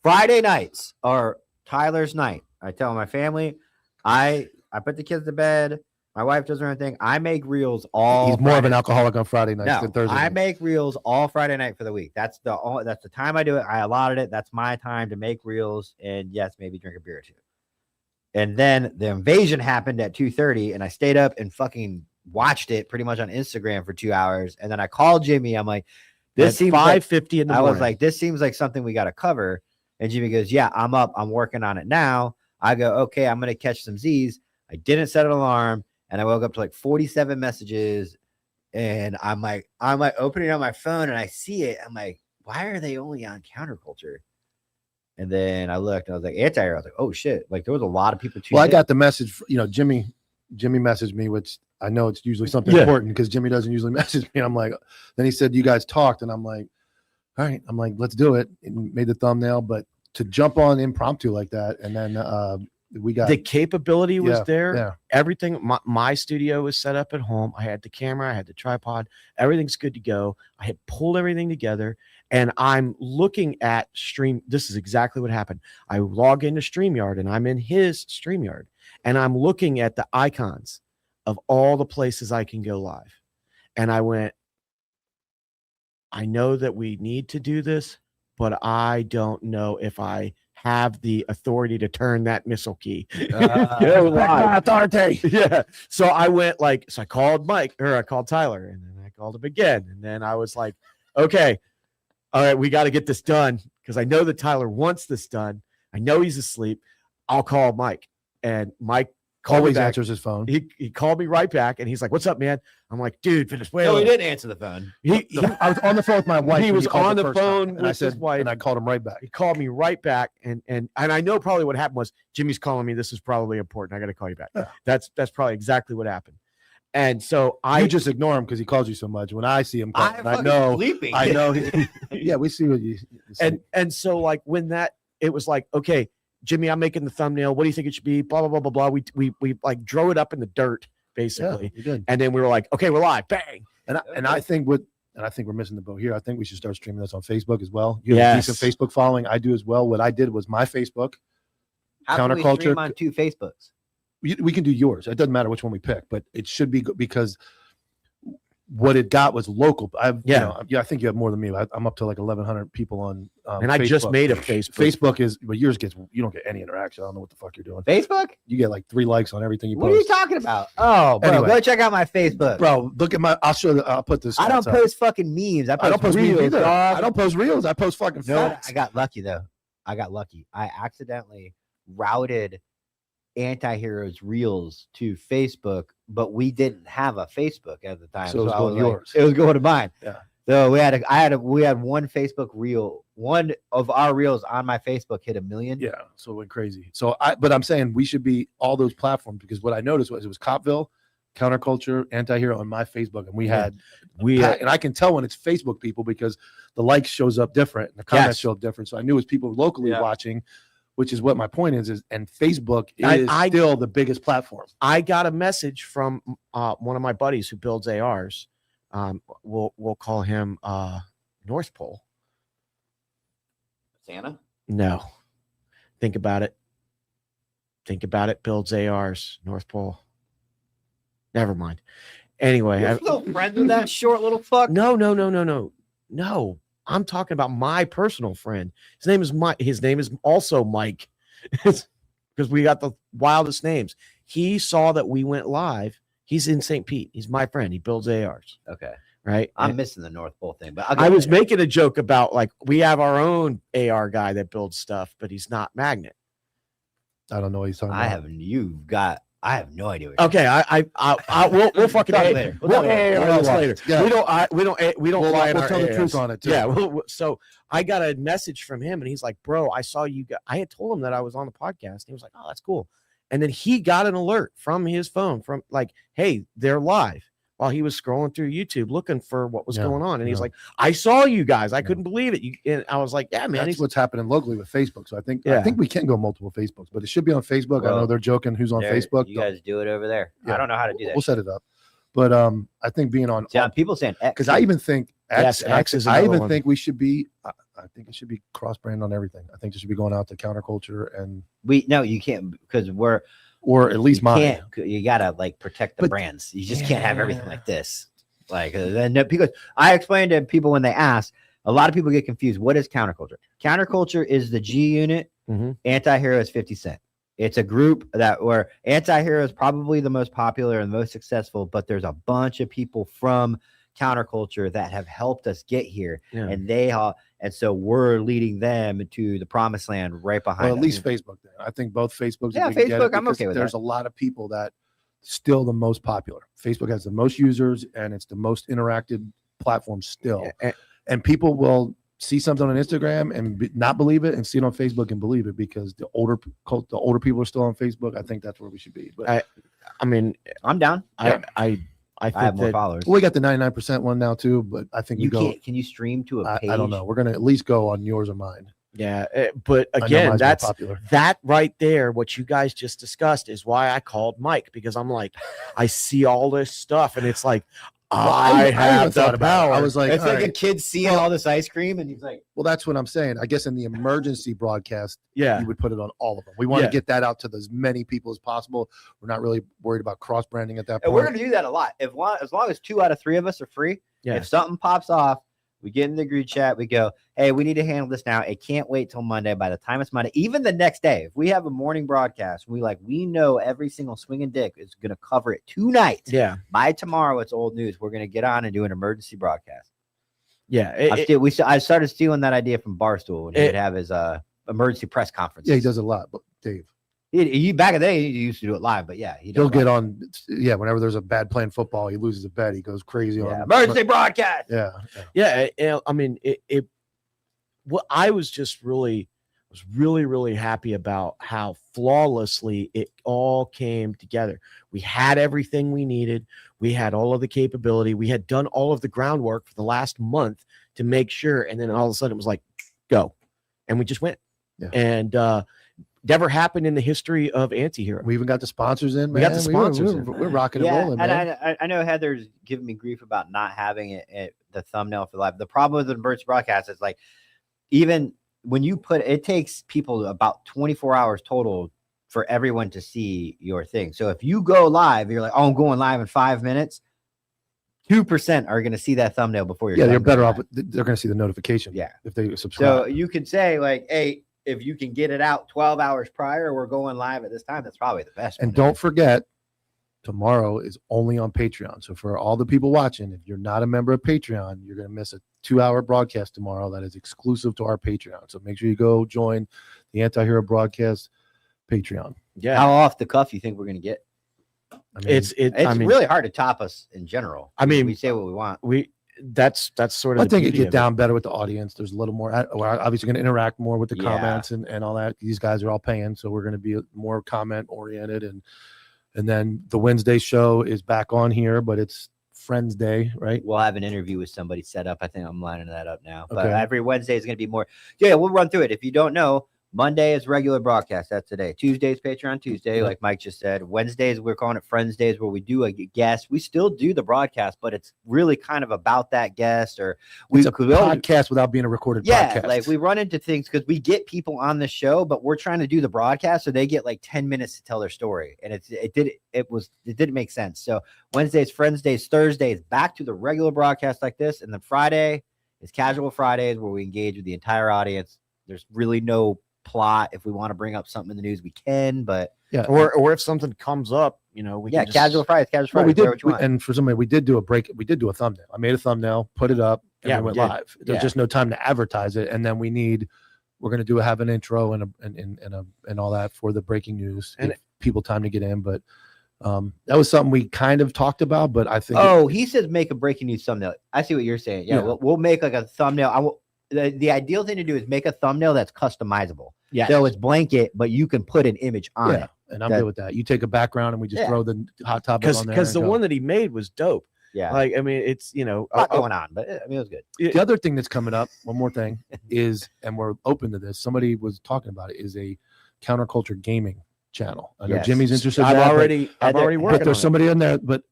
Friday nights are Tyler's night. I tell my family, I put the kids to bed. My wife does her own thing. I make reels all. He's more of Friday- an alcoholic on Friday nights No, than Thursday. I nights. make reels all Friday night for the week. That's the time I do it. I allotted it. That's my time to make reels and yes, maybe drink a beer or two. And then the invasion happened at 2:30, and I stayed up and fucking watched it pretty much on Instagram for 2 hours. And then I called Jimmy. I'm like, this At seems like 5:50 in the I morning. was like, this seems like something we got to cover. And Jimmy goes, yeah, I'm up. I'm working on it now. I go, okay, I'm going to catch some Z's. I didn't set an alarm. And I woke up to like 47 messages. And I'm like opening on my phone and I see it. I'm like, why are they only on counterculture? And then I looked and I was like, anti-hero. I was like, oh shit. Like there was a lot of people tuning Well, I in. got the message. Jimmy messaged me, which I know it's usually something Yeah. important because Jimmy doesn't usually message me. I'm like, then he said, you guys talked. And I'm like, all right. I'm like, let's do it. And made the thumbnail. But to jump on impromptu like that. And then we got the capability was Yeah, there. yeah. Everything. My studio was set up at home. I had the camera. I had the tripod. Everything's good to go. I had pulled everything together, and I'm looking at stream. This is exactly what happened. I log into StreamYard, and I'm in his StreamYard, and I'm looking at the icons of all the places I can go live, and I went, I know that we need to do this, but I don't know if I have the authority to turn that missile key. Go live. Yeah. So I went so I called I called Tyler, and then I called him again. And then I was like, okay, all right, we got to get this done because I know that Tyler wants this done. I know he's asleep. I'll call Mike. And Mike called me always back. answers his phone. He called me right back, and he's like, "What's up, man?" I'm like, "Dude, Venezuela." No, he didn't answer the phone. I was on the phone with my wife. He when was called on the first time, phone and with I his said, wife. and I called him right back. He called me right back, and I know probably what happened was Jimmy's calling me. This is probably important. I got to call you back. Yeah. That's probably exactly what happened. And so You just ignore him because he calls you so much. When I see him, calling, I know. sleeping. I know. Yeah, we see what you. and so like when it was like, okay, Jimmy, I'm making the thumbnail. What do you think it should be? Blah blah blah blah blah. We like drove it up in the dirt basically, we did. and then we were like, okay, we're live, bang. And I think we're missing the boat here. I think we should start streaming this on Facebook as well. You have a decent Facebook following. I do as well. What I did was my Facebook. How can we stream on 2 Facebooks? We can do yours. It doesn't matter which one we pick, but it should be because what it got was local. I think you have more than me. I'm up to like 1,100 people on. And I just made a Facebook. Facebook is, but yours you don't get any interaction. I don't know what the fuck you're doing. Facebook? You get like 3 likes on everything you post. What are you talking about? Oh, bro, Anyway. go check out my Facebook. Bro, look at I'll put this. I don't post fucking memes. I don't post reels reels, either. dog. I don't post reels. I post fucking No, facts. I got lucky though. I accidentally routed Anti-Heroes reels to Facebook, but we didn't have a Facebook at the time. So it was I going yours. It was going to mine. Yeah. So we had one Facebook reel. One of our reels on my Facebook hit 1 million. Yeah, so it went crazy. But I'm saying we should be all those platforms because what I noticed was it was Copville, Counterculture, Anti-Hero on my Facebook, and and I can tell when it's Facebook people because the likes shows up different and the comments show up different. So I knew it was people locally watching, which is what my point is and Facebook is still the biggest platform. I got a message from one of my buddies who builds ARs. We'll call him North Pole. Santa? No. Think about it. Builds ARs, North Pole. Never mind. Anyway, You're still friends with that short little fuck? No. I'm talking about my personal friend. His name is Mike. His name is also Mike, because we got the wildest names. He saw that we went live. He's in St. Pete. He's my friend. He builds ARs. Okay. Right. I'm missing the North Pole thing, but I was making a joke about like we have our own AR guy that builds stuff, but he's not Magnet. I don't know what he's talking about. I have no idea. Okay, we'll fucking talk later. We'll later. Yeah. We don't lie in we'll our tell the ARs. truth on it too. Yeah. So I got a message from him, and he's like, "Bro, I saw you." I had told him that I was on the podcast. And he was like, "Oh, that's cool." And then he got an alert from his phone from like, "Hey, they're live." While he was scrolling through YouTube looking for what was going on, and he's like, "I saw you guys. I couldn't believe it." And I was like, "Yeah, man." That's what's happening locally with Facebook. So I think we can go multiple Facebooks, but it should be on Facebook. Well, I know they're joking who's on Facebook. You guys do it over there. Yeah. I don't know how to do that. We'll set it up. But I think being on people saying X, because I even think X, X is I another even one. think we should be. I think it should be cross brand on everything. I think it should be going out to Counterculture and you can't because or at least mine. You gotta like protect the But- brands. You just can't have everything like this. Like then because I explained to people when they ask, a lot of people get confused. What is Counterculture? Counterculture is the G unit. Mhm. Anti-Hero is 50 Cent. It's a group where Anti-Hero is probably the most popular and most successful, but there's a bunch of people from Counterculture that have helped us get here, and and so we're leading them to the promised land right behind. Well, at us. least Facebook. Then. I think both Facebooks. Yeah, if we can get it, Facebook, I'm because okay with there's that. a lot of people that still the most popular. Facebook has the most users and it's the most interacted platform still. And people will see something on Instagram and not believe it, and see it on Facebook and believe it because the older people are still on Facebook. I think that's where we should be. But I mean, I'm down. I think I have more that followers. we got the 99% one now too. But I think You we go. can't. Can you stream to a page? I don't know. We're gonna at least go on yours or mine. yeah, but I know again, mine's more that's popular. that right there. What you guys just discussed is why I called Mike, because I'm like, I see all this stuff, and it's like I even have thought the about it. power. I was like, It's all like a right. kid seeing all this ice cream, and he's like, Well, that's what I'm saying. I guess in the emergency broadcast, yeah, you would put it on all of them. We want Yeah. to get that out to as many people as possible. We're not really worried about cross branding at that and we're point. gonna do that a lot. As long as 2 out of 3 of us are free, yeah. if something pops off, we get in the group chat. We go, hey, we need to handle this now. It can't wait till Monday. By the time it's Monday, even the next day, if we have a morning broadcast, we know every single swinging dick is gonna cover it tonight. Yeah, By tomorrow, it's old news. We're gonna get on and do an emergency broadcast. yeah. I started stealing that idea from Barstool when he would have his emergency press conference. Yeah, he does a lot. But Dave, He back in the day, he used to do it live, but yeah, he'll get on. Yeah, whenever there's a bad play in football, he loses a bet. He goes crazy on emergency broadcast. Yeah. I mean, what I was just really happy about how flawlessly it all came together. We had everything we needed. We had all of the capability. We had done all of the groundwork for the last month to make sure. And then all of a sudden it was like, go. And we just went. Yeah. And never happened in the history of Antihero. We even got the sponsors in. We got the sponsors in. We're rocking and rolling, and man. I know Heather's giving me grief about not having it the thumbnail for live. The problem with the emergency broadcast is like, even when you put it takes people about 24 hours total for everyone to see your thing. So if you go live, you're like, oh, I'm going live in 5 minutes. 2% are going to see that thumbnail before you're. Yeah, they're better off. They're going to see the notification. Yeah, if they subscribe. So you could say like, hey, if you can get it out 12 hours prior, we're going live at this time. That's probably the best. And don't forget, tomorrow is only on Patreon. So for all the people watching, if you're not a member of Patreon, you're going to miss a 2-hour broadcast tomorrow that is exclusive to our Patreon. So make sure you go join the Antihero Broadcast Patreon. Yeah. How off the cuff you think we're going to get? I mean, It's really hard to top us in general. I mean, we say what we want. That's sort of. I think it beauty get of down better with the audience. There's a little more. We're obviously going to interact more with the Yeah. comments and all that. These guys are all paying, so we're going to be more comment oriented. And then the Wednesday show is back on here, but it's Friends Day, right? We'll have an interview with somebody set up. I think I'm lining that up now. But Okay. every Wednesday is going to be more. Yeah, we'll run through it. If you don't know, Monday is regular broadcast. That's today. Tuesday's Patreon Tuesday, Yep. like Mike just said. Wednesdays, we're calling it Friends Days, where we do a guest. We still do the broadcast, but it's really kind of about that guest. Or It's a 'cause we only- podcast without being a recorded yeah, podcast. like we run into things because we get people on the show, but we're trying to do the broadcast, so they get like 10 minutes to tell their story, and it didn't make sense. So Wednesdays, Friends Days, Thursdays, back to the regular broadcast like this, and then Friday is Casual Fridays, where we engage with the entire audience. There's really no plot. If we want to bring up something in the news, we can, but yeah. or if something comes up, we can just, Casual Fridays, Well, wear we did, what you want. and for somebody, we did do a break. We did do a thumbnail. I made a thumbnail, put it up, and Yeah, we we went did. live. There's Yeah. just no time to advertise it, and then we're going to have an intro and all that for the breaking news, And give people time to get in. But that was something we kind of talked about, but I think He says make a breaking news thumbnail. I see what you're saying. Yeah, Yeah. we'll make like a thumbnail. The ideal thing to do is make a thumbnail that's customizable. Yeah. So it's blanket, but you can put an image on yeah, it. and I'm that- good with that. You take a background and we just Yeah. throw the hot topic on there. because the and go. one that he made was dope. Yeah. Like, I mean, it's a lot going on, but I mean, it was good. The other thing that's coming up, one more thing, is, and we're open to this. Somebody was talking about it, is a counterculture gaming channel. I know Yes. Jimmy's interested. in I've that, but- already but worked. there's somebody in there. But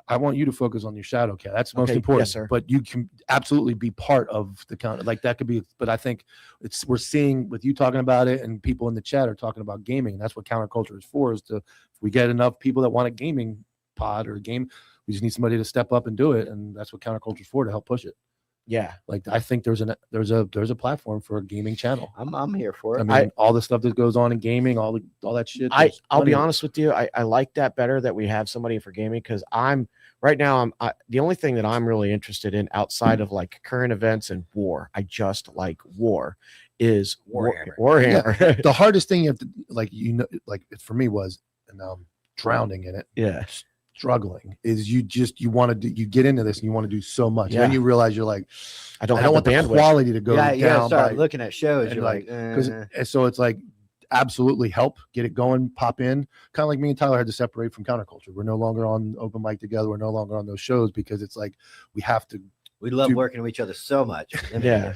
I want you to focus on your shadow cat. That's most Okay, important. yes, sir. But you can absolutely be part of the counter. Like that could be. But I think we're seeing with you talking about it, and people in the chat are talking about gaming. And that's what counterculture is for. Is to, if we get enough people that want a gaming pod or a game, we just need somebody to step up and do it. And that's what counterculture is for, to help push it. Yeah. Like I think there's a platform for a gaming channel. I'm here for it. I mean, all the stuff that goes on in gaming, all that shit. there's I'll plenty be of it. honest with you. I like that better, that we have somebody for gaming, because right now the only thing that I'm really interested in outside of like current events and war, I just like war, is Warhammer. The hardest thing you have to for me was, and drowning in it, Yeah. struggling, is you want to do, you get into this and you want to do so much, and Yeah. then you realize you're like, I don't I have don't want the bandwidth. quality to go yeah, you gotta down. start looking at shows. and You're like, because so it's like absolutely help get it going, pop in, kind of like me and Tyler had to separate from counterculture. We're no longer on open mic together. We're no longer on those shows because it's like we have to. we love Dude. working with each other so much. Yeah.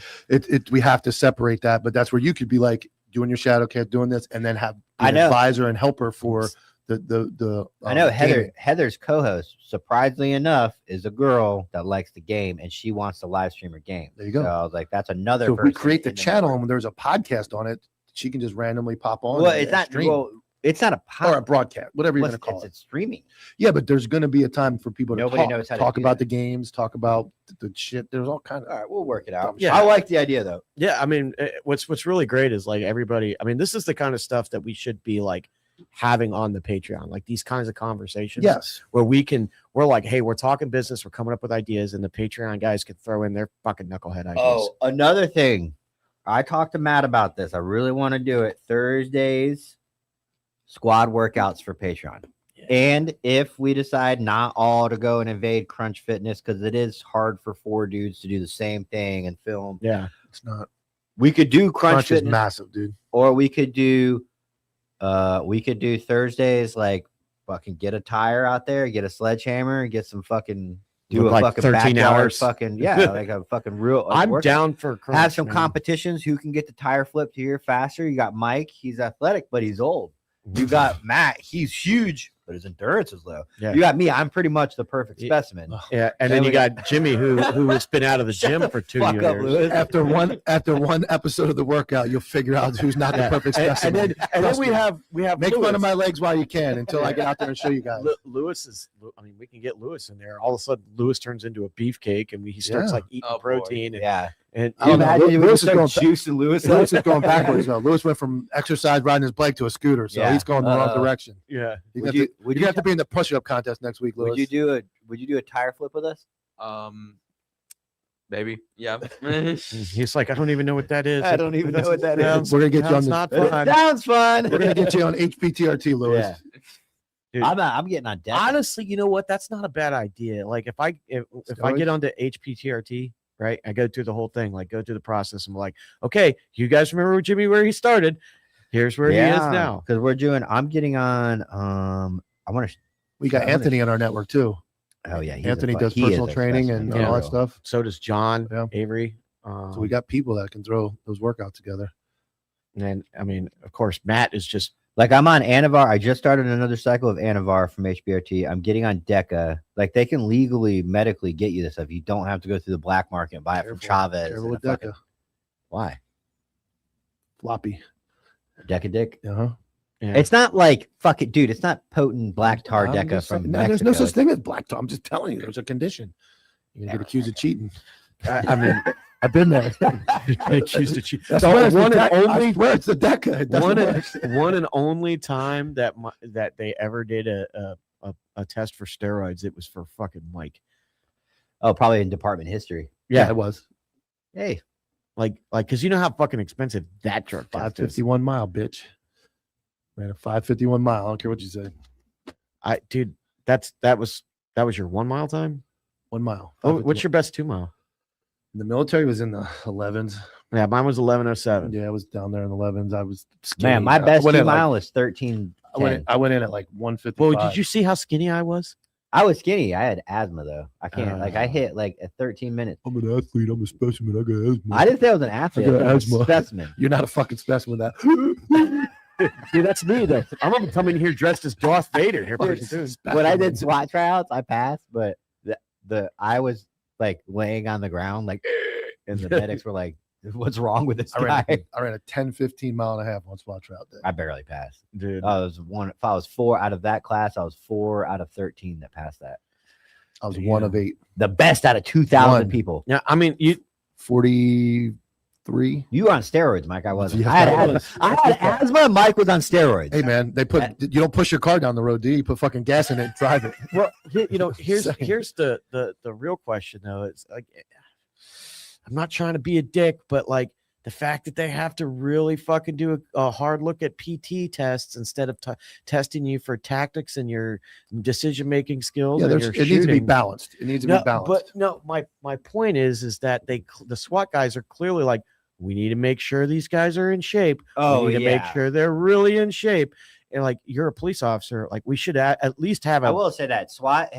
We have to separate that, but that's where you could be like doing your shadow cat, doing this, and then have I an know. advisor and helper for the I know gaming. Heather's co-host, surprisingly enough, is a girl that likes the game and she wants to live stream her game. There you go. So I was like, that's another. So if we person create the in channel network. and when there's a podcast on it, she can just randomly pop on. Well, and it's not. stream. Well, it's not a Or a pod. broadcast, whatever you're Well, going to call it. it's streaming. Yeah, but there's going to be a time for people to Nobody talk, knows how to talk do about that. the games, talk about the shit. There's all kind of. All right, we'll work it out. Yeah. I like the idea though. Yeah. I mean, what's really great is like everybody. I mean, this is the kind of stuff that we should be like having on the Patreon, like these kinds of conversations. Yes. Where we're like, hey, we're talking business, we're coming up with ideas, and the Patreon guys can throw in their fucking knucklehead ideas. Oh, another thing. I talked to Matt about this. I really want to do it. Thursdays, squad workouts for Patreon. Yeah. And if we decide not all to go and invade Crunch Fitness, because it is hard for 4 dudes to do the same thing and film, Yeah. It's not. we could do Crunch is Fitness, massive, dude. or we could do Thursdays like fucking get a tire out there, get a sledgehammer, get some fucking do With a like fucking 13 backyard hours. fucking like a fucking real. I'm workout. down for crunch, Have some man. competitions. Who can get the tire flipped here faster? You got Mike. He's athletic, but he's old. You got Matt. He's huge, but his endurance is low. Yeah. You got me. I'm pretty much the perfect Yeah. specimen. Yeah, and then Then you we got Jimmy, who has been out of the Shut gym the for 2 fuck years. up, Lewis. After one episode of the workout, you'll figure out who's not the Yeah. perfect And specimen. then Trust we me. have Make fun of Lewis. my legs while you can until I get out there and show you guys. Lewis is. I mean, we can get Lewis in there. All of a sudden, Lewis turns into a beefcake, and he starts Yeah. like eating Oh, boy. protein. And, Yeah. and I don't know. Imagine you Lewis would is going start juicing Lewis. Lewis is going backwards though. Lewis went from exercise riding his bike to a scooter, so Yeah. he's going the wrong direction. yeah, You're Would gonna you would you have to be in the push-up contest next week, Lewis. would you do a tire flip with us? Maybe. Yeah. he's like, I don't even know what that is. I don't even know what that Sounds- is. We're gonna get you on sounds the. not It fun. sounds fun. We're gonna get you on HPTRT, Lewis. Yeah. Dude. I'm getting on deck. Honestly, you know what? That's not a bad idea. Like if I Steroids? get onto HPTRT, right? I go through the whole thing, like go through the process. I'm like, okay, you guys remember Jimmy where he started? Here's where he is now. Because I'm getting on. I want to. We got Yeah, Anthony on our network too. Oh yeah, Anthony does personal training and Yeah. all that stuff. So does John Yeah. Avery. So we got people that can throw those workouts together. And I mean, of course, Matt is just Like I'm on Anavar. I just started another cycle of Anavar from HBRT. I'm getting on DECA. Like they can legally, medically get you this stuff. You don't have to go through the black market and buy it from Chavez. Careful and with a fucking- DECA. Why? Floppy. DECA dick. Uh-huh. yeah. It's not like fuck it, dude. It's not potent black tar I'm DECA just from saying- no, Mexico. there's no such thing as black tar. I'm just telling you, there's a condition. You're gonna get accused of cheating. I mean, I've been there. accused of cheating. That's The why it's one the and DECA. only I swear it's the DECA. It doesn't work. one and only time that that they ever did a test for steroids, it was for fucking Mike. Oh, probably in department history. Yeah, it was Hey, Like, because you know how fucking expensive that drug test is. 551 mile, bitch. Ran a 551 mile. I don't care what you say. Dude, that was your 1 mile time. 1 mile. Oh, what's your best 2 mile? The military was in the 11s. Yeah, mine was 11:07. Yeah, I was down there in the 11s. I was skinny. man, my I best went 2 in like- mile is 13. I went in at like 155. Well, did you see how skinny I was? I was skinny. I had asthma though. I can't I hit like at 13 minutes. I'm an athlete. I'm a specimen. I got asthma. I didn't say I was an athlete. I got said I was a asthma. specimen. You're not a fucking specimen. That. Dude, that's me. Though. I'm gonna come in here dressed as Darth Vader here pretty soon. When I did SWAT tryouts, I passed, but I was like laying on the ground, like, and the medics were like, "What's wrong with this guy?" I ran a 10-15 mile and a half on spot trout day. I barely passed. Dude, I was one. If I was 4 out of that class, I was 4 out of 13 that passed that. I was 1 of 8. The best out of 2,000 One. people. yeah, I mean, 43. You were on steroids, Mike. I wasn't. Yeah, I had I asthma. was. I had asthma. Mike was on steroids. Hey man, they put you don't push your car down the road, do you? You put fucking gas in it and drive it. well, here's Saying. here's the real question though. It's like, I'm not trying to be a dick, but like the fact that they have to really fucking do a hard look at PT tests instead of testing you for tactics and your decision making skills. Yeah, and it your needs to be shooting. balanced. It needs to No, be balanced. but no, my point is that the SWAT guys are clearly like, we need to make sure these guys are in shape. Oh, we need to make yeah. sure they're really in shape. And like, you're a police officer, like we should at least have I a will say that SWAT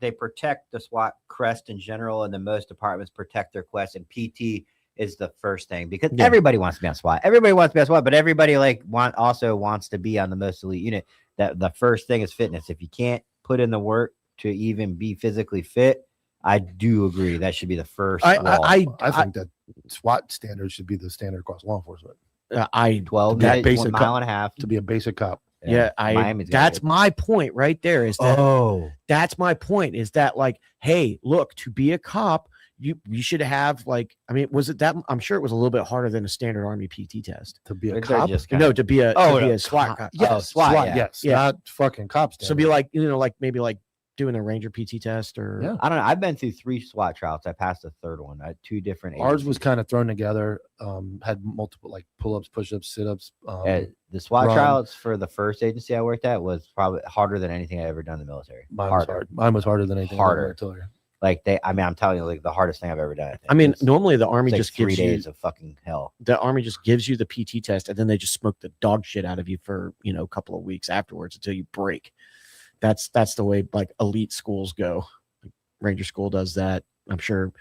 they protect the SWAT crest in general, and then most departments protect their quest. And PT is the first thing because Yeah. everybody wants to be on SWAT. Everybody wants to be on SWAT, but everybody also wants to be on the most elite unit. That the first thing is fitness. If you can't put in the work to even be physically fit, I do agree that should be the first. wall. I think that SWAT standards should be the standard across law enforcement 12 that minutes, basic 1 mile and a half. to be a basic cop. Miami's got that's it. my point right there is that Oh, that's my point is that like, hey, look, to be a cop, you should have like, I mean, was it that? I'm sure it was a little bit harder than a standard Army PT test. To be a they're cop. just No, to be a no, SWAT cop. Yes, Oh, SWAT, yeah. yes, Yeah. not fucking cops. So be like, like maybe like doing a Ranger PT test or Yeah. I don't know. I've been through 3 SWAT trials. I passed the third one. I had 2 different. ours agencies. was kind of thrown together. Had multiple like pull-ups, push-ups, sit-ups. The SWAT run. trials for the first agency I worked at was probably harder than anything I ever done in the military. Mine was hard. Mine was harder than anything. Harder. Harder. Like I'm telling you, like the hardest thing I've ever done. I mean, It's- normally the army it's like just 3 gives days you of fucking hell. the army just gives you the PT test, and then they just smoke the dog shit out of you for a couple of weeks afterwards until you break. That's the way like elite schools go. Ranger School does that. I'm sure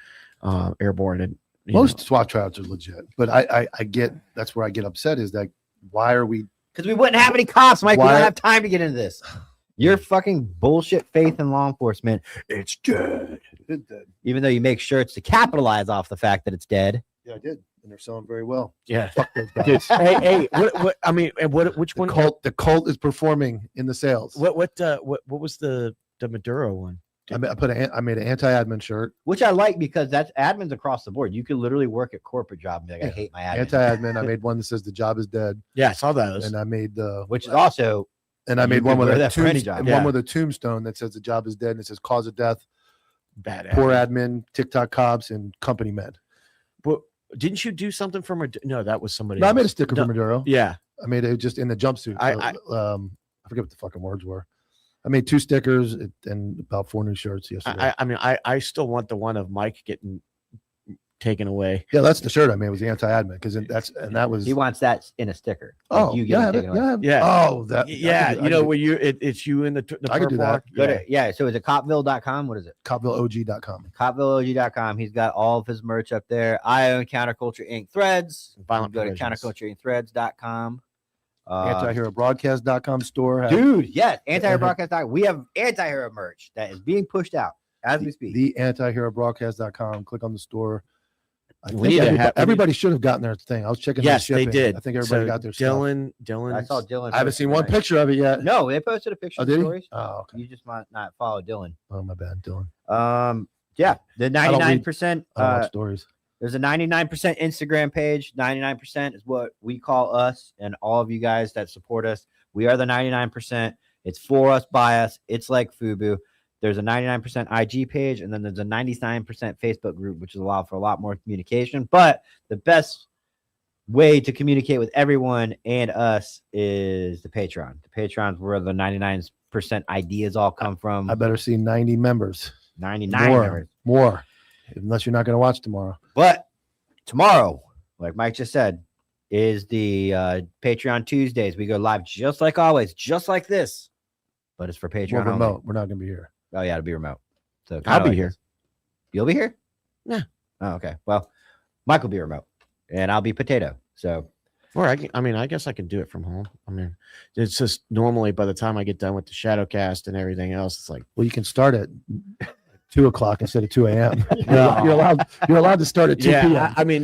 Airborne and Most SWAT trials are legit, but I get that's where I get upset is that why are we? Because we wouldn't have any cops, Mike. We Why- don't have time to get into this. Your fucking bullshit faith in law enforcement, it's dead. Even though you make shirts to capitalize off the fact that it's dead. Yeah, I did, and they're selling very well. yeah. Fuck those guys. hey, what? I mean, and which one? The cult is performing in the sales. What was the Maduro one? I made an anti-admin shirt. Which I like because that's admins across the board. You can literally work a corporate job and be like, I hate my admin. Anti-admin. I made one that says the job is dead, Yeah, I saw those. and I made the Which is also and I you made could one with wear a that for any job. and Yeah. one with a tombstone that says the job is dead, and it says cause of death, Bad. poor admin, TikTok cops, and company men. But didn't you do something for Maduro? No, that was somebody. No, I made a else. sticker No, for Maduro. Yeah, I made it just in the jumpsuit. I I forget what the fucking words were. I made 2 stickers and about 4 new shirts yesterday. I mean, I still want the one of Mike getting taken away. Yeah, that's the shirt I made. Was the anti-admin because that was. he wants that in a sticker. Oh, Like you yeah, I have taken it, away. yeah, Yeah. Oh, that. Yeah, I could do- where it's you in the I could do purple that. arc. Go to, so is it copville.com? What is it? CopvilleOG.com. Copvilleog.com. He's got all of his merch up there. I own Counterculture Inc. Threads. Violent Go to Provisions. countercultureincthreads.com. AntiHeroBroadcast.com store. has Dude, yes, anti-hero-broadcast.com. We have anti-hero merch that is being pushed out as we speak. the AntiHeroBroadcast.com. Click on the store. I We think need to have- everybody should have gotten their thing. I was checking. their Yes, they shipping. did. I think everybody So got their stuff. Dylan. I saw Dylan. I haven't post seen it one tonight. picture of it yet. No, they posted a picture Oh, of did the he? stories. Oh, okay. You just might not follow Dylan. Oh, my bad, Dylan. Yeah, the don't read- 99%. I don't watch stories. There's a 99% Instagram page. 99% is what we call us, and all of you guys that support us. We are the 99%. It's for us, by us. It's like FUBU. There's a 99% IG page, and then there's a 99% Facebook group, which is allowed for a lot more communication. But the best way to communicate with everyone and us is the Patreon. The Patreon's where the 99% ideas all come from. I better see 90 members. 99 More. members. More. Unless you're not going to watch tomorrow. But tomorrow, like Mike just said, is the Patreon Tuesdays. We go live just like always, just like this, but it's for We're Patreon only. remote. We're not going to be here. Oh yeah, it'll be remote. So I'll kinda be like here. this. You'll be here? Yeah. Oh, okay. Well, Mike will be remote, and I'll be potato. So Or I guess I can do it from home. I mean, it's just normally by the time I get done with the Shadowcast and everything else, it's like Well, you can start at 2 o'clock instead of 2 a.m. You're allowed to start at 2 p.m. yeah. I mean,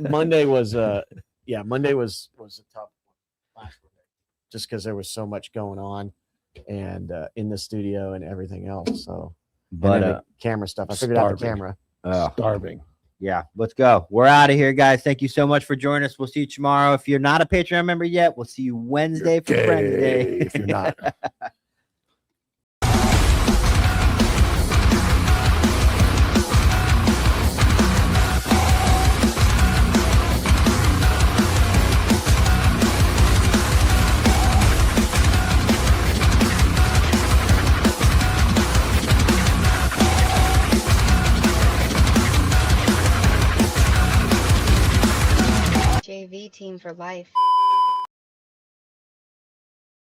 Monday was Monday was a tough one last Monday, just because there was so much going on and in the studio and everything else. So, but and then the camera stuff. I figured out the Starving. camera. Starving. yeah, let's go. We're out of here, guys. Thank you so much for joining us. We'll see you tomorrow. If you're not a Patreon member yet, we'll see you Wednesday for Friends Day. If you're not. JV team for life.